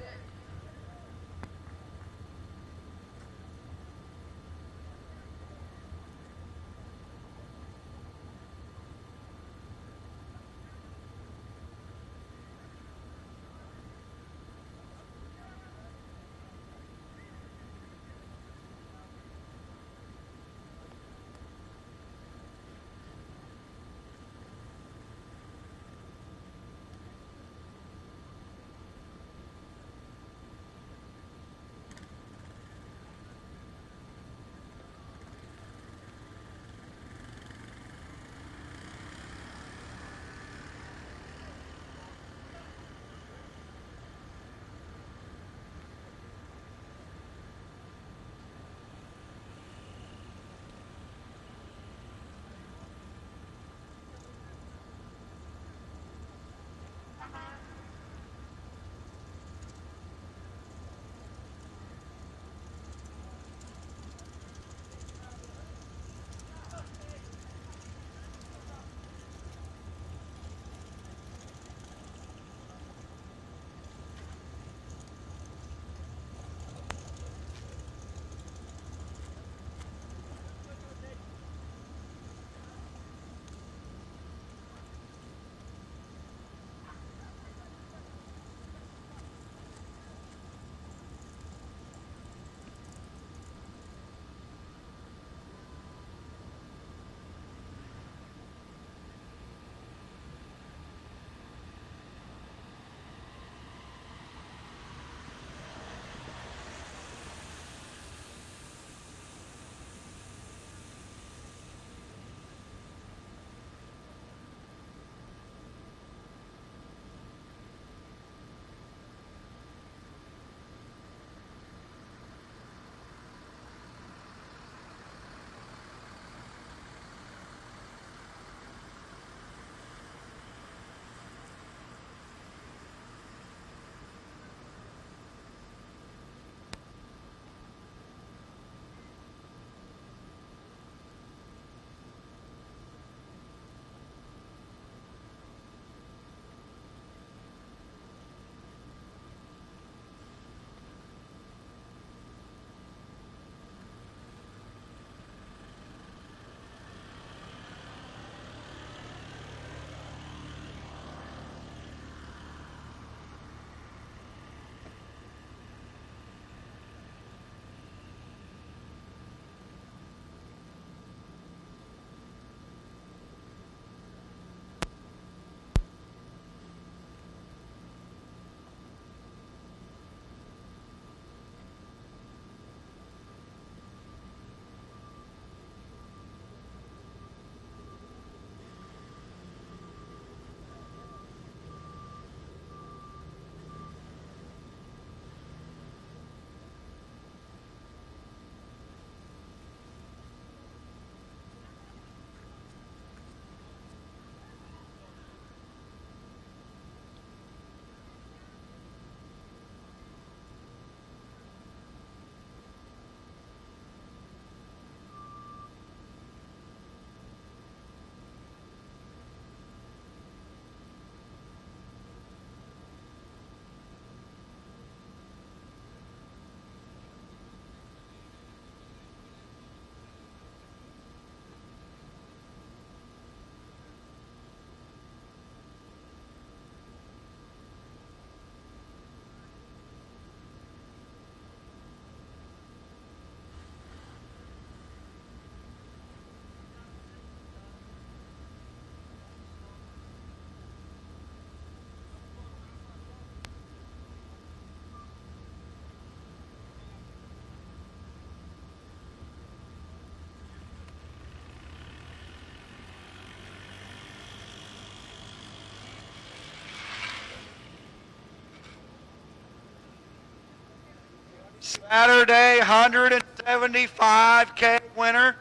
Saturday 175K winner,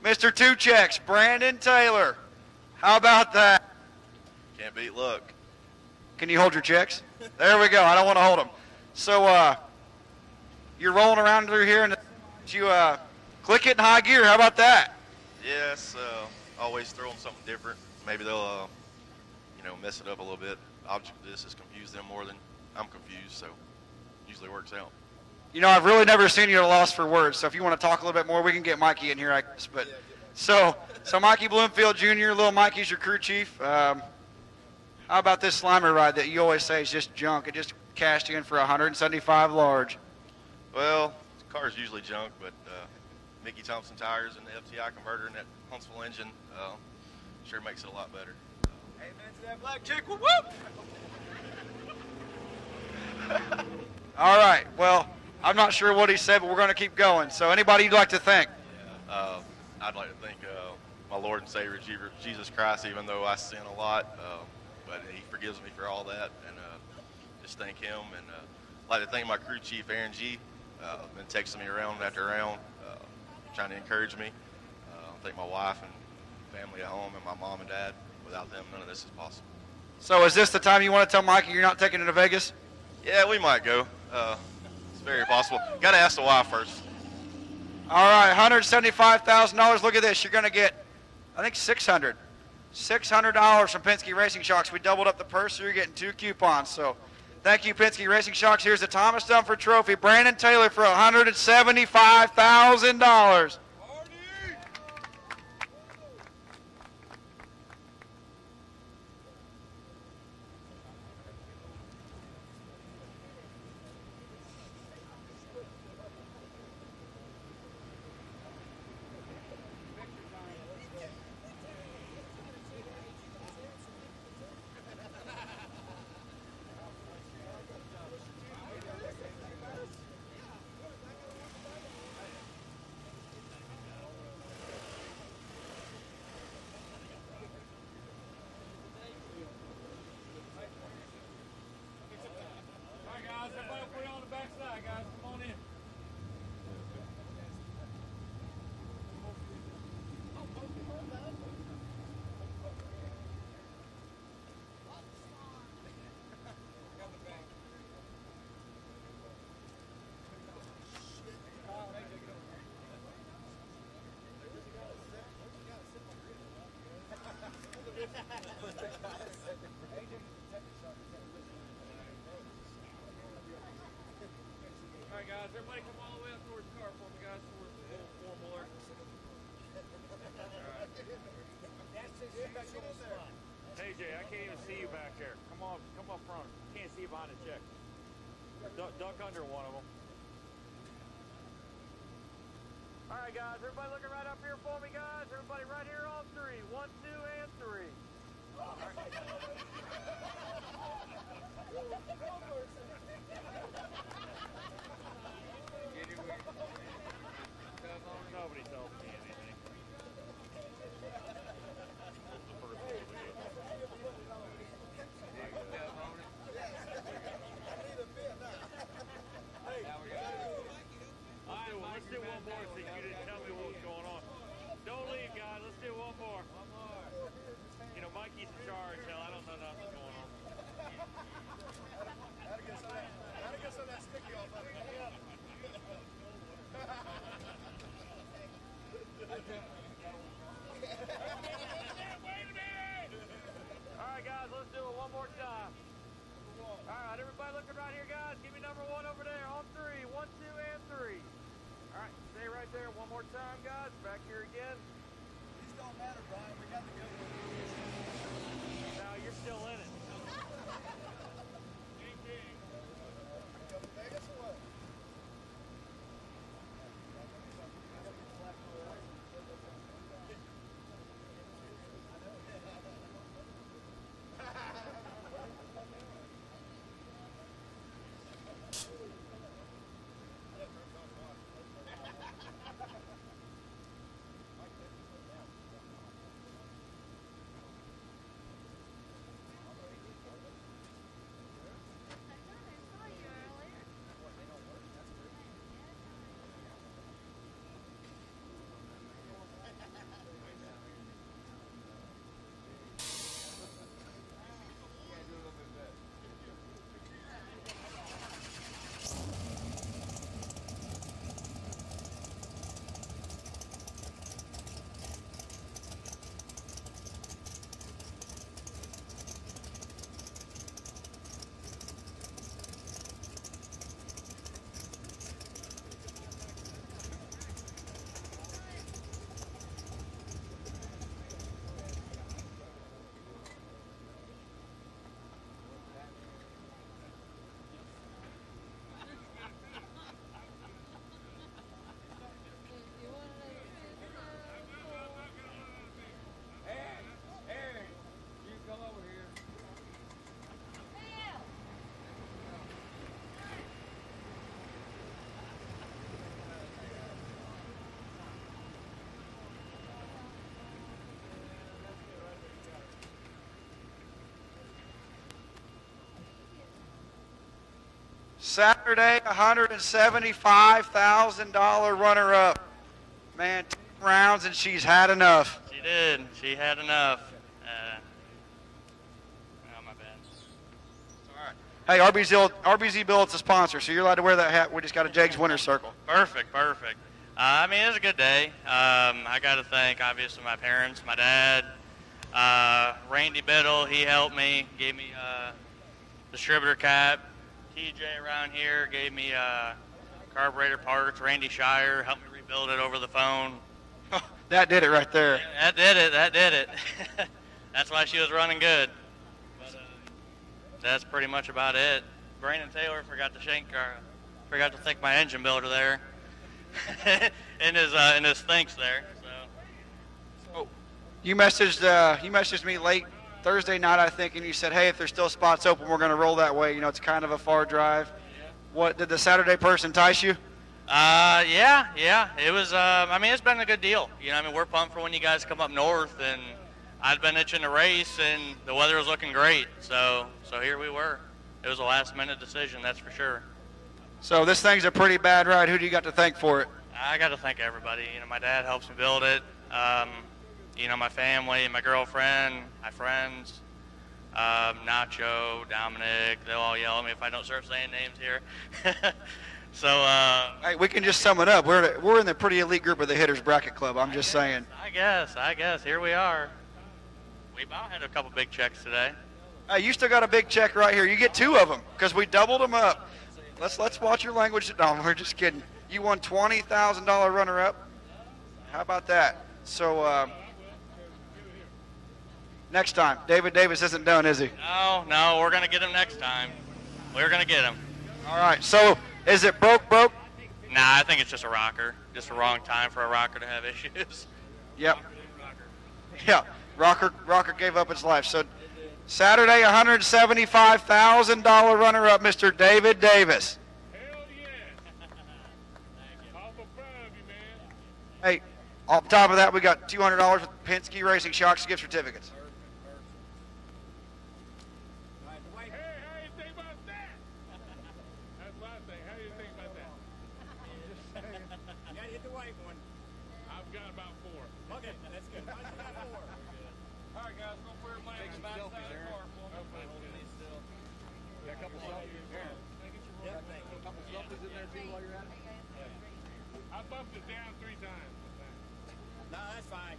Mr. Two Checks, Brandon Taylor. How about that? Can't beat luck. Can you hold your checks? There we go. I don't want to hold them. So you're rolling around through here and you click it in high gear. How about that? Yes, always throw them something different. Maybe they'll, mess it up a little bit. Object of this has confused them more than I'm confused, so usually works out. You know, I've really never seen you at a loss for words, so if you want to talk a little bit more, we can get Mikey in here, I guess. But so Mikey Bloomfield Jr., little Mikey's your crew chief. How about this Slimer ride that you always say is just junk? It just cashed in for 175 large. Well, the car's usually junk, but Mickey Thompson tires and the FTI converter and that Huntsville engine sure makes it a lot better. Amen to that black chick. Whoop, whoop. All right. Well, I'm not sure what he said, but we're going to keep going. So anybody you'd like to thank? I'd like to thank my Lord and Savior, Jesus Christ, even though I sin a lot, but he forgives me for all that, and just thank him. And I'd like to thank my crew chief, Aaron G. Been texting me around after round, trying to encourage me. Thank my wife and family at home and my mom and dad. Without them, none of this is possible. So is this the time you want to tell Mikey you're not taking it to Vegas? Yeah, we might go. It's very possible. Got to ask the wife first. All right, $175,000. Look at this. You're going to get, I think, $600 from Penske Racing Shocks. We doubled up the purse, so you're getting 2 coupons. So thank you, Penske Racing Shocks. Here's the Thomas Dunford Trophy. Brandon Taylor for $175,000. All right, guys, everybody come all the way up towards the car for me, guys, towards the little four-wheeler. All right. Hey, Jay, I can't even see you back there. Come on, come up front. Can't see you behind the check. Duck under one of them. All right, guys, everybody looking right up here for me, guys. Everybody right here on 3. 1, 2, and 3. All right. Nobody tells me anything. Alright, well, let's do one more since you didn't tell me what was going on. Don't leave, guys. Let's do one more. One more. You know, Mikey's in charge. Hell, I don't know nothing going on. Gotta get some of that sticky off of it. Alright, guys, let's do it one more time. Alright, everybody looking right here, guys. Give me number 1 over there on 3. 1, 2, and 3. Alright, stay right there one more time, guys. Back here again. These don't matter, Brian. We got the good one. No, you're still in it. Vegas or what? Saturday, $175,000 runner-up. Man, 2 rounds and she's had enough. She did. She had enough. Oh, my bad. All right. Hey, RBZ Bill, it's a sponsor, so you're allowed to wear that hat. We just got a Jags winner's circle. Perfect, perfect. I mean, it was a good day. I got to thank, obviously, my parents, my dad, Randy Biddle. He helped me, gave me distributor cap. TJ around here gave me carburetor parts. Randy Shire helped me rebuild it over the phone. That did it right there. That did it. That did it. That's why she was running good. But, that's pretty much about it. Brandon Taylor forgot to thank my engine builder there. in his thanks there. So. You messaged me late Thursday night, I think, and you said, hey, if there's still spots open, we're going to roll that way. You know, it's kind of a far drive. What, did the Saturday person entice you? Yeah. It was, I mean, it's been a good deal. You know, I mean, we're pumped for when you guys come up north, and I'd been itching to race, and the weather was looking great. So here we were. It was a last-minute decision, that's for sure. So this thing's a pretty bad ride. Who do you got to thank for it? I got to thank everybody. You know, my dad helps me build it. You know, my family, my girlfriend, my friends, Nacho, Dominic, they'll all yell at me if I don't start saying names here. So, hey, we can just sum it up. We're in the pretty elite group of the Hitters Bracket Club. I'm just saying. I guess. Here we are. We about had a couple big checks today. Hey, you still got a big check right here. You get 2 of them because we doubled them up. Let's watch your language. No, we're just kidding. You won $20,000 runner-up. How about that? So, next time. David Davis isn't done, is he? No, we're going to get him next time. We're going to get him. All right, so is it broke? Nah, I think it's just a rocker. Just a wrong time for a rocker to have issues. Yep. Yeah, rocker gave up its life. So Saturday, $175,000 runner-up, Mr. David Davis. Hell yeah. Awful proud of you, man. Hey, on top of that, we got $200 with Penske Racing Shocks gift certificates. I bumped it down 3 times. No, that's fine.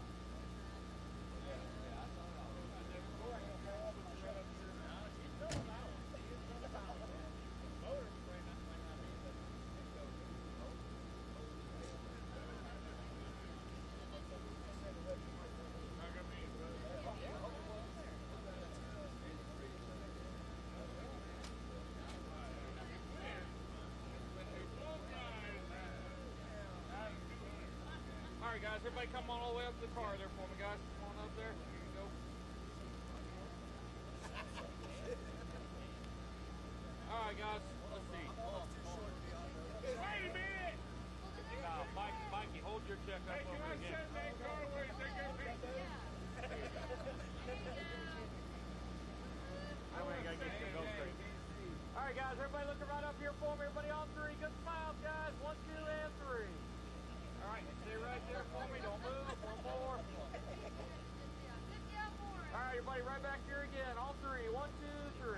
All right, guys, everybody come on all the way up to the car there for me, guys. Come on up there. Here you go. All right, guys, let's see. Wait a minute! Mikey, hold your check up over again. Hey, can I send that car where you take your picture? All right, guys, everybody looking right up here for me. Everybody on 3. Good smiles, guys. 1, 2, and 3. All right, stay right there for me. Don't move. 1 more. All right, everybody right back here again. All 3. 1, 2, 3.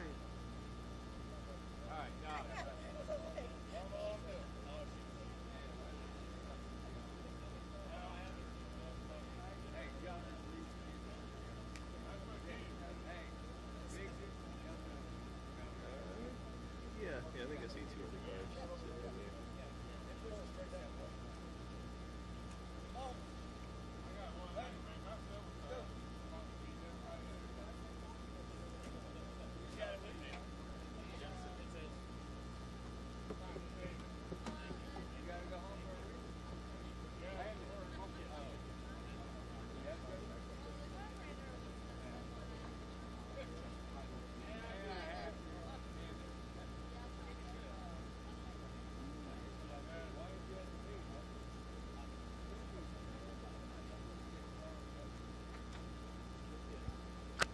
All right, got it. Yeah, I think I see 2 other cars.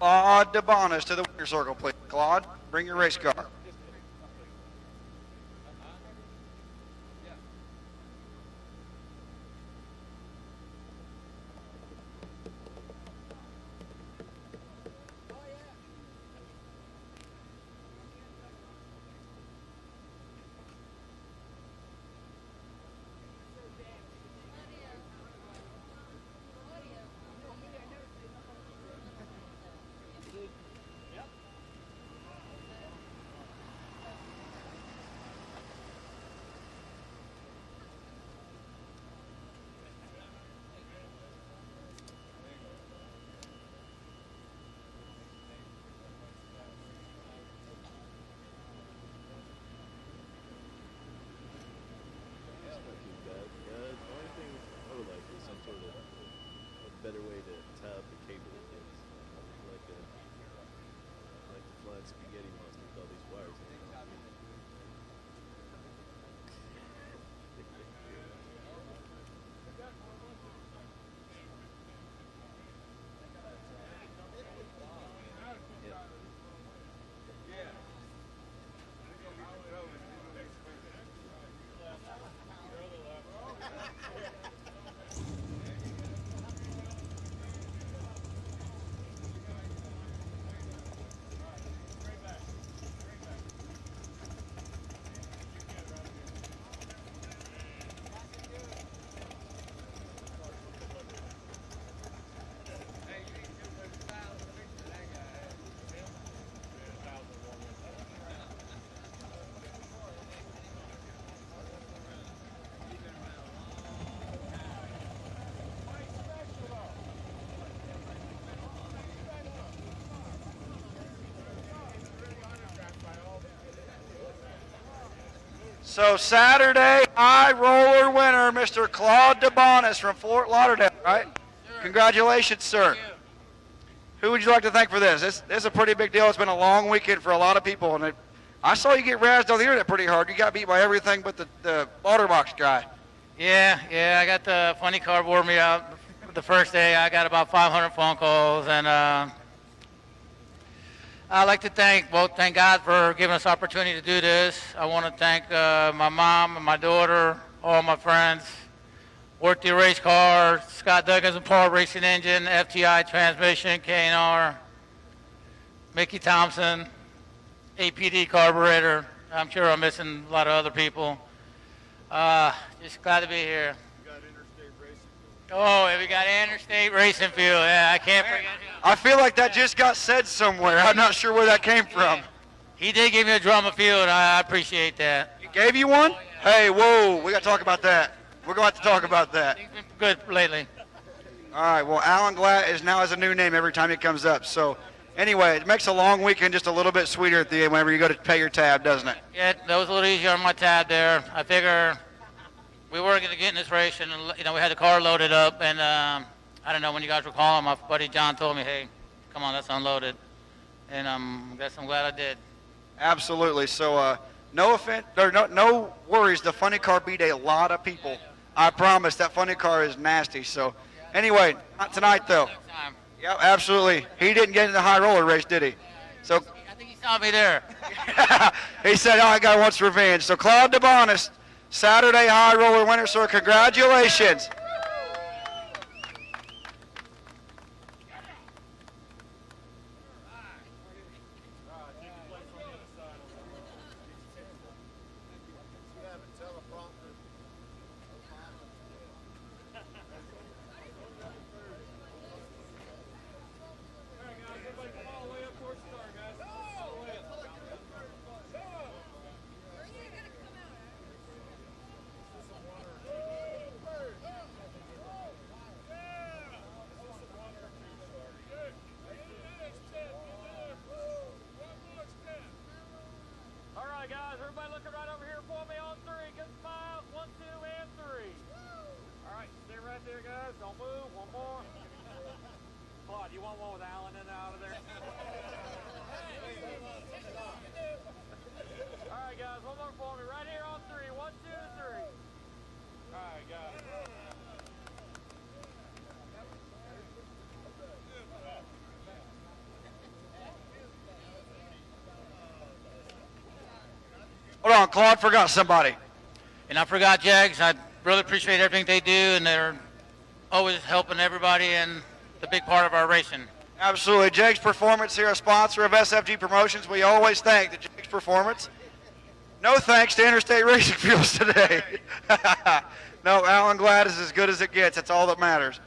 Claude DeBonis to the winner's circle, please. Claude, bring your race car. So Saturday high roller winner, Mr. Claude DeBonis from Fort Lauderdale, right? Sure. Congratulations, sir. Who would you like to thank for this? This is a pretty big deal. It's been a long weekend for a lot of people, and I saw you get razzed on the internet pretty hard. You got beat by everything but the water box guy. Yeah, I got the funny car wore me out the first day. I got about 500 phone calls, and I'd like to thank God for giving us the opportunity to do this. I want to thank my mom and my daughter, all my friends, Worthy Race Car, Scott Duggins and Paul Racing Engine, FTI Transmission, K&R, Mickey Thompson, APD Carburetor. I'm sure I'm missing a lot of other people. Just glad to be here. Oh, we got Interstate Racing Fuel. Yeah, I can't forget him. I feel like that just got said somewhere. I'm not sure where that came from. He did give me a drum of fuel, and I appreciate that. He gave you one? Hey, whoa, we got to talk about that. We're going to have to talk about that. He's been good lately. All right, well, Alan Glatt has a new name every time he comes up. So, anyway, it makes a long weekend just a little bit sweeter at the end whenever you go to pay your tab, doesn't it? Yeah, that was a little easier on my tab there. I figure we were going to get in this race, and we had the car loaded up, and I don't know when you guys were calling. My buddy John told me, "Hey, come on, let's unload it," and I guess I'm glad I did. Absolutely. So, no offense, no worries. The funny car beat a lot of people. I promise that funny car is nasty. So, anyway, not tonight though. Yep, absolutely. He didn't get in the high roller race, did he? So I think he saw me there. He said, "Oh, I got wants revenge." So, Claude DeBonis, Saturday high roller winner, sir. Congratulations. Hold on, Claude forgot somebody. And I forgot Jags. I really appreciate everything they do, and they're always helping everybody and the big part of our racing. Absolutely. Jags Performance here, a sponsor of SFG Promotions. We always thank the Jags Performance. No thanks to Interstate Racing Fuels today. No, Alan Glatt is as good as it gets. That's all that matters.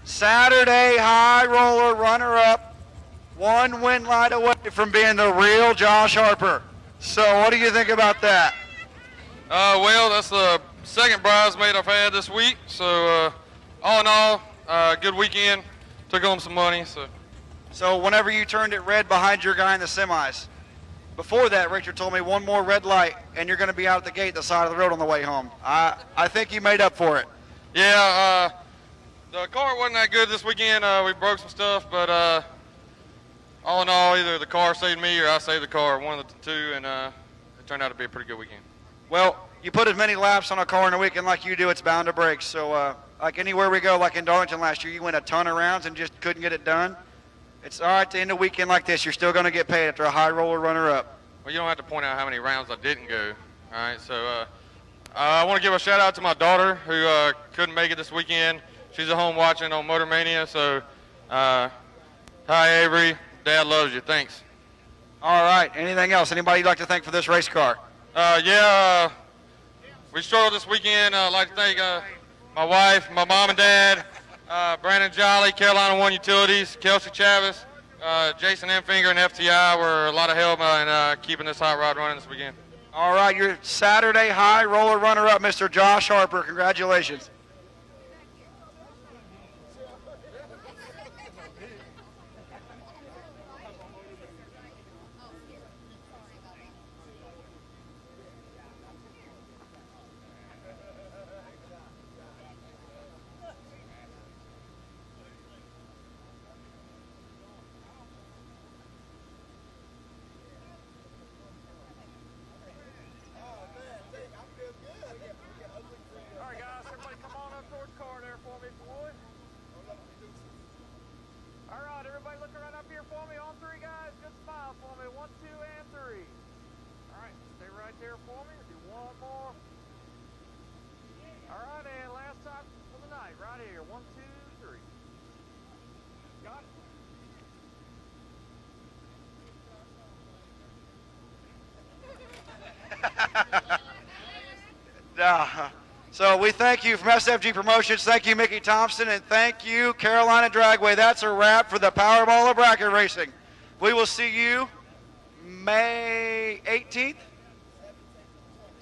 Saturday high roller runner-up, one win light away from being the real Josh Harper. So what do you think about that? Well, that's the second bridesmaid I've had this week. So all in all, good weekend. Took home some money. So whenever you turned it red behind your guy in the semis, before that, Richard told me one more red light and you're going to be out at the gate, the side of the road on the way home. I think you made up for it. Yeah, the car wasn't that good this weekend. We broke some stuff, but all in all, either the car saved me or I saved the car, one of the two, and it turned out to be a pretty good weekend. Well, you put as many laps on a car in a weekend like you do, it's bound to break. So, like anywhere we go, like in Darlington last year, you went a ton of rounds and just couldn't get it done. It's all right to end a weekend like this. You're still going to get paid after a high roller runner-up. Well, you don't have to point out how many rounds I didn't go. All right, so I want to give a shout-out to my daughter who couldn't make it this weekend. She's at home watching on Motor Mania, so hi, Avery. Dad loves you. Thanks. All right. Anything else? Anybody you'd like to thank for this race car? Yeah, we struggled this weekend. I'd like to thank my wife, my mom and dad, Brandon Jolly, Carolina One Utilities, Kelsey Chavis, Jason Enfinger, and FTI were a lot of help in keeping this hot rod running this weekend. All right. Your Saturday high roller runner-up, Mr. Josh Harper. Congratulations. So we thank you from SFG Promotions. Thank you, Mickey Thompson, and thank you, Carolina Dragway. That's a wrap for the Powerball of Bracket Racing. We will see you May 18th,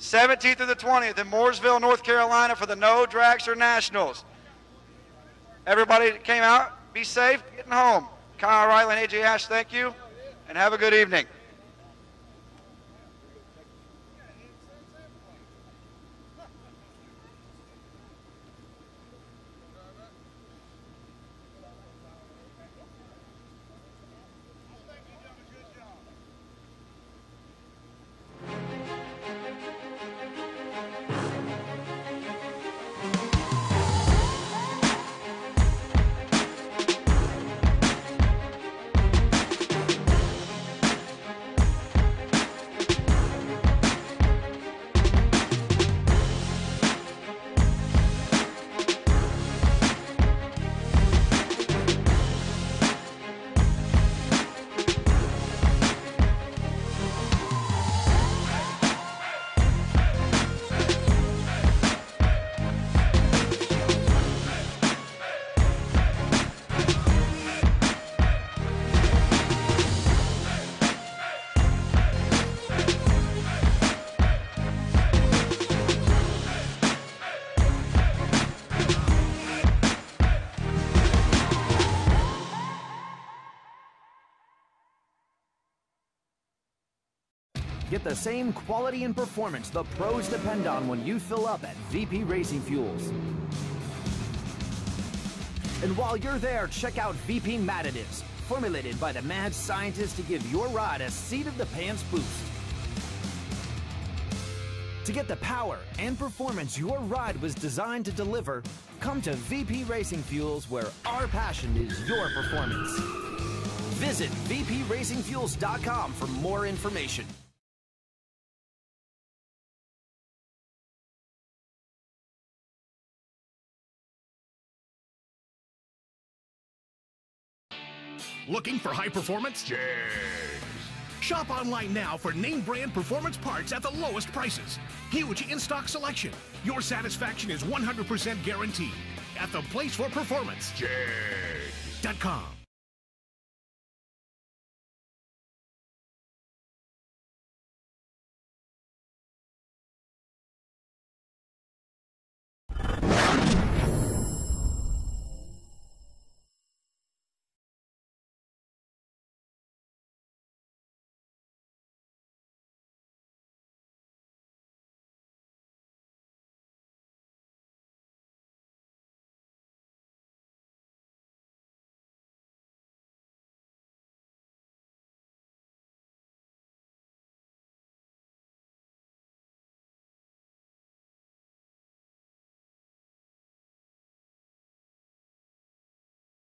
17th, and the 20th in Mooresville, North Carolina for the No Dragster Nationals. Everybody that came out, be safe, getting home. Kyle Riley and AJ Ash, thank you, and have a good evening. Get the same quality and performance the pros depend on when you fill up at VP Racing Fuels. And while you're there, check out VP Additives, formulated by the mad scientists to give your ride a seat-of-the-pants boost. To get the power and performance your ride was designed to deliver, come to VP Racing Fuels, where our passion is your performance. Visit vpracingfuels.com for more information. Looking for high performance? Cheers. Shop online now for name brand performance parts at the lowest prices. Huge in-stock selection. Your satisfaction is 100% guaranteed at the place for performance. Cheers.com.